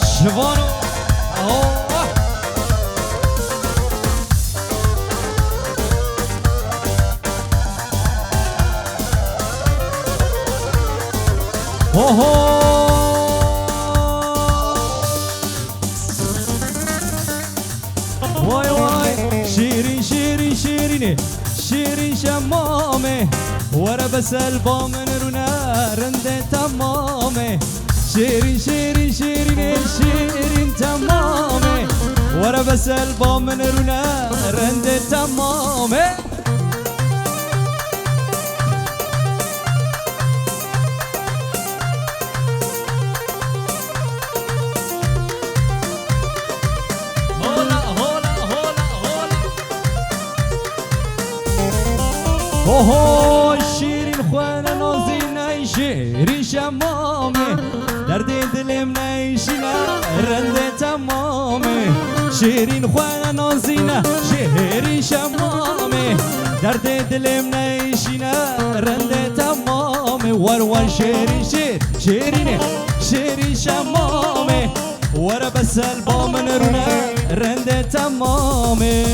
شوانو واي واي شيرين شيرين شيرين شيرين شمامي ورا بس البامن رونا رندة تمامي شيرين شيرين شيرين شيرين تمامي ورا بس البامن رونا رندة تمامي اوه شیرین خوانه نازینه شیرین شمامه درد دلم نیشینه رنده تمامه شیرین خوانه نازینه شیرین شمامه درد دلم نیشینه رنده تمامه ور شیرین شیرینه شیرین شمامه ور بس البامن رونه رنده تمامه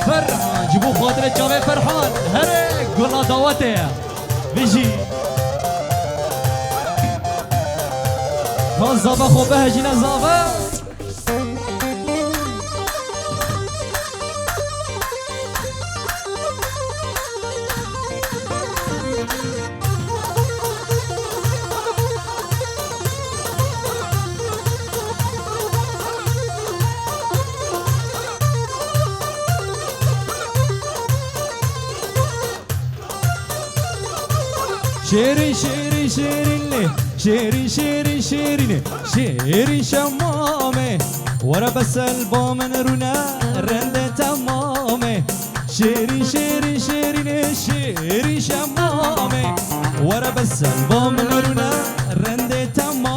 فرحان جيبوا خاطر جامع فرحان هري قولنا دعوته بيجي كان زابا خوبه هجينا زابا شيرين شيرين شيرين لي شيرين شيرين شيرين شيرين شمامي ورا بس البامن رونا رنده تمامي شيرين شيرين شيرين شيرين شمامي ورا بس البامن رونا رنده تمامي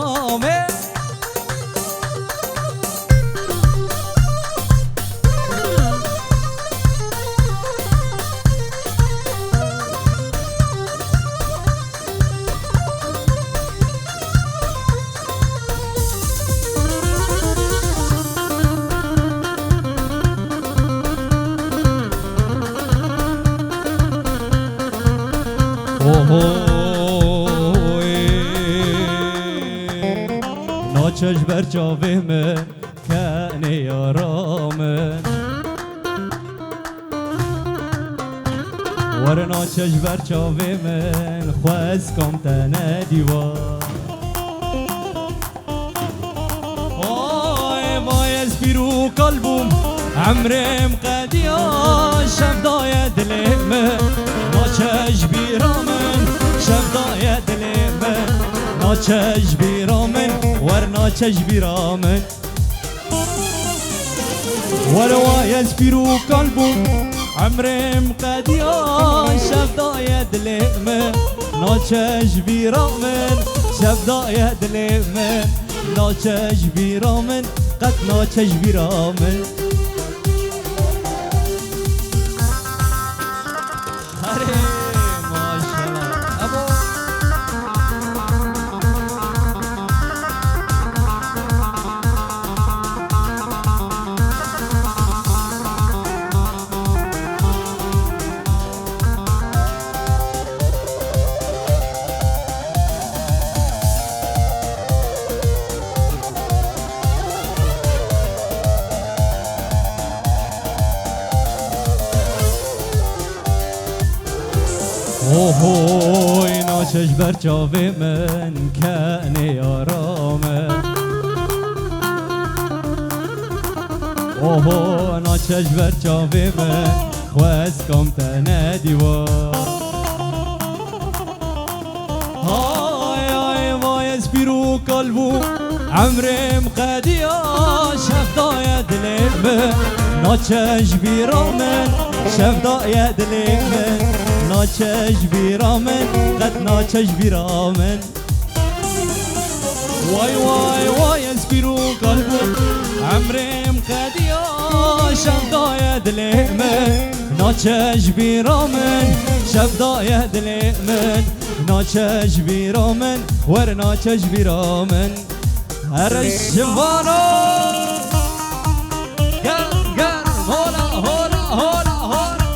ناچش بر جاوه من کنه یارامن ور ناچش بر جاوه من خواست کم تنه دیوار وای از بیرو قلبم عمرم قدیا شفدای دلم ناچش بیرامن شفدای دلم ناچش بیرامن ور ناچش بیرامن ور وای از بیرو قلبم عمرم قدیا شفدای دلم ناچش بیرامن شفدای دلم ناچش بیرامن قد ناچش بیرامن هره ماشالله ابو اوهوی ناچش بر جاوه من کنه یارامه اوهو ناچش بر جاوه من خواست کم تنه دیوار های های وای از بیرو قلبو عمرم قدیا شفدای دلم ناچش بیرامن شفدای دلم ناچش بیرامن قد ناچش بیرامن وای وای وای از بیرو قلبو عمرم قدیا شفدای دلم ناچش بیرامن شفدای دلم ناچش بیرامن ور ناچش بیرامن هر شوانو گر گر هولا هولا هولا هولا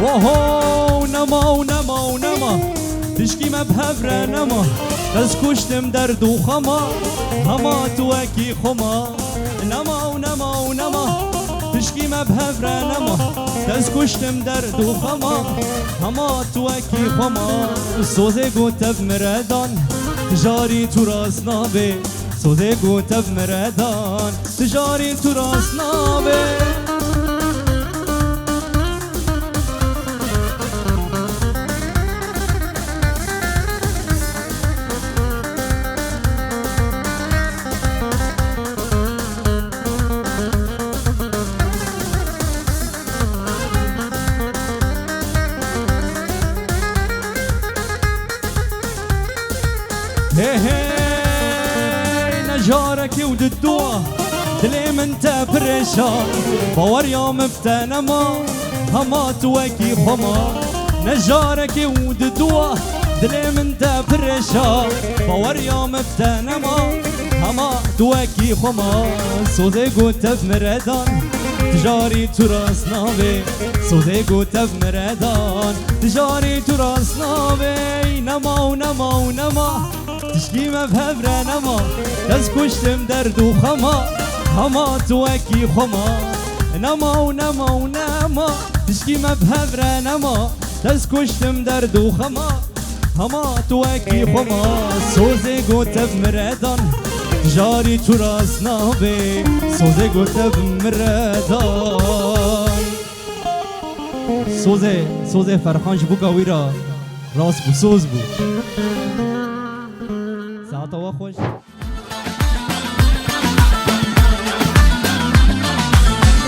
وهو نما ونما ونما تشكي ما بهبرة نما دز كشتم درد وخما هما توكي خما نما ونما ونما تشكي ما بهبرة نما دز كشتم درد وخما هما توكي خما سوزي قوت بمردان تجاري تو راس نابي سوزي قوت بمردان تجاري تو راس نابي نجارك ود الدوا دلي من تبرشا باور يوم بتنما هما توكي خما نجارك ود الدوا دلي من تبرشا باور يوم بتنما هما توكي خما سوزي قوت بمردان تجاری تو راست ناوی سوزه گوتب مردان تجاری تو راست ناوی نما و نما و نما تشکی مبهبره نما دست کشتم درد و خما هما تو اکی خما نما و نما و نما تشکی مبهبره نما دست کشتم درد و خما هما تو اکی خما سوزه گوتب مردان جاری تو راست نابه سوزه گوتب مردان سوزه فرخانش بو ویرا راست بو سوز بو ساعتا وا خوش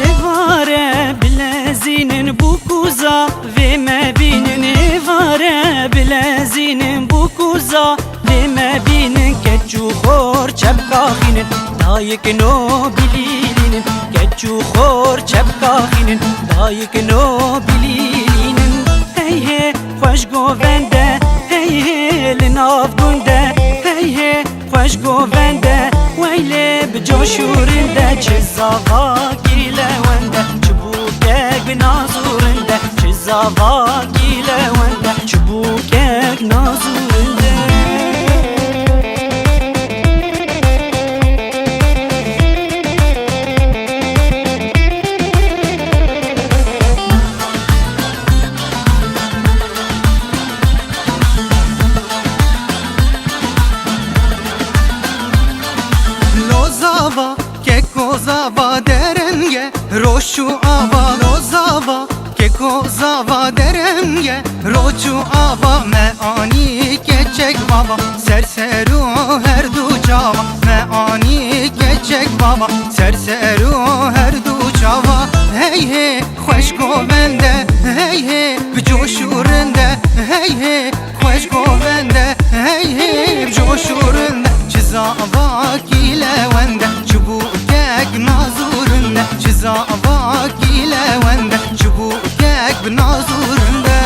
Evare bilezinin bu kuza ve mebinin evare bilezinin bu kuza ve mebinin keçu khor çepkakhinin dayık no bililinin keçu khor çepkakhinin dayık no bililinin hey hey hoş govende hey hey linav gunde hey hey hoş govende weyle bcoşurinde çizava gilewende çubukek binazurinde çizava gilewende çubukek nazurinde Lozava kekozava derenge roşu ava lozava kekozava derenge roşu ava meani keçek baba serseru her du çava meani keçek baba serseru her du çava hey hey hoş govende hey hey bcoşurinde hey hey hoş govende hey hey bcoşurinde çizava gilewende çubukek nazurinde çizava gilewende çubukek binazurinde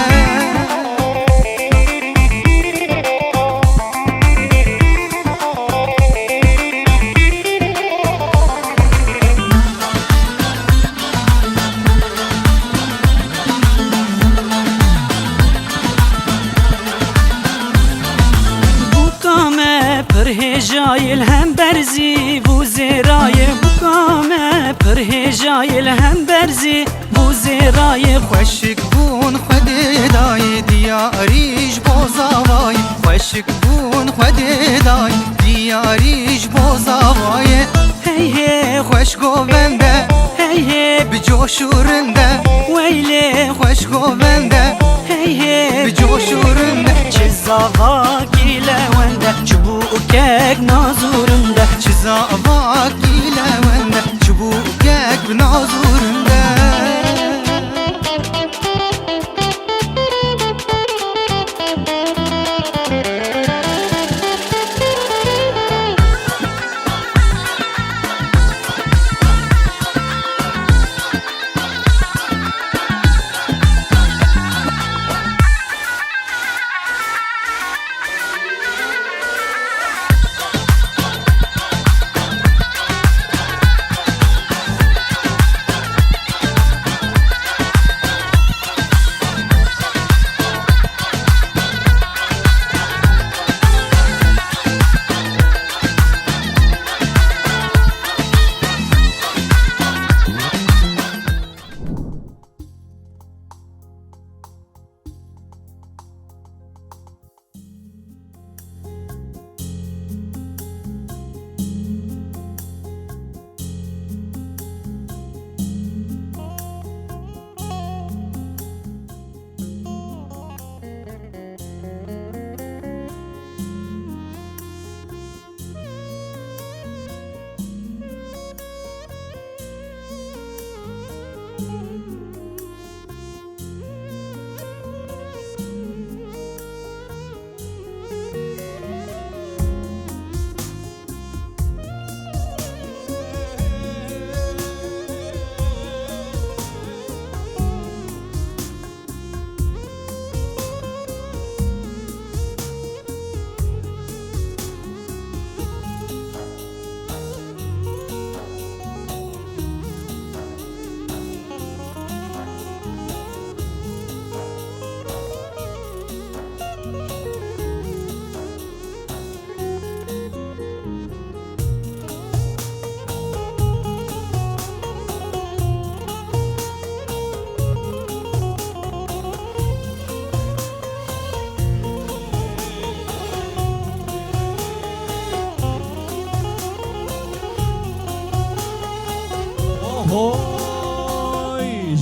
پرهجایل هم برزی بو زیرای بکامه پرهجایل هم برزی بو زیرای خوشک بون خدای دیاریش بازاوای خوشک بون خدای دیاریش بازاوای hey hey خوش گوونده hey hey بجوشورنده ویله خوش گوونده hey hey بجوشورنده çizava gilewende çubukek nazurinde çizava gilewende çubukek binazurinde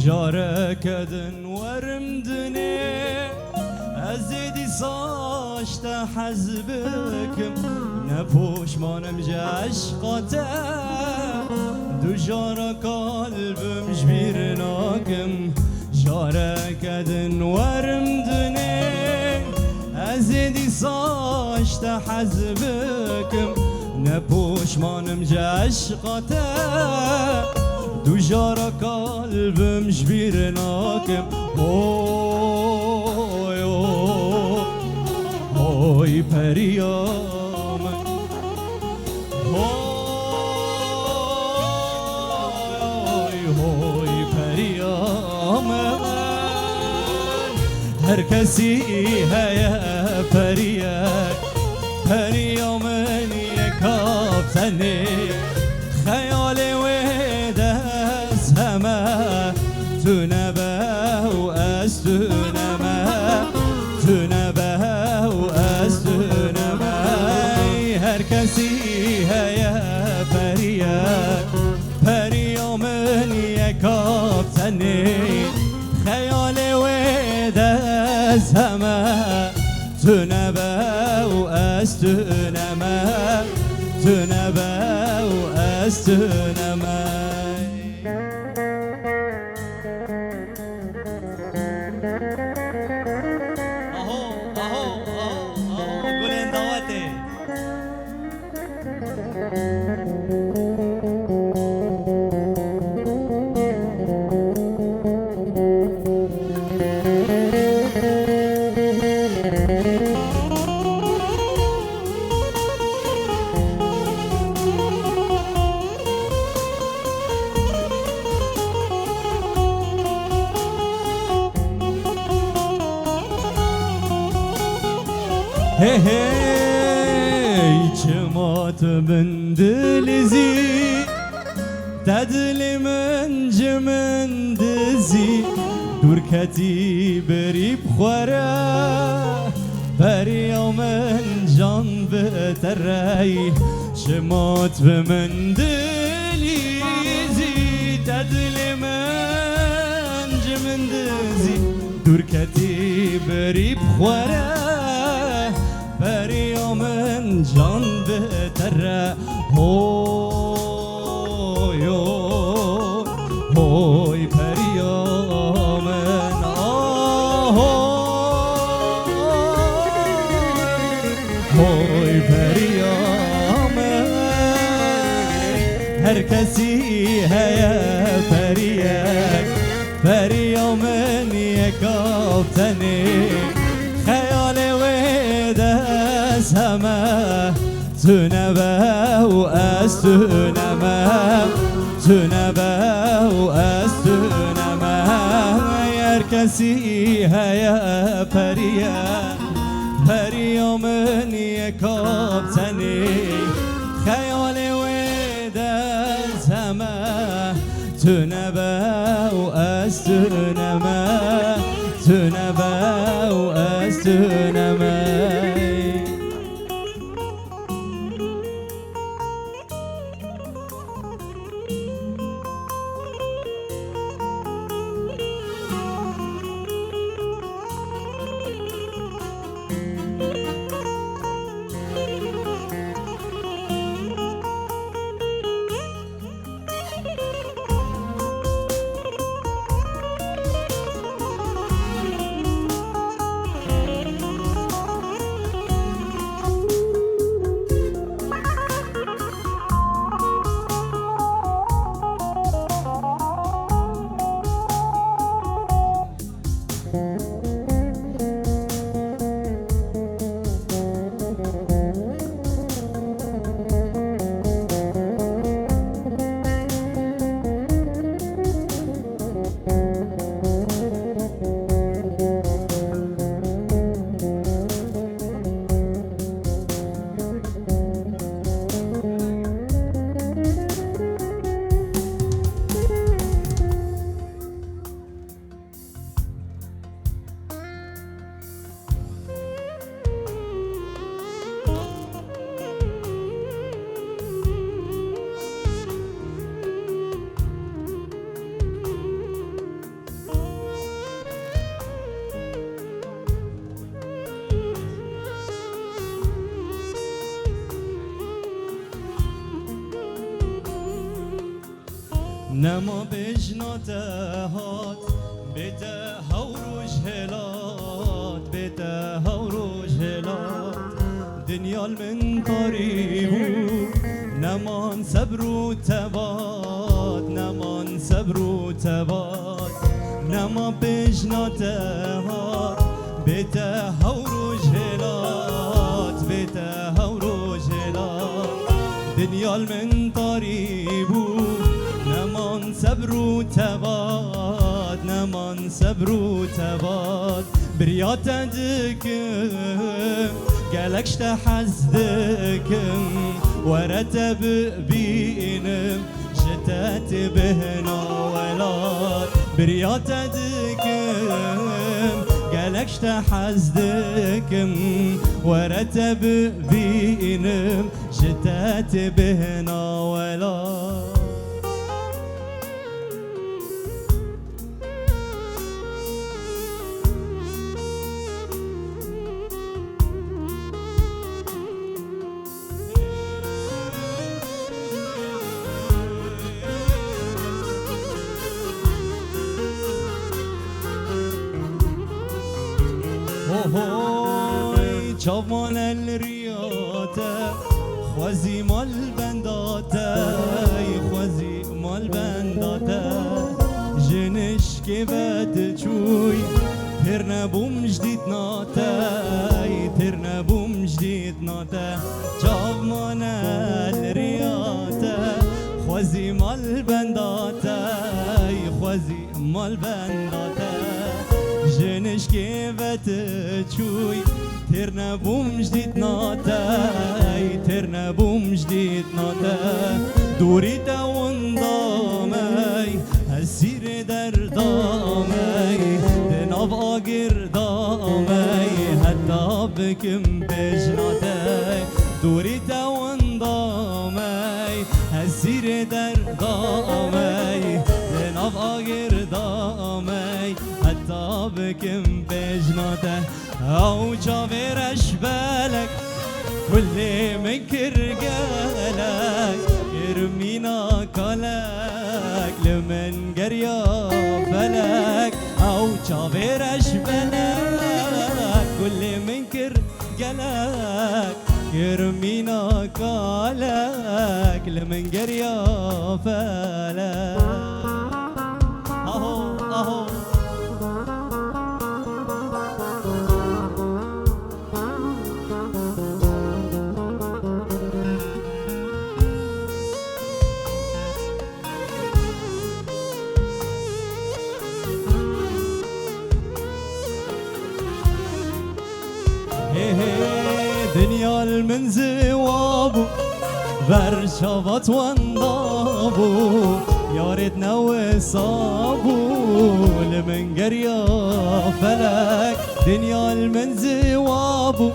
جاركدن ورمدني ازيدي صاشتا حزبكم نپوش مانم عشقاته دو جارا قلبم جبیر ناکم جاركدن ورمدني ازيدي صاشتا حزبكم نپوش مانم عشقاته دو جارا قلبم جبیر ناکم اوی اوی اوی پریام اوی اوی پریام هر کسی هیا پریک پریامن یکاب تنی خیال تنبه و از تنمه تنبه و از تنمه هر کسی هیا پریک پریامن یکاب تنی خیال وید از همه تنبه و از تنمه تنبه و از تنمه هی هی چمات من دلزی تدلی من جمن دزی دور کتی بری بخوره بری من جان بتری چمات من دلزی تدلی من جمن دزی دور کتی بری بخوره پریامن جان بهتره هوی هوی پریامن هوی پریامن هر کسی هیا پریک پریامن یکاب تنی خیال همه تنبه و از تنمه تنبه و از تنمه هر کسی هیا پریه پریامن یکاب تنی خیال وید از همه تنبه و از تنمه تنبه و از تنمه نما بجناته هات بيته هوروج هلات بيته هوروج هلات دنيا من طريبو نمان صبر تبات نمان صبر تبات نما بجناته هات بيته هوروج هلات بيته هوروج هلات دنيا من طريبو نمان صبر تبات نمان صبر تبات بريات دكم قالكش تحزدكم ورتب بينم شتات بهنا ولات بريات دكم قالكش تحزدكم ورتب بينم شتات بهنا ولات هوي جوان الرياته خوزي مال بنداته خوزي مال بنداته جنش كبت شوي ترنبوم جديد ناته ترنبوم جديد ناته جوان الرياته خوزي مال بنداته خوزي مال بنداته جنش كيفت تشوي ترنبوم جديد ناتاي ترنبوم جديد ناتاي دوري ونضامي هسير دردامي دناب آقر دامي حتى بكم بجناتاي دوري ونضامي هسير دردامي دناب آقر دامي بكم بجناته او جاورش بالك كل منكر قالك يرمينا كالك لمن قريا فلك او جاورش بالك كل منكر قالك يرمينا كالك لمن قريا فلك اهو اهو دنيا المنزي وابو برشافت وانضابو يا ريتنا وصابو لمن قريا فلك دنيا المنزي وابو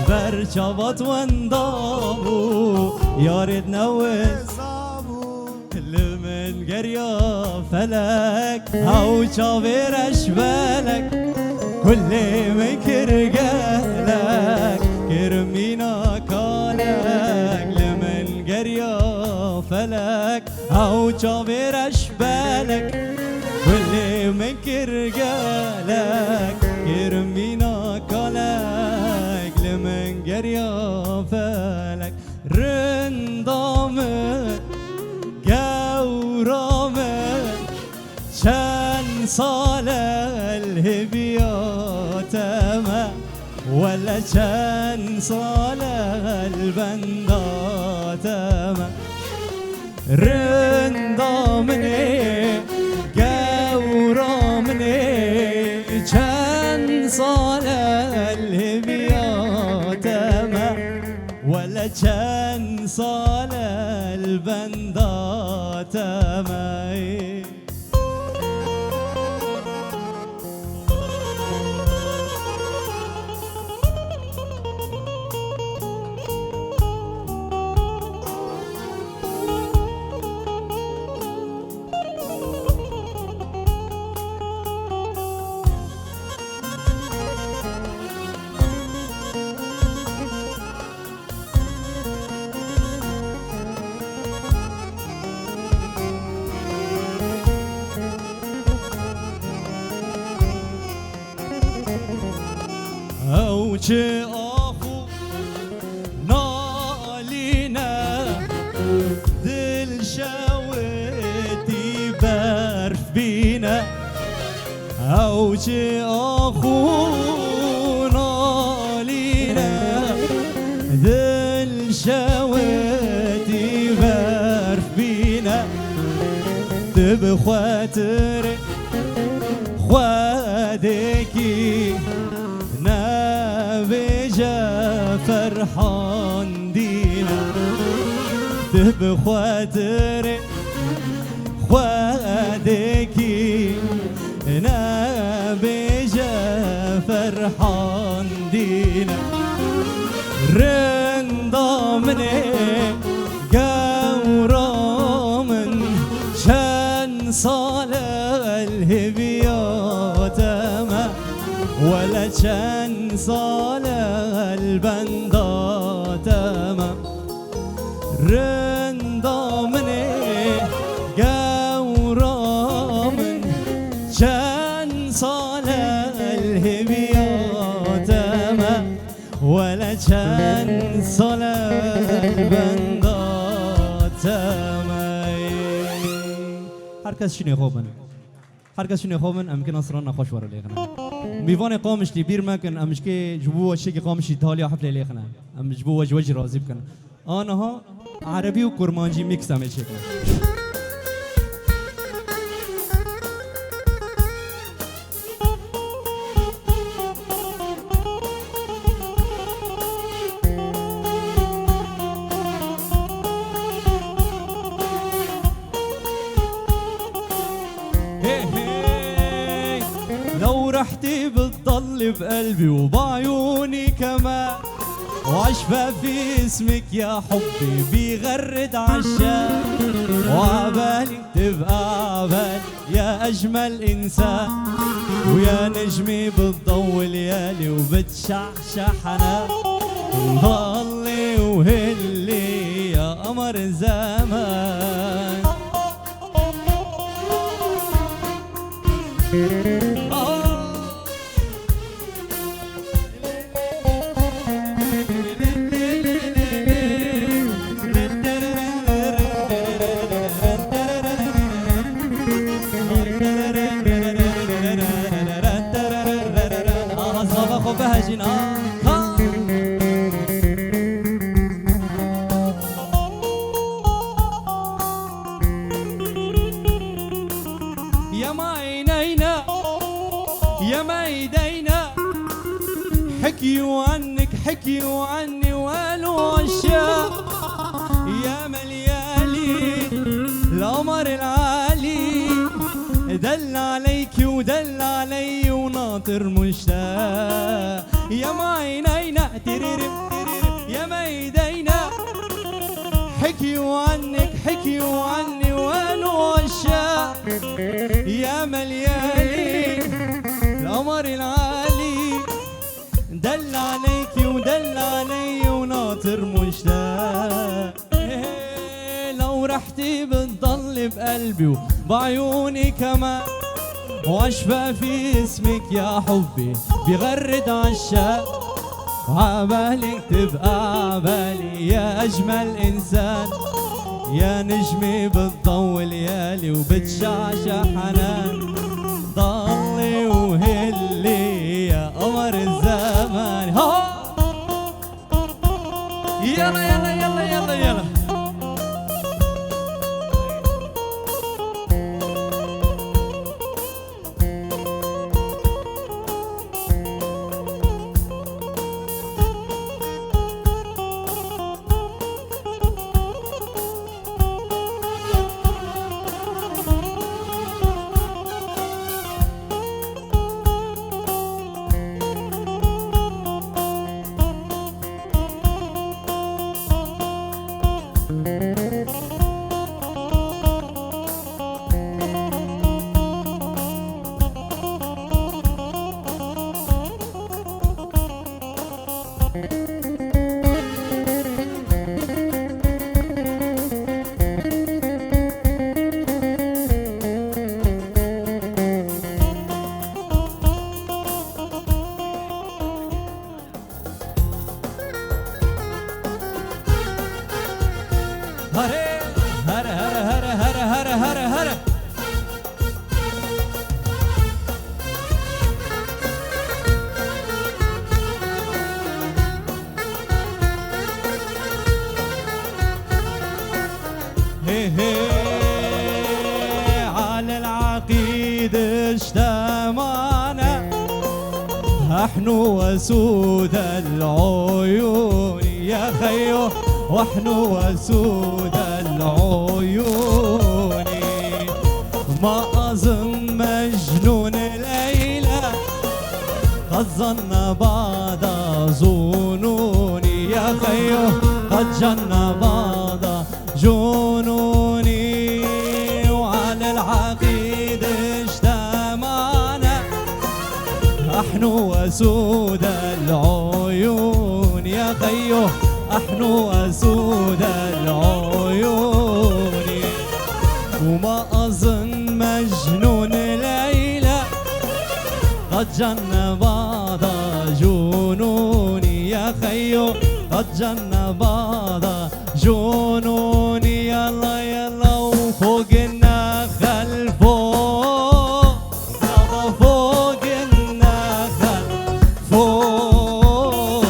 برشافت وانضابو يا ريتنا وصابو لمن قريا فلك او شاور اشبالك كل منكر قالك كرمينا كالك لمن قريا فلك او جابر اشبالك كل منكر قالك كرمينا كالك لمن قريا فلك رندامن قورامن شان صال الهبيات ما ولا كان صال البندات ما رندامني قورامني كان صال الهبيات ما ولا كان صال البندات ما او چه آخو نالینه دل شویتی برف بینه او چه آخو نالینه دل شویتی برف بینه تب خاطر خودکی نبجا فرحان دينا تب خاطر خودکی نبجا فرحان دينا رندا منه قورا من شان صال الهبيات ما ولا كان صال البندات ما رندا منه قورا من كان صال الهبيات ما ولا كان صال البندات ما هر کس شنو خوبن هر کس شنو خوبن امکن اصلا نخوش ور لیخنا میوان قامش لی بیر مکن امش که جبو شکی قامش ایتالیا حفله لیخنا ام جبو وجه راضی بکن آنها عربی و کرمانجی میکس همه چیکن لو رحتي بتضل بقلبي وبعيوني كمان وعشفى في اسمك يا حبي بيغرد عالشام وعبالي تبقى عبالي يا أجمل إنسان ويا نجمي بتضوي ليالي وبتشعشع أنا وضلي وهلي يا قمر الزمان حكيوا عنك حكيوا عني وقالوا عشاق يا مليالي القمر العالي دل عليكي ودل علي وناطر مشتاق يا معينينا تررم يا ميدينا حكيوا عنك حكيوا عني وقالوا عشاق يا مليالي القمر العالي دل عليكي ودل علي وناطر مشتاق لو رحتي بتضل بقلبي وبعيوني كمان واشفى في اسمك يا حبي بيغرد عالشاق وعبالك تبقى عبالي يا أجمل إنسان يا نجمي بتضوي ليالي وبتشعشع حنان ضلي وهلي يا قمر الزمان ها يلا يلا يلا يلا يلا العقيد اجتمعنا احنا وسود العيون يا خيو واحنا وسود العيون ما أظن مجنون ليلى قد ظن بعض ظنوني يا خيو قد جن بعض جنوني وعلى العقيد اجتمعنا احنا وسود العيون يا خيو احنا وسود العيون وما أظن مجنون ليلى قد جن بعض جنوني يا خيو قد جن بعض جنوني يلا يلا وفوق النخل فوق يابا فوق النخل فوق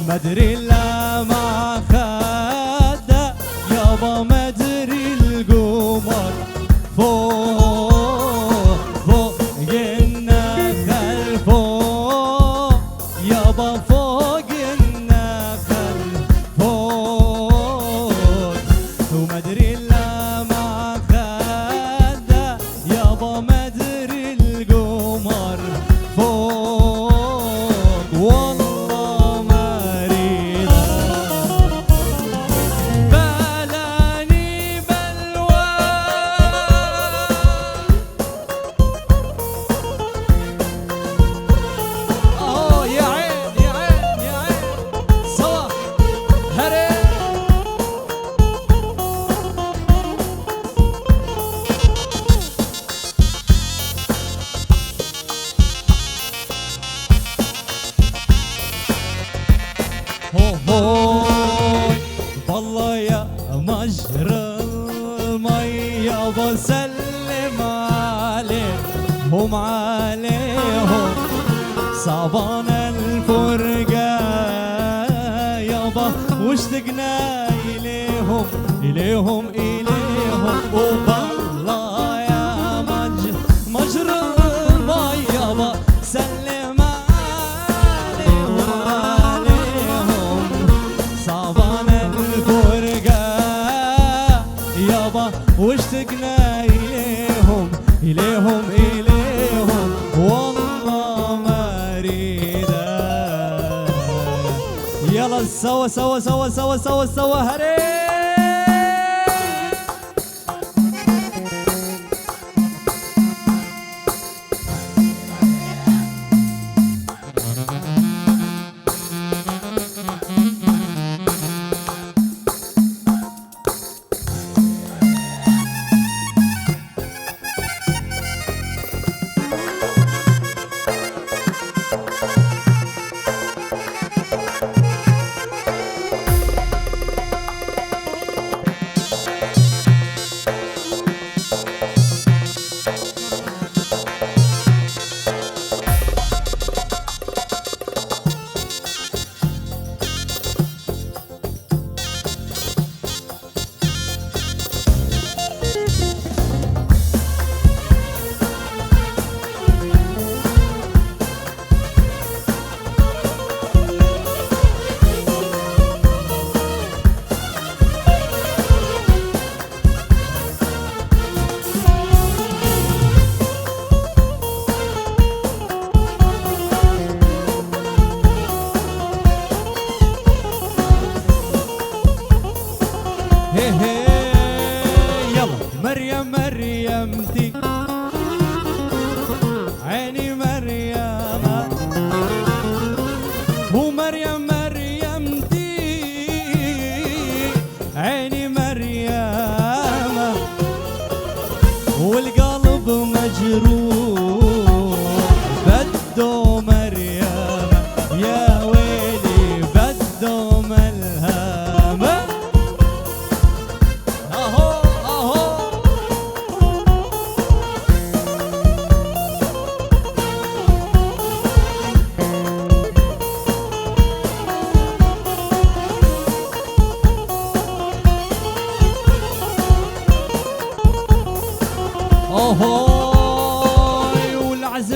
مدري لا ما خد يابا مدري القمر فوق فوق النخل فوق يابا فوق النخل فوق ومدري لا ما خد يابا مدري القمر فوق والله ما اريد بلاني بلوى يا عين يا عين يا عين سوا هري هو والله يا مجرى المية بسلم عليهم عليهم صعبان الفرقة يابا واشتقنا إليهم إليهم إليهم وبالله يا مجرى المية يابا سلم عليهم عليهم صعبان الفرقة يابا واشتقنا إليهم إليهم إليهم والله ما أريده يلا سوا سوا سوا سوا سوا سوا هري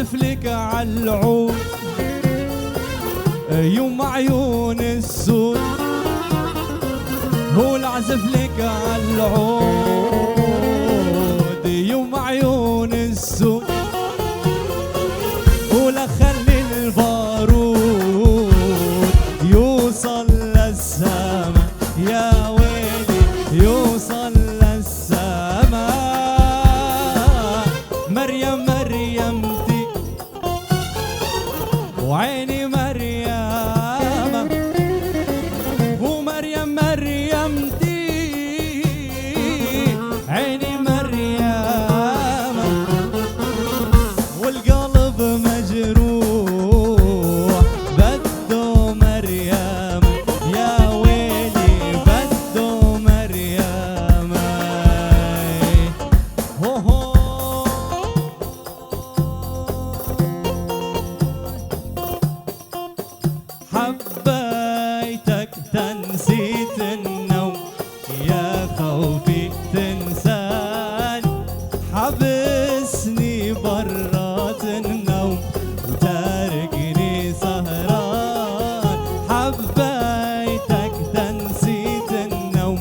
والعزف لك عالعود يوم عيون السود والعزف لك عالعود يوم عيون السود ولا خلي البارود يوصل للسما يا ويلي يوصل للسما مريم مريمتي وعيني مريم ومريم مريمتي عيني مريم والقلب مجروح بده مريم يا ويلي بده مريم هو هو حبيتك تنسيت النوم يا خوفي تنساني حبسني برات النوم وتاركني سهران حبيتك تنسيت النوم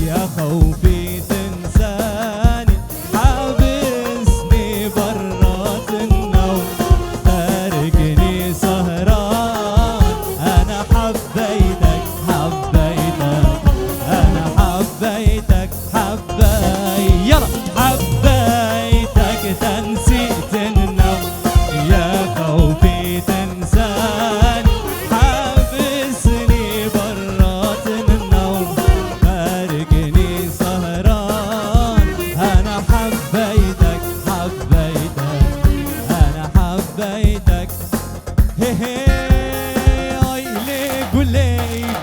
يا خوفي تنساني حبسني برات النوم تاركني سهران أنا حبيتك حبيتك أنا حبيتك يلا حبيتك تنسيت النوم يا خوفي تنساني حبسني برات النوم تاركني سهران أنا حبيتك أنا حبيتك هي هي لي قولي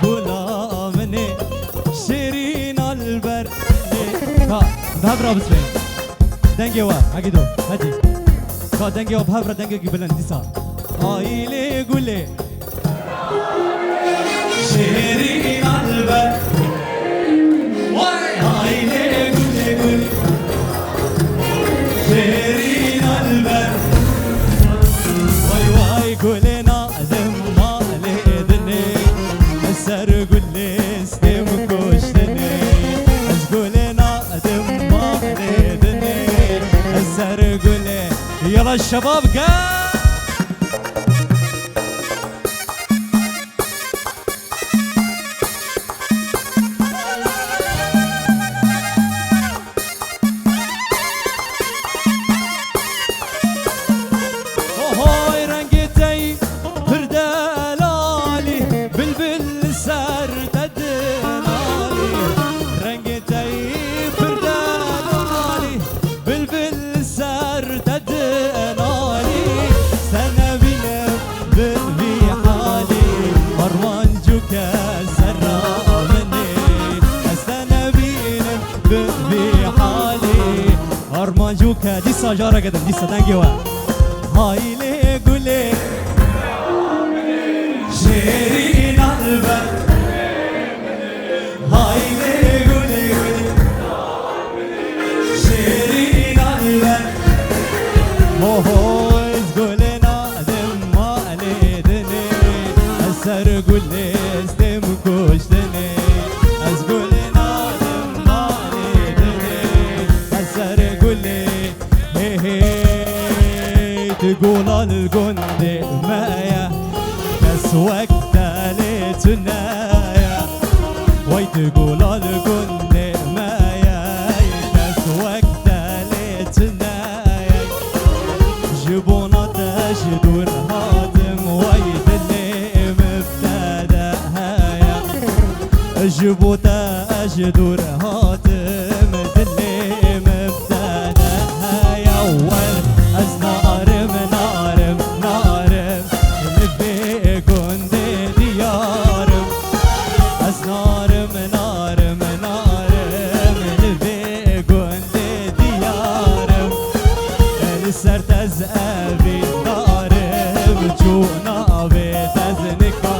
غلامني شيرين البر بهبرا بسمين دنگي وا اگيدو هدي کا دنگي وا بهبرا دنگي بلند ديسا لي قولي شيرين البر واي لي قولي شيرين البر واي قولي نادم مالي اذني السر قولي استم كوشتني قولي نادم مالي اذني السر قولي يلا الشباب قال هاي رنقتي فردالالي بلبل سر تدنالي رنقتي فردالالي بلبل سر تدنالي سنة بنا بلبي حالي مروان جوكا سرى مني سنة بنا بلبي حالي أرمان جوكا دي سجارة قدم دي سدنجوا هاي لي قولي شيرين البر هاي لي قولي شيرين البر هو قولي نادم مالي دني السر قولي استم كوشتني قولي نادم مالي دني السر قولي هي هي تقول الجند مايا بس وقت ليتنايا وي تقول الجند مايا بس وقت ليتنايا جبونا تشدور هاتم ويد اللي مبتداها جبو تشدور هاتم اللي مبتداها يا اول أزنارم نارم نارم اللي كنت ديارم أزنارم نارم نارم اللي كنت ديارم السر تزقبي دارم جونا بتزنكارم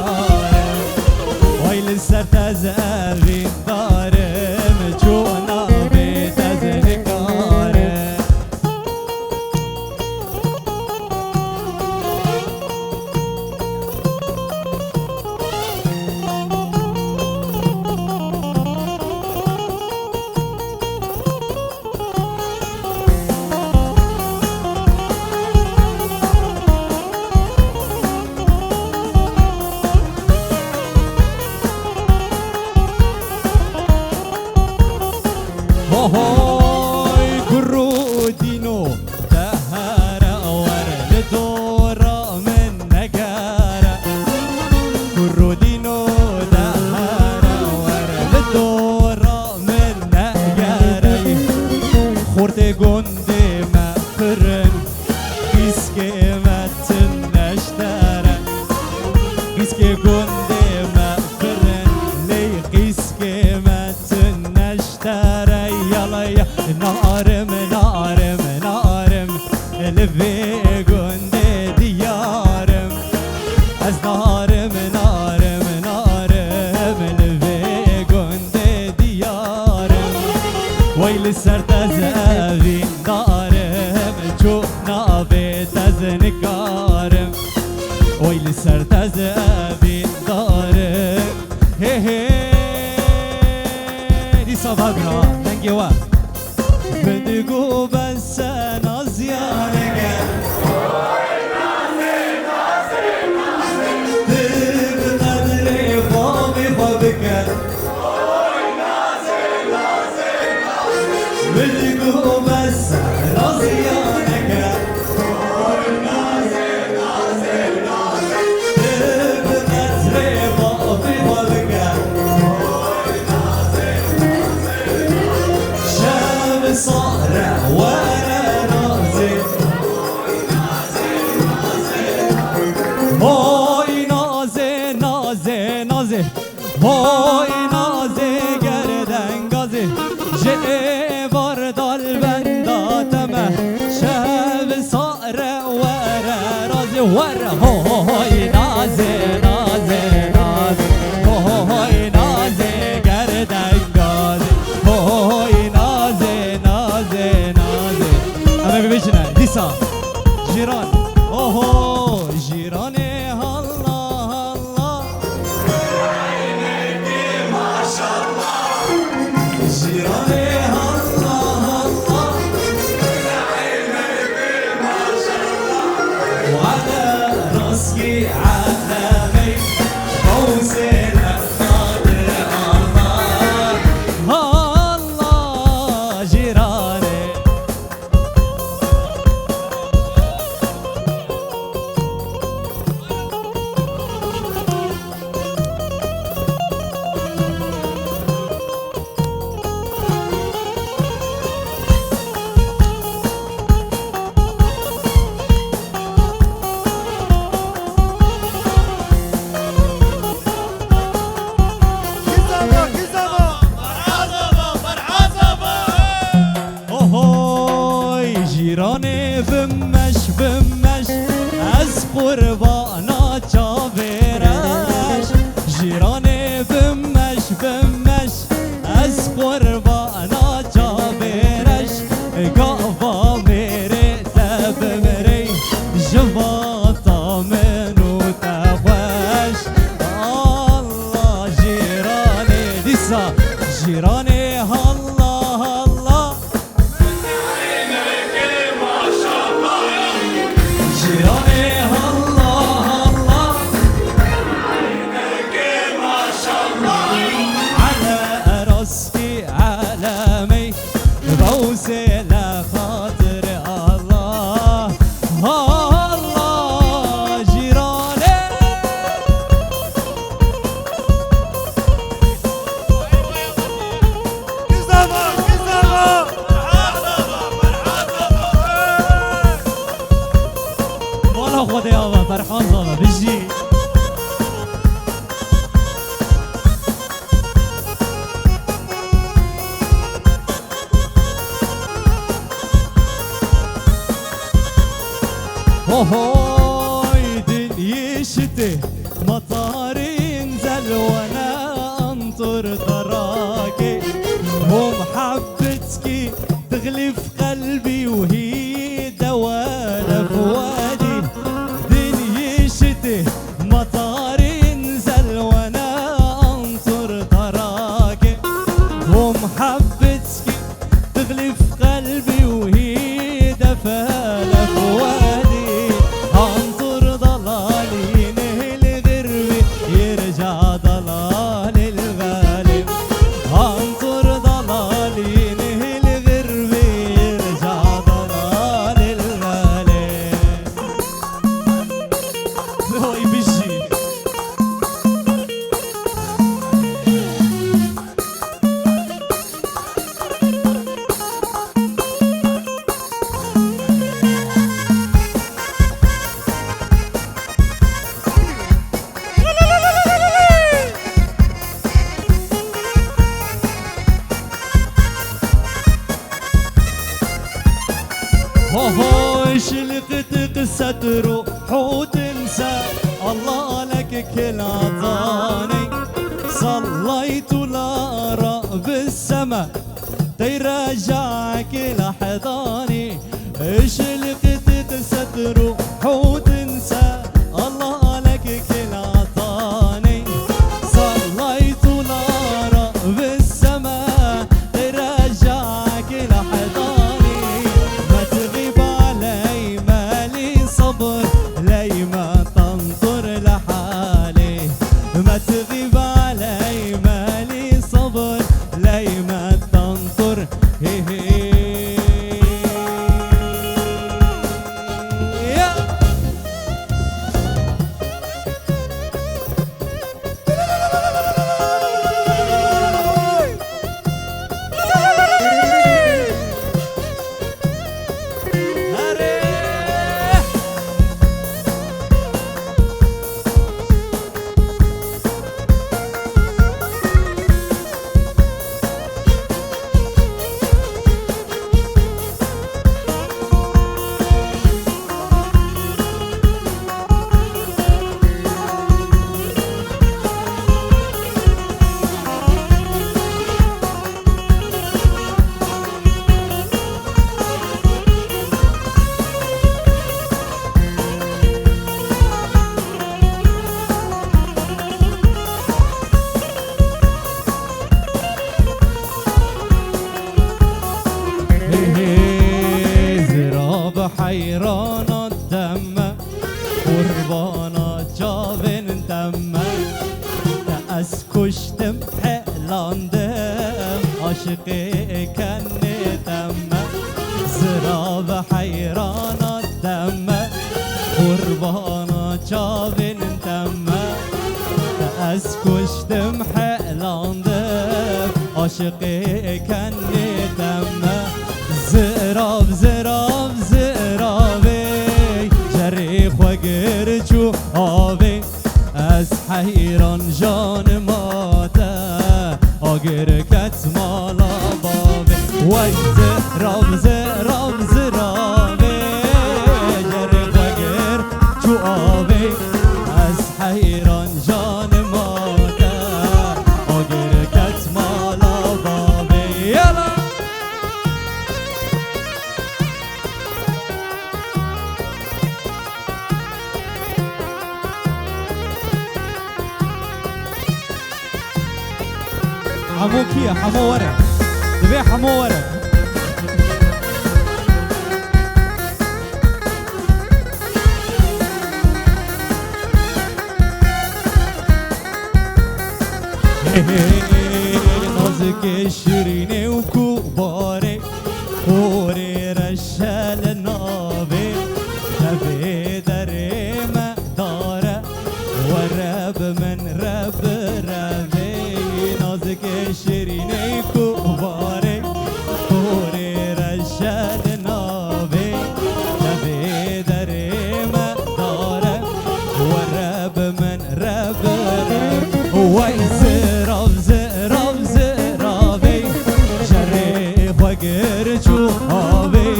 ويل السر تزقبي دارم جونا بتزنكارم الفي قند ديارم از نارم نارم نارم الفي قند ديارم ويل سرت از اوین دارم چو نابت از نکارم ويل سرت از اوین دارم هی هی دی صباغنا thank you بدقو بس نازيانك تبقدري فوقي فوقك بدقو بس نازيانك تبقدري فوقي فوقك صارع وانا نازل هاي نازل نازل نازل هاي نازل گردن گازل جه واردال بنداتمه شب صارع ورا رازل ورا هاي نازل نازل نازل هاي نازل گردن گازل هاي نازل اما ببیشنه دیسا جیران اوهو جیرانه الله الله جیرانه الله الله وعلى راسك علامي حوسين خاطر الله الله جيراني اوهوی جیرانه بمش بمش از قربانا چاورش جیرانه بمش بمش از قربانا چاورش گاوا میره تب میره جواتا منو تخوش الله جیرانه دیسا جیرانه الله الله جيراني الله الله على راسي علامي بوسي لخاطر الله الله جيراني والله خود يابا فرحان بابا بيجي هوي دنيا شتي مطاري ينزل وانا انطر تراكي ومحبتك تغلي في قلبي وهي دوالة في وادي دنيا شتي مطاري ينزل وانا انطر تراكي ومحبتك تغلي في قلبي وهي دفالة في وادي انطر ضلالي نهل غربي يرجع ضلال الغالب انطر ضلالي نهل غربي يرجع ضلال شلقت قصة روح وتنسى الله لك كل عطاني صليت لأرى بالسما تيرجعك لحضاني شلقت قصة روح وتنسى الله لك كل عطاني صليت لأرى بالسما ترجعك لحضاني ما تغيب علي مالي صبر لي ما تنطر لحالي ما تغيب علي مالي صبر لي ما تنطر هي هي حيران الدم قربانا جابن دم تأسكشتم حلاندم عاشقي كان دم زراب حيران الدم قربانا جابن دم تأسكشتم حلاندم عاشقي كان دم زراب زراب زرابي جريخ وقرجو آبي از حيران جان ماتا آگر کت مالا بابي وای زراب زراب زرابي جريخ وقرجو آبي از حيران جان ماتا آگر کت مالا بابي يلا حمو كيا حمو ورق تبيع حمو ورق نازك شيريني وكباري خوري رشال نابي نبي دري مقداره ورب من رب ربي نازك شيريني كباري خوري رشاد نابي نبي دري مقداره ورب من رب رب وای زراب زراب زرابي شريف وقرجو آبي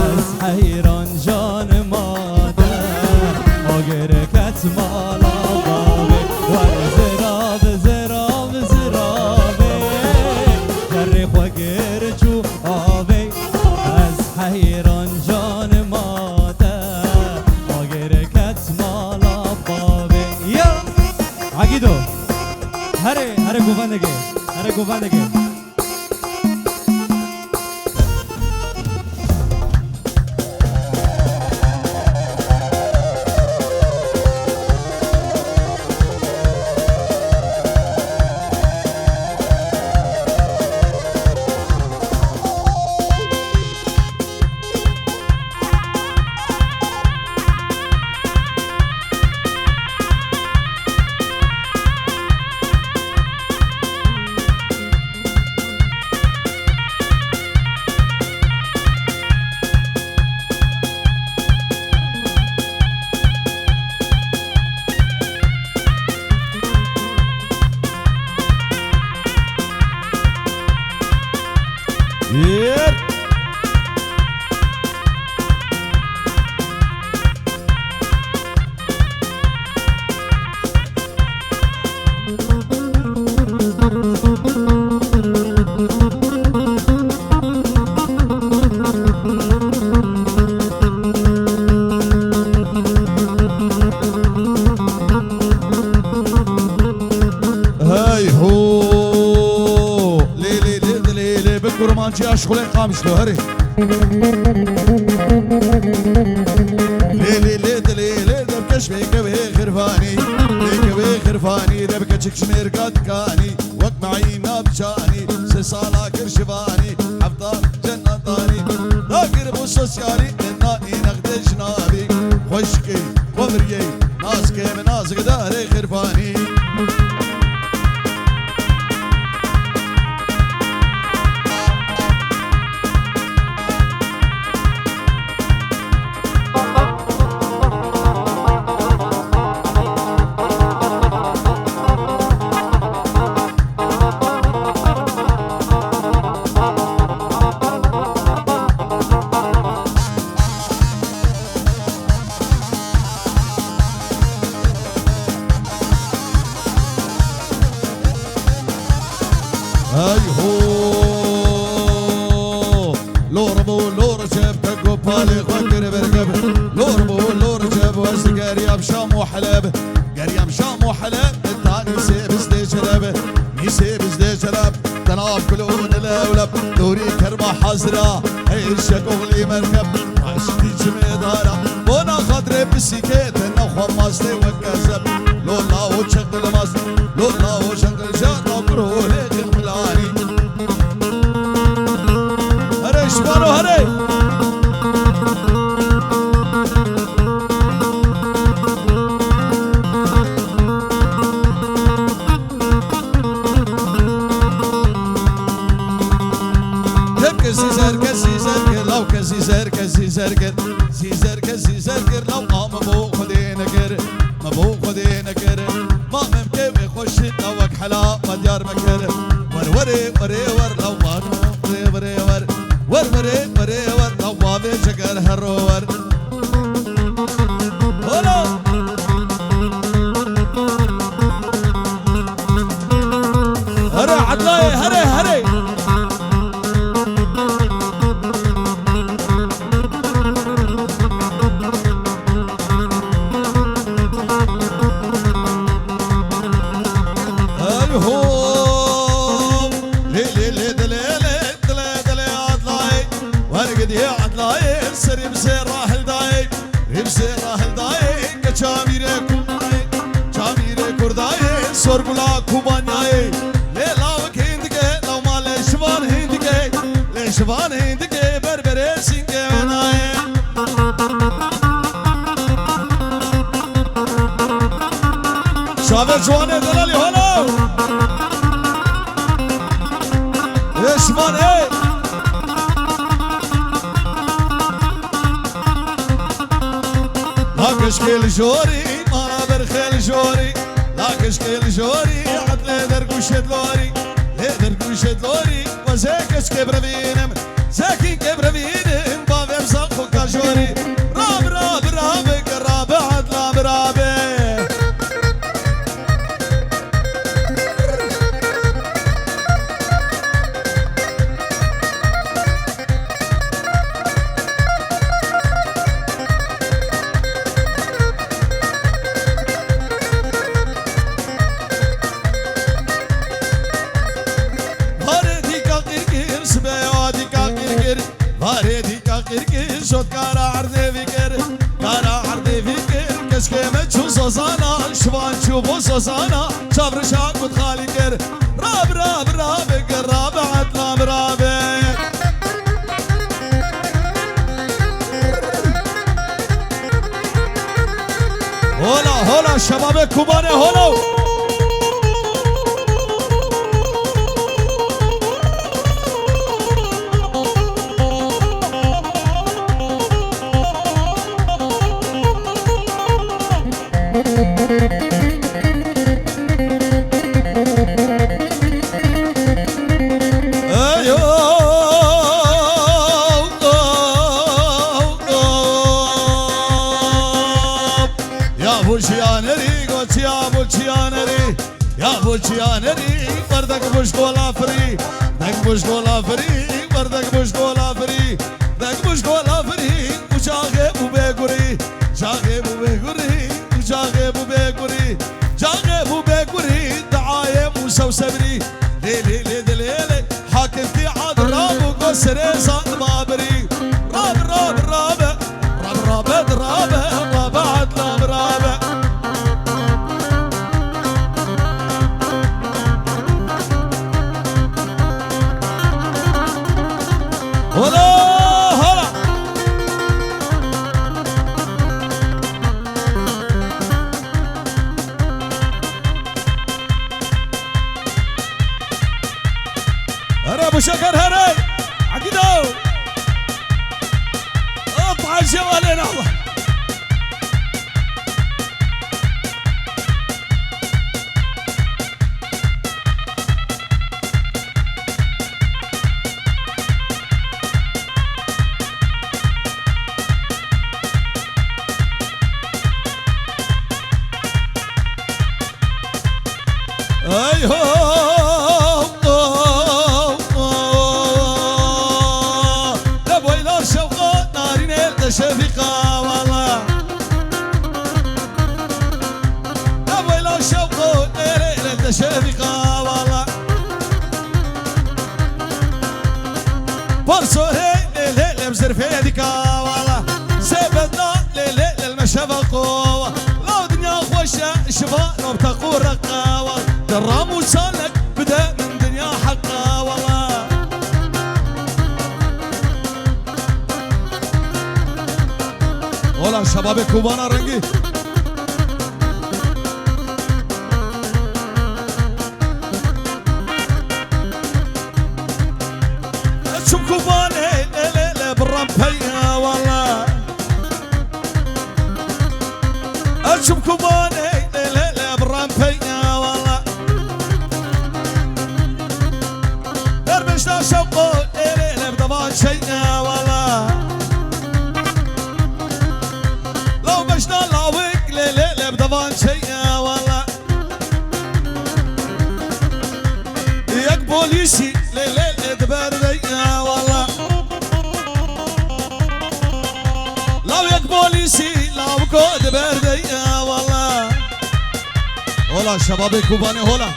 از حيران جان ماده آگر کت مالا بابي وای زراب زراب زرابي شريف وقرجو آبي از حيران جان ماده آگر کت مالا بابي یا عقيدو هره گوبندگه هره گوبندگه وجي اشغل قامش له هري ليلي ليلي دبكش بيك به خرفاني بيك به خرفاني دبكش شمير قد كاني وقت معي نبشاني سسالا كرشفاني حفظان جنة طاني ذاكر بو سوسيالي اناني نقد جنابي خشكي ومريي ناسكي من ناسك داري خرفاني هاي هو لوربو لورجب تقو بالي خكر برقب لوربو لورجب وسقاريام شام وحلب قريام شام وحلب الثاني سيبس دي شرب يسيبس دي شرب تناب كلون الاولب دوري كربة حزرة هي الشقوغلي مركب عشتي جميدارة وانا خاطري بسيكيت انه خماستي وكسب لولا وشغل مصر لولا وشغل شغل كرهولي غملاني هري شبانو هري زرقر لو ما مبو خدينكر مبو خدينكر ما ممكن يخش توك حلا مديار مكر وروري وري ور لو ما وري وري ور وروري وري ور لو ما بشكر هرور هلا هري عدلاي هري هري سري بسير راحل داي بسير راحل داي كشاميري كوباي شاميري كرداي سورغلا كوباناي ليلا وكيندك لو ما لشوان هندك لشوان هندك بربري سينك مناي شابر جواني دلالي هلا لشوان ايه كشكيل جوري ما برخيل جوري لا كشكيل جوري عدل درقوش دلوري درقوش دلوري وزيكش كبربينم زاكي كبربينم بابم صاقو كاجوري راب راب راب قراب عدل برابي شد كارا عرضي فكر كارا عرضي فكر كشكي متشو سوسانا شوان شوفو سوسانا شابر شاك وتخالي كر راب راب راب قراب عدلام رابي هولا هولا شباب كوباني هولا بوشيانري بردك بوشكولا فري دك بوشكولا فري بردك بوشكولا فري دك بوشكولا فري وشاغب وبيغوري شاغب وبيغوري وشاغب وبيغوري شاغب وبيغوري دعايم وسوسبري ليلي ليلي ليلي حاكم في عاد راب ابو شكر هري عقدو اطلع الجوالين الله اي هو لبوي لو شوقه نارين الشفيقه والله لبوي لو شوقه نارين الشفيقه والله برسوري ليل بزرفي ديكا والله سيبنا ليل المشفقه لو دنيا خوشه شفا بتقول رقاوه درام وصالك بدا من دنيا حقه والله والله شباب كوبانا رنقي شوف كوباني لا بالرمبية والله شوف كوباني لا بالرمبية والله دربشنا شوقو لا بدبان شيء والله لو بشنا لاوك لا بدبان شيء والله ياك بوليسي لا دبردي والله لو ياك بوليسي لو كود بردي والله هلا شباب كوباني هلا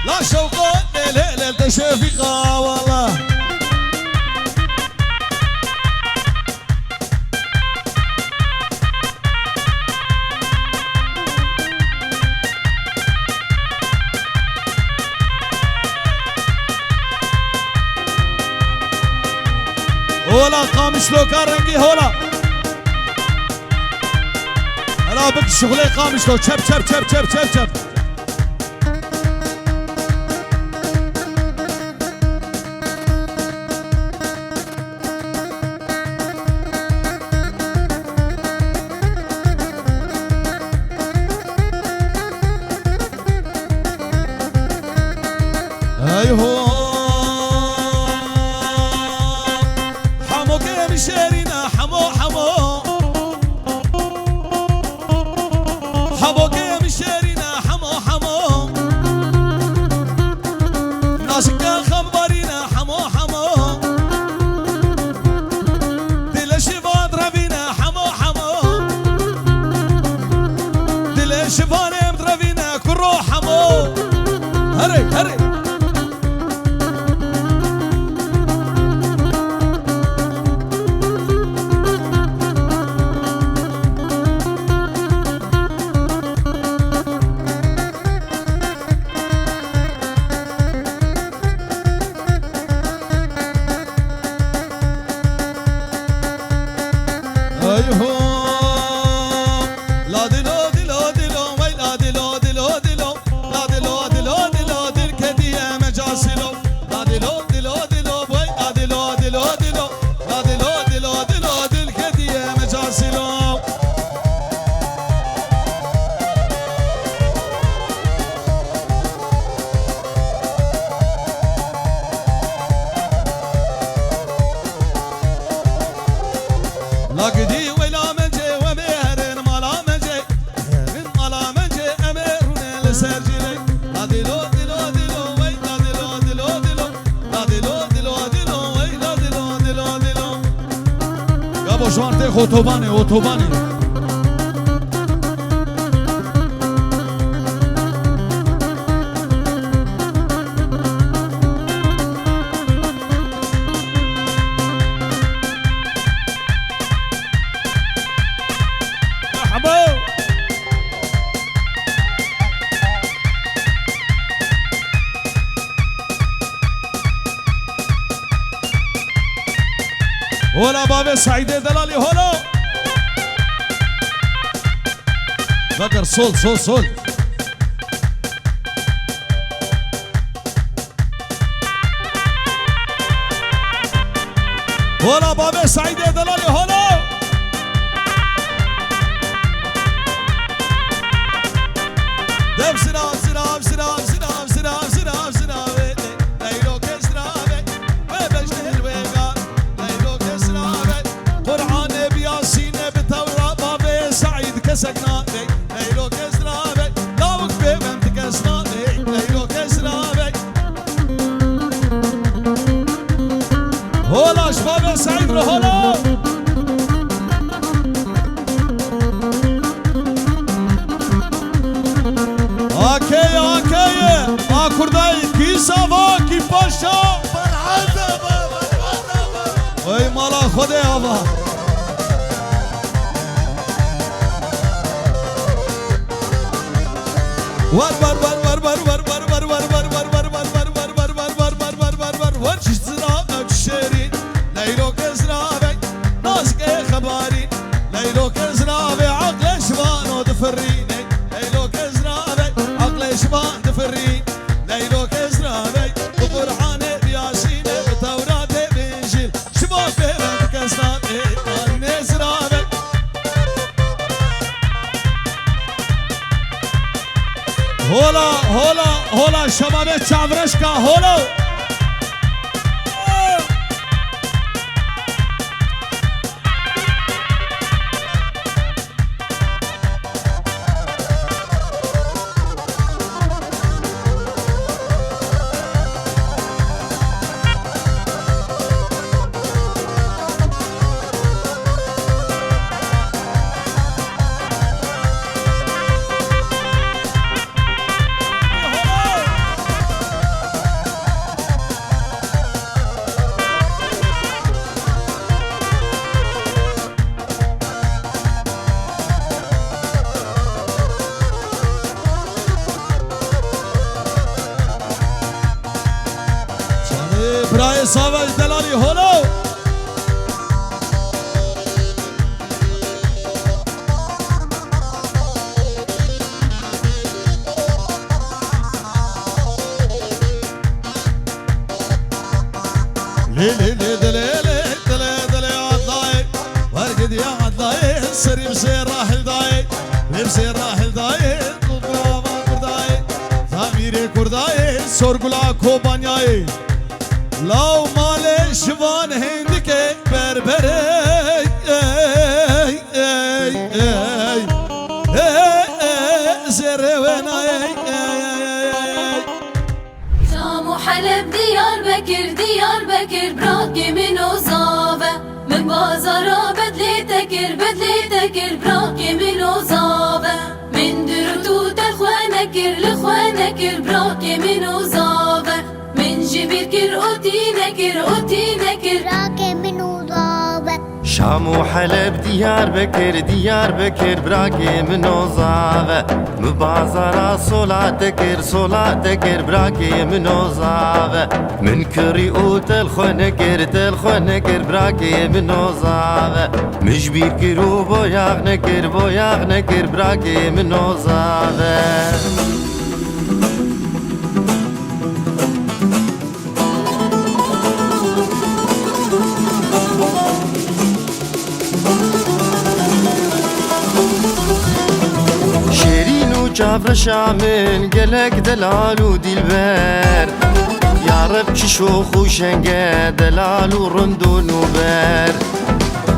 لا شوقه لا تشفيقه والله هلا قامش لو كارنجي هلا هلا بك شغلي قامش لو شب شب شب شب شب شب ايهو حمو كيم شيرينا حمو حمو حمو كيم شيرينا حمو حمو ناسك خبرينا حمو حمو دل شفان ربينا حمو حمو دل شفان ربينا كرو حمو هري هري ايهو لا دلو دلو دلو وي لا دلو دلو دلو لا دلو دلو دلو دل كديه مجاسلو لا دلو دلو دلو وي لا دلو دلو دلو لا دلو دلو دلو دل كديه مجاسلو لا قدي ولا منجي ومهرن مالا منجي هرن مالا منجي امرون لسرجلي لا دلو دلو دلو وي لا دلو دلو دلو لا دلو دلو دلو وي لا دلو دلو دلو يا ابو شوارتي اوتوباني اوتوباني هلا بابا سعيد دلالي هلا بقر صول صول صول هلا بابا سعيد دلالي هلا دب سلام سلام سلام سلام سلام سلام سلام ليلو كسرابي وبجهل ويقال ليلو كسرابي قرآن بياسين بتوراة بابا سعيد كسقناني ليلو كسرابي داوك بيبنت كسراني ليلو كسرابي هلا شباب سعيد هلا اوكي اوكي كرداي كي سافا كي باشا فرحانه وي مالا خدي هذا ور ور ور ور ور ور ور ور ور ور ور ور ور ور ور شزرا شيرين ليلو كزرابي ناس خباري ليلو كزرابي عقل شبان ودفريني ليلو كزرابي عقل شبان دفرين ليلو كزرابي بقرآن بياسين بتوراة بإنجيل شباب بيبنت كزرابي مالي زرابي هولا هولا هولا شباب چاورشکا هولا برای ساوج دلالی هولو لي لي لي دلي دلي دلي عضاي ورقد يا عضاي سري بسير راحل داي بسير راحل داي قبابا كرداي زميري كرداي سورغلا كوبانياي لو مال شوان هندك بربري زرويناي شام وحلب ديار بكر ديار بكر براكي من وزابة من بازارا بدلي تكر براكي من وزابة من درتوت اخوانكر لخوانكر براكي من وزابة من جبير اوتي نكر راكي من وضابة شام وحلب ديار بكر براكي من وزابة مبازرة صلاتكر براكي من وزابة من كريوت الخنكر براكي من وزابة مجبير كرو بوياغ نكر براكي من وزابة جافر شامن قلق دلال ودلبر يا رب شوخ وشنقه دلال ورندون وبر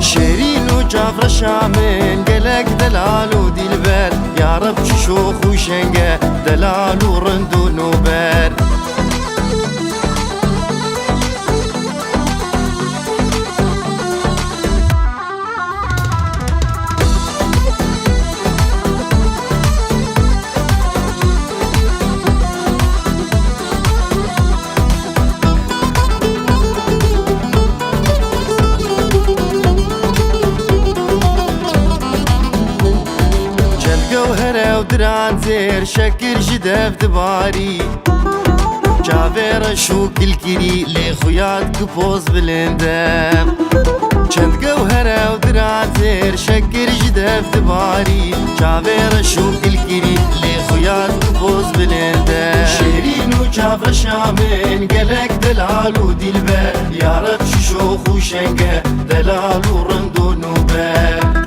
شيرين وجافر شامن قلق دلال ودلبر يا رب شوخ وشنقه دلال ورندون وبر دران زير شكر جدف دباري جافير شو كل كري لي خويات كبوز بلندم چند جوهرة ودران زير شكر جدف دباري جافير شو كل كري لي خويات كبوز بلندم شيرين وجافر شامن قلق دلال ودلبه يا رب شوخ وشنقه دلال ورند ونوبه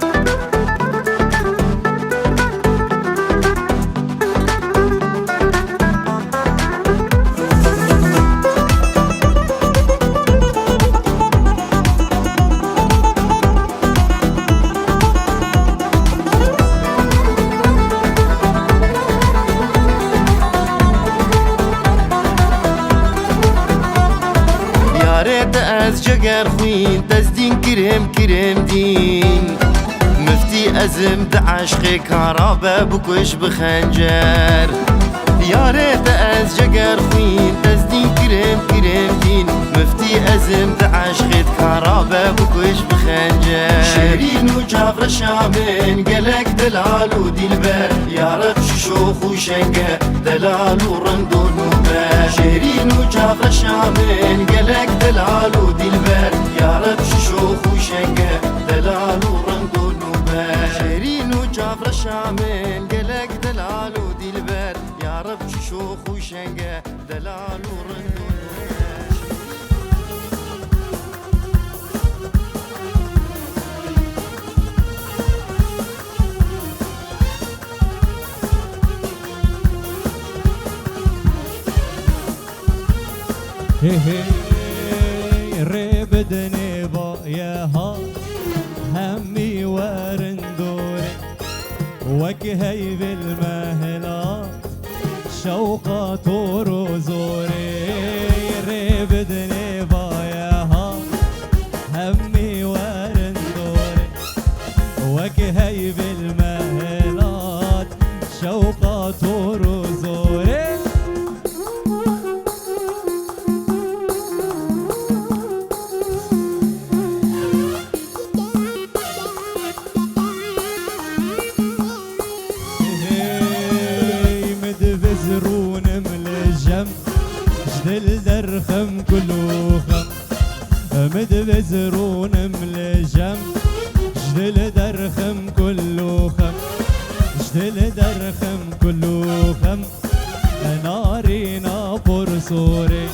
از جگر خوین تزدین کرم دین مفتی ازم عشق کارابه بکش بخنجر یارت از جگر خوین تزدین کرم دین مفتی ازم عشق کارابه بکش بخنجر شیرین و جافر شامن قلق دلال و دلبر یارب شوخ و شنگه دلال و رند و نوبه شیرین و جافر شامن قلق دلال و دلبر یارب شوخ و شنگه دلال و رند و نوبه شیرین و جافر شامن قلق دلال و دلبر یارب شوخ و شنگه دلال و رند و ري بدني بايها همي ورندوري وجهي بالمهلات شوقات ورزوري ري بدني بايها همي ورندوري وجهي بالمهلات شوقات ورزوري جدل درخم كله خم مدبزرون ملجم جدل درخم كله خم جدل درخم كله خم ناري نابور صوري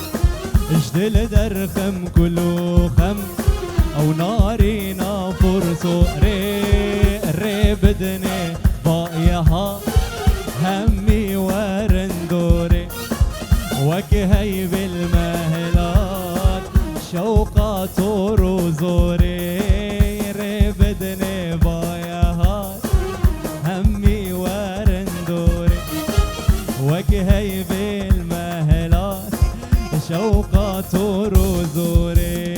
جدل درخم كله خم او ناري نابور صوري ري بدني بايها همي ورندوري وجهي بالمهلات شوقات ورزوري ربدني بايهات همي ورندوري وجهي بالمهلات شوقات ورزوري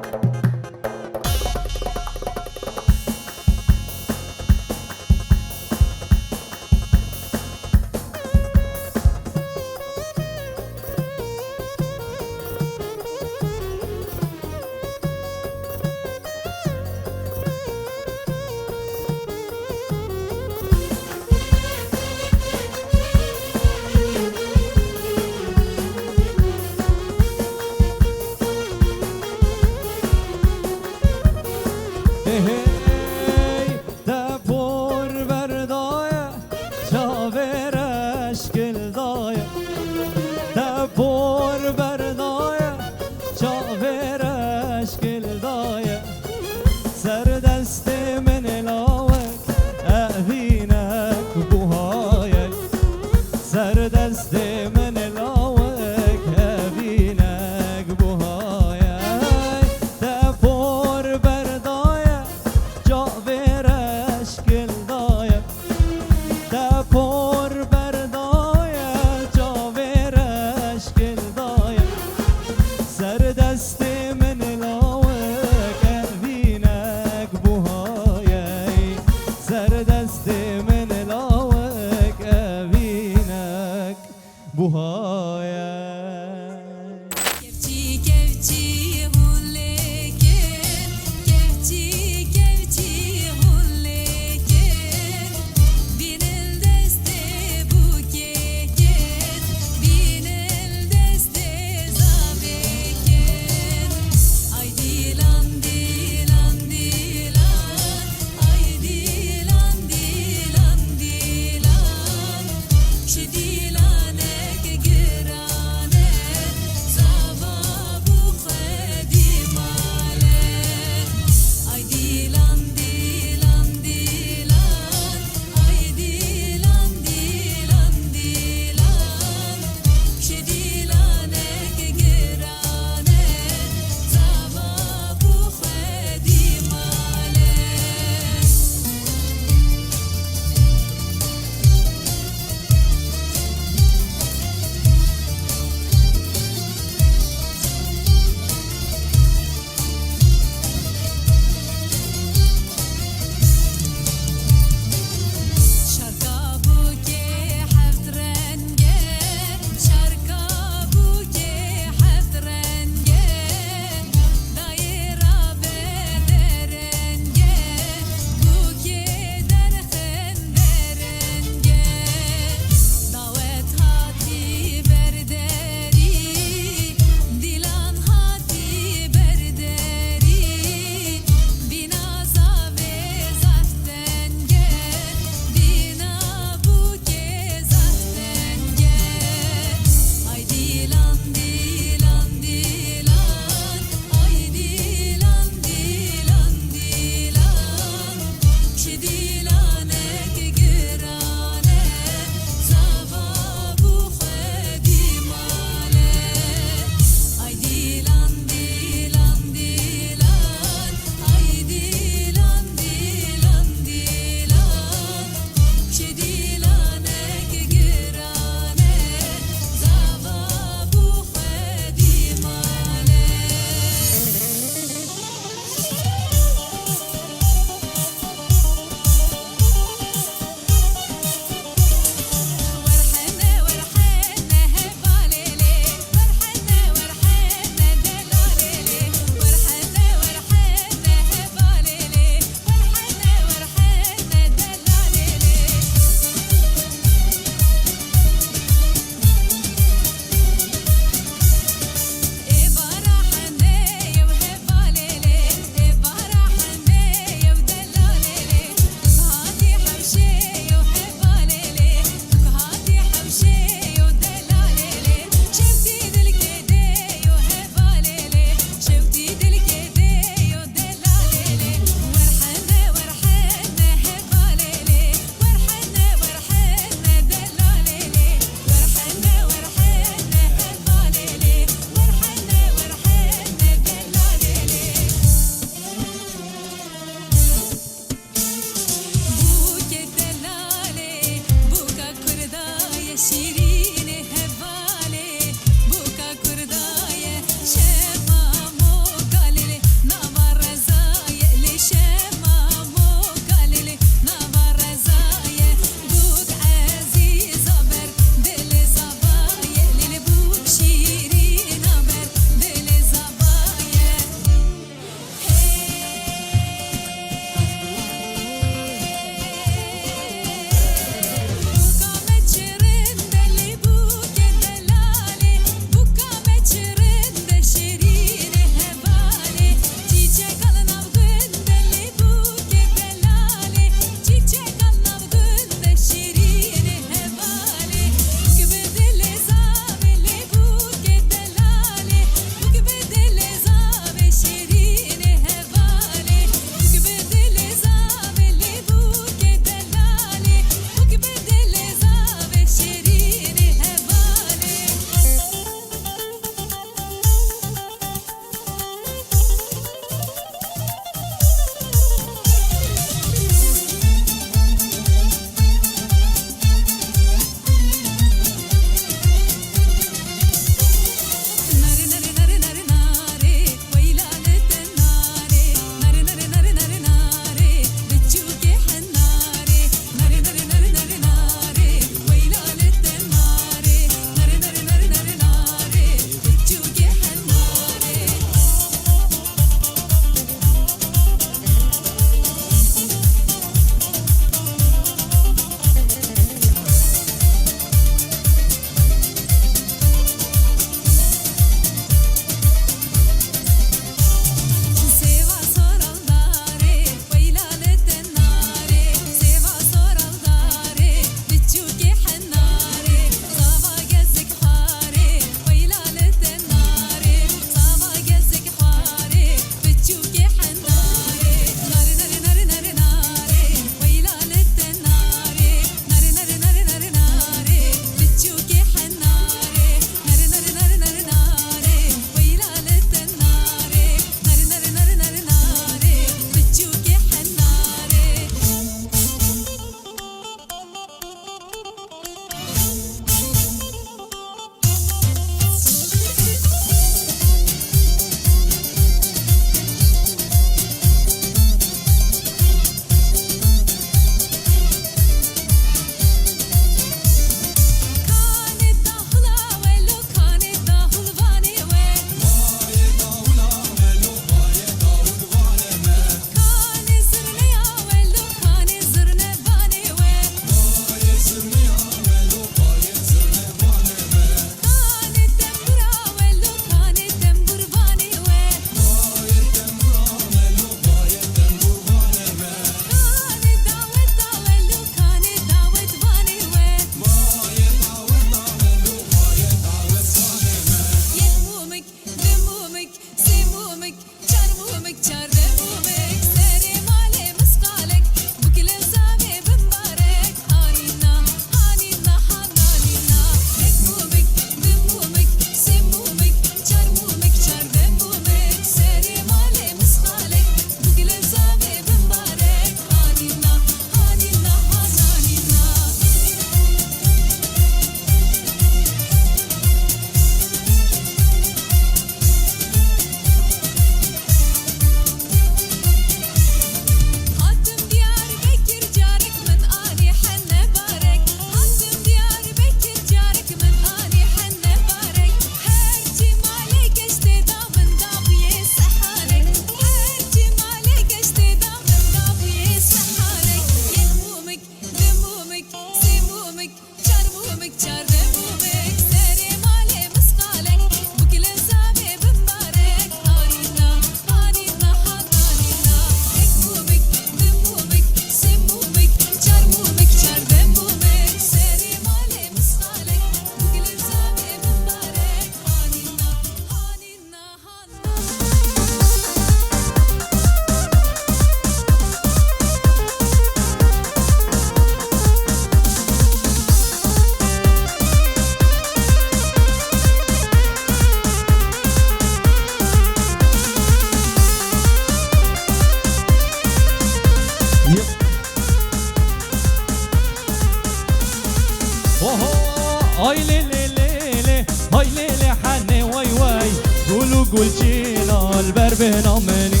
قول جينا البربهنا مني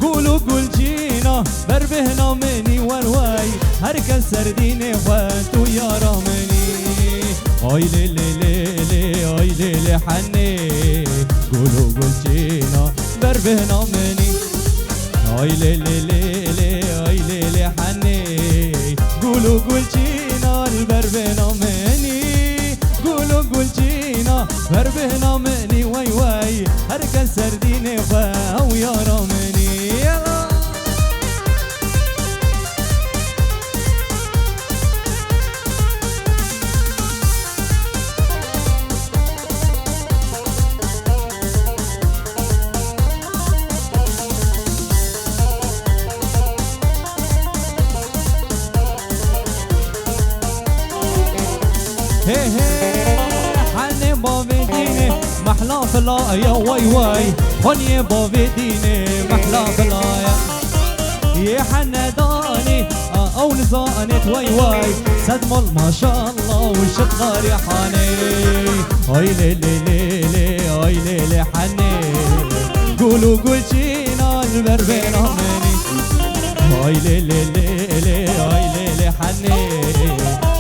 قولوا قول جينا بربهنا مني ورواي هركز سرديني وانتو يا رامني اي ليلي ليلي اي ليلي حني قولوا قول جينا بربهنا مني اي ليلي ليلي اي ليلي حني قولوا قول جينا البربهنا مني قولوا قول جينا بربهنا مني واي واي هركز سرديني ويا رامني حني بابي ديني محلا فلايا واي واي خني بابي ديني محلا فلايا يا حنداني او نزانت واي واي سدمل ما شاء الله والشطار يا حني اي ليلي ليلي اي ليلي حني قولوا قول جينا البربينا مني اي ليلي ليلي اي ليلي حني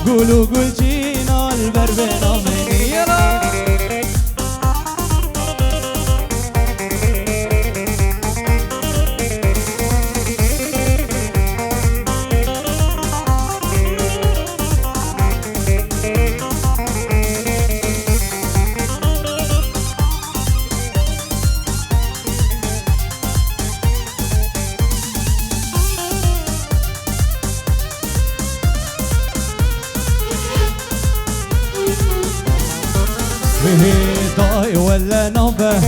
قولوا قول جينا البربينا مني يلا داي ولا نوبة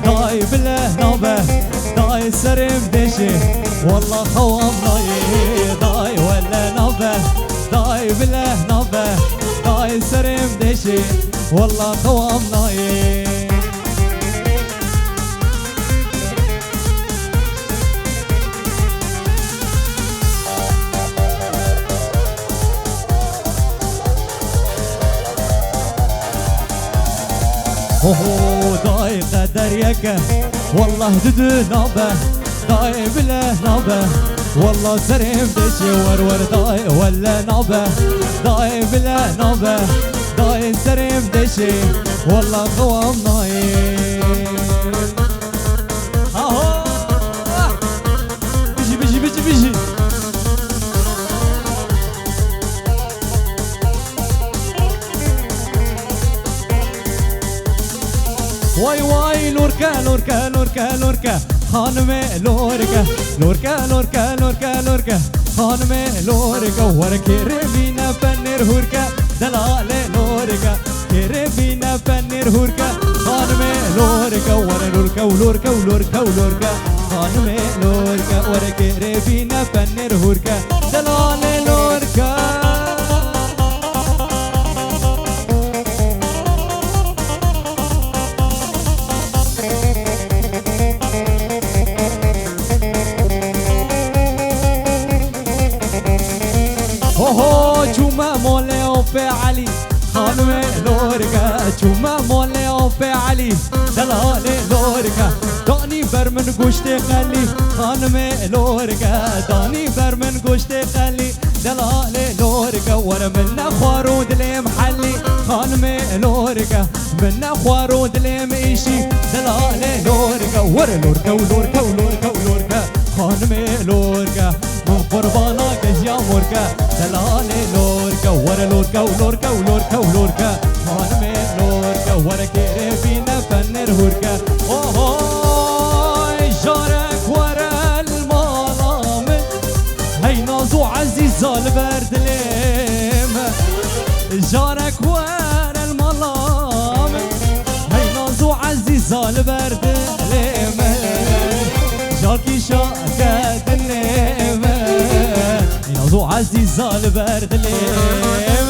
داي بلا نوبة داي سرم دشي والله خوامنا داي ولا نوبة داي بلا نوبة داي سرم دشي والله خوامنا اوه داي قدر يكه والله دد نوبه داي بلا نوبه والله سرم دشي ورور داي ولا نوبه داي بلا نوبه داي سرم دشي والله قوام نايم اهو بيجي بيجي بيجي بيجي واي واي لوركا لوركا لوركا لوركا خانمي لوركا لوركا لوركا لوركا لوركا خانمي لوركا وركيربينا بنر هوركا دلالي لوركا كيربينا بنر هوركا خانمي لوركا ورا لوركا ولوركا ولوركا ولوركا خانمي لوركا وركيربينا بنر هوركا دلالي لوركا چوما موله اوپی علی خانم لورکا چوما موله اوپی علی دلال لورکا دانی بر من گوشت خلی خانم لورکا دانی بر من گوشت خلی دلال لورکا ور من نخوارو دلی محلی خانم لورکا من نخوارو دلی ایشی دلال لورکا ور لورکا ولورکا ولورکا ولورکا خانم لورکا من قربانا کجیا مورکا دلال لوركا ورا لوركا ولوركا ولوركا ولوركا خانمي لوركا ورا كيربينا فنر هوركا اوه جارك ورا الملامن هي نازو عزيزة البرد ليم جارك ورا الملامن هي نازو عزيزة البرد ليم جاركي شاكت النيم نازو عزيزة البرد ليم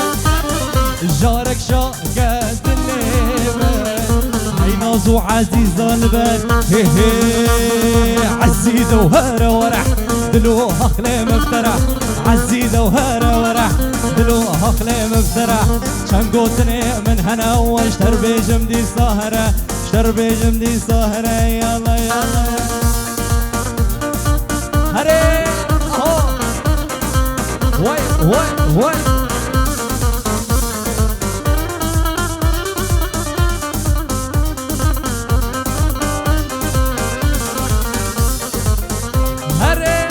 جارك شاكت الليم هي نازو عزيزة البرد هي هي عزيزة وهرة ورح دلوها خليم افترح عزيزة وهرة ورح دلوها خليم افترح شنقوتني من هنا واشتر بجمدي سهرة شربي جمدي سهرة يلا يلا هري واي واي واي هري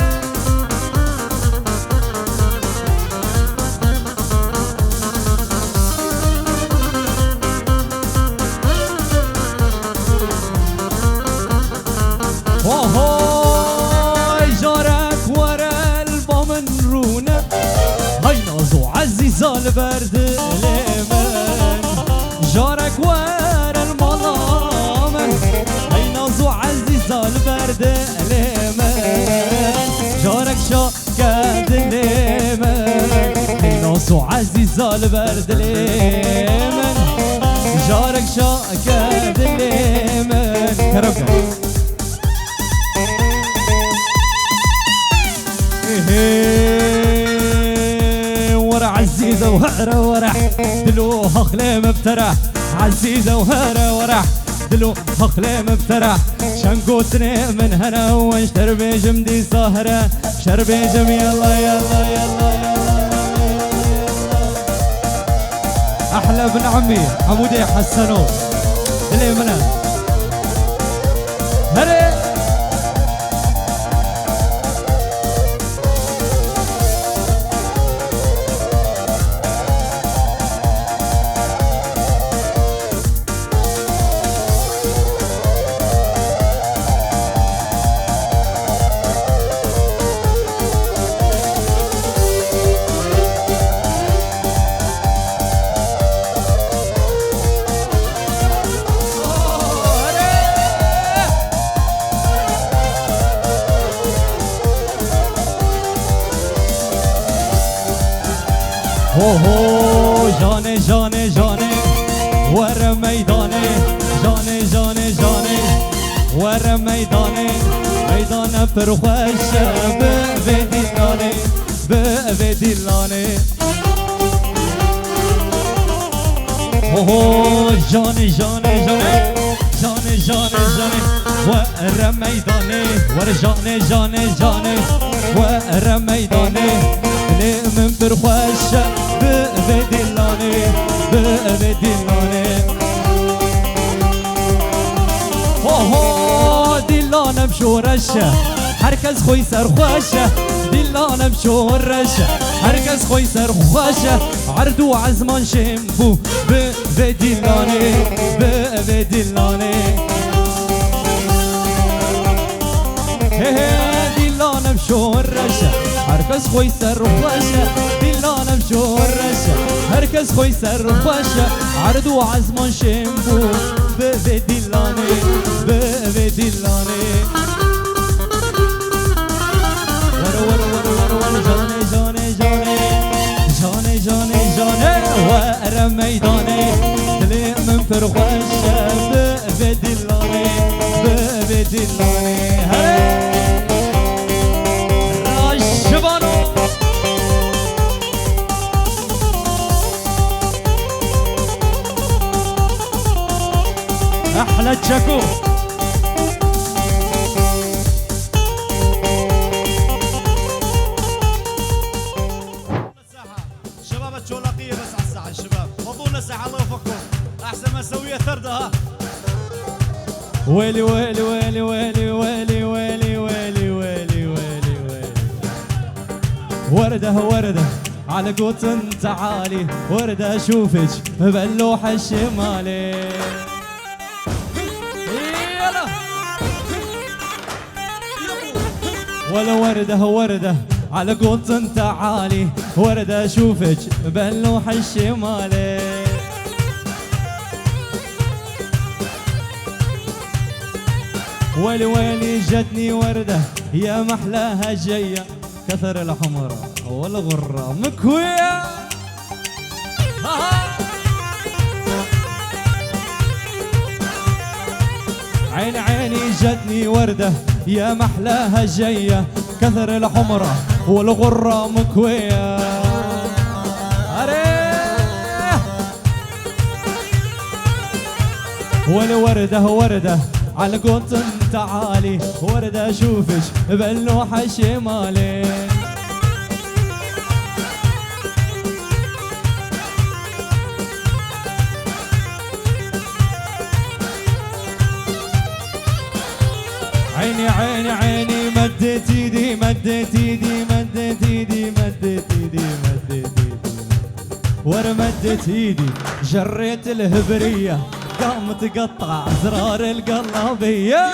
جارك ورا البامن رونا هاي نازو عزيزة البرد اليمن جارك ورا الملامن هاي نازو عزيزة البرد اليمن جارك شاكد اليمن هاي نازو عزيزة البرد اليمن جارك شاكد اليمن كربك ورا عزيزة وهرة ورح دلوها خليم بترح عزيزة وهرة ورح دلوها خليم بترح شنقوتني من هنا وانشتر بجمدي سهرة شربي جم يلا يلا يلا أحلى ابن عمي حمودي حسنو اللي منا هري هو جاني جاني جاني ورا ميداني جاني جاني جاني ورا ميداني ميدان فرخوش بفديلاني بفديلاني هو جاني جاني جاني جاني جاني جاني ورا ميداني ورا جاني جاني جاني ورا ميداني لي من برخوش بفديلاني بفديلاني هو ديلانه بشورشه هركز خوي سرخوشه ديلانه بشورشه هركز خوي سرخوشه عردو عزمان شمبو بفديلاني بفديلاني ديلانه بشورشه هركز خوي سرخوشه ديلانه بشورشه هركز خوي سرخوشه عردو عزمان شمبو بفديلاني بفديلاني ور ور ور ور ور جاني جاني جاني جاني جاني جاني ور ميداني دلي من فرخوشه بفديلاني بفديلاني شبانو احلى تشاكو شباب الشولاقية بس على الساحة الشباب فضونا الساحة الله يوفقكم احسن ما سوية ثردها ويلي ويلي ويلي ويلي ويلي ويلي ويلي ويلي ويلي ويلي وردة وردة على قوت تعالي وردة اشوفك باللوحة الشمالي يلا ولا وردة وردة على قوت تعالي وردة اشوفك باللوحة الشمالي ويلي ويلي جتني وردة يا محلاها جاية كثر الحمرة والغرة مكوية عين عيني جتني وردة يا محلاها جاية كثر الحمرة والغرة مكوية والوردة وردة على قطن تعالي وردة شوفش باللوحة الشمالي عيني عيني عيني مدت ايدي مدت ايدي مدت ايدي مدت ايدي مدت ايدي ورا مدت ايدي جريت الهبرية قام تقطع زرار القلابية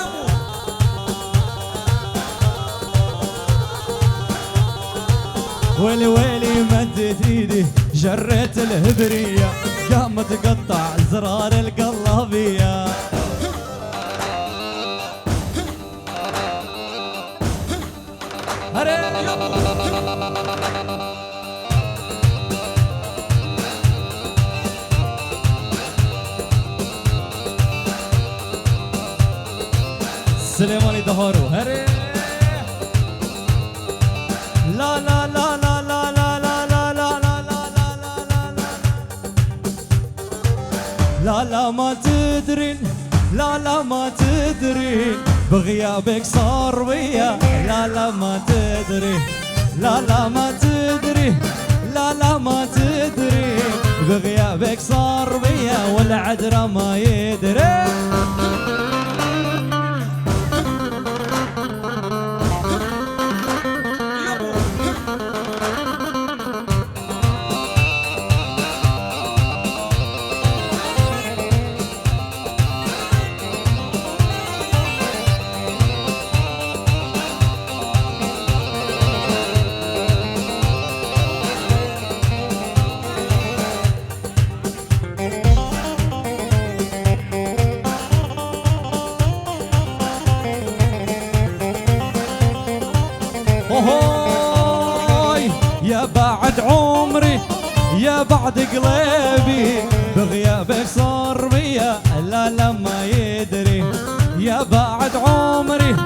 ويلي ويلي مدت ايدي جريت الهبرية قام تقطع زرار القلابية سليماني دهارو هري لا لا لا لا لا لا لا لا لا لا لا لا لا لا ما تدري لا لا ما تدري بغيابك صار بيا لا لا ما تدري لا لا ما تدري لا لا ما تدري بغيابك صار بيا والعذرة ما يدري هوي يا بعد عمري يا بعد قلبي بغيابك صار بيا لا لا ما يدري يا بعد عمري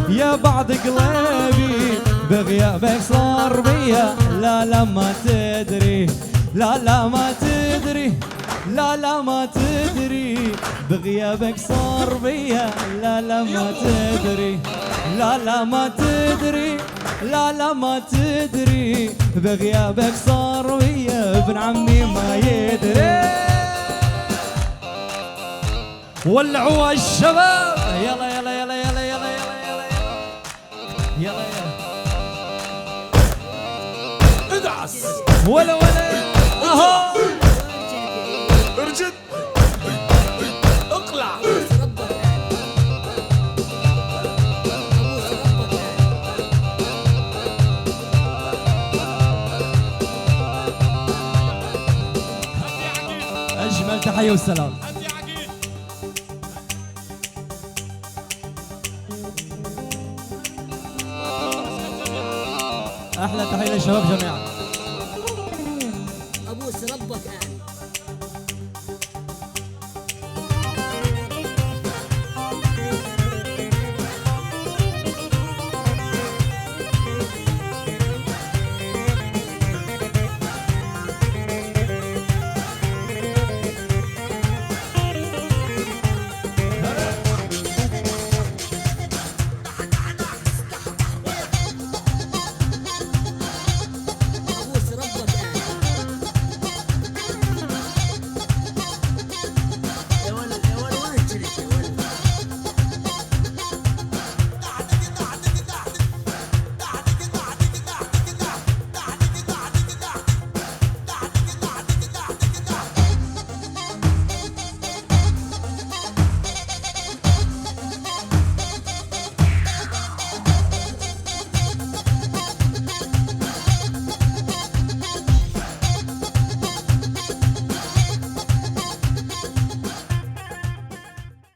يا بعد قلبي بغيابك صار بيا لا لا ما تدري لا لا ما تدري لا لا ما تدري بغيابك صار بيا لا لا ما تدري لا لا ما تدري لا لا ما تدري بغيابك صار ويا ابن عمي ما يدري ولعوا الشباب يلا يلا يلا يلا يلا يلا يلا يلا يلا ادعس ولا اهو ارجد اقلع اجمل تحيه والسلام احلى تحيه للشباب جميعا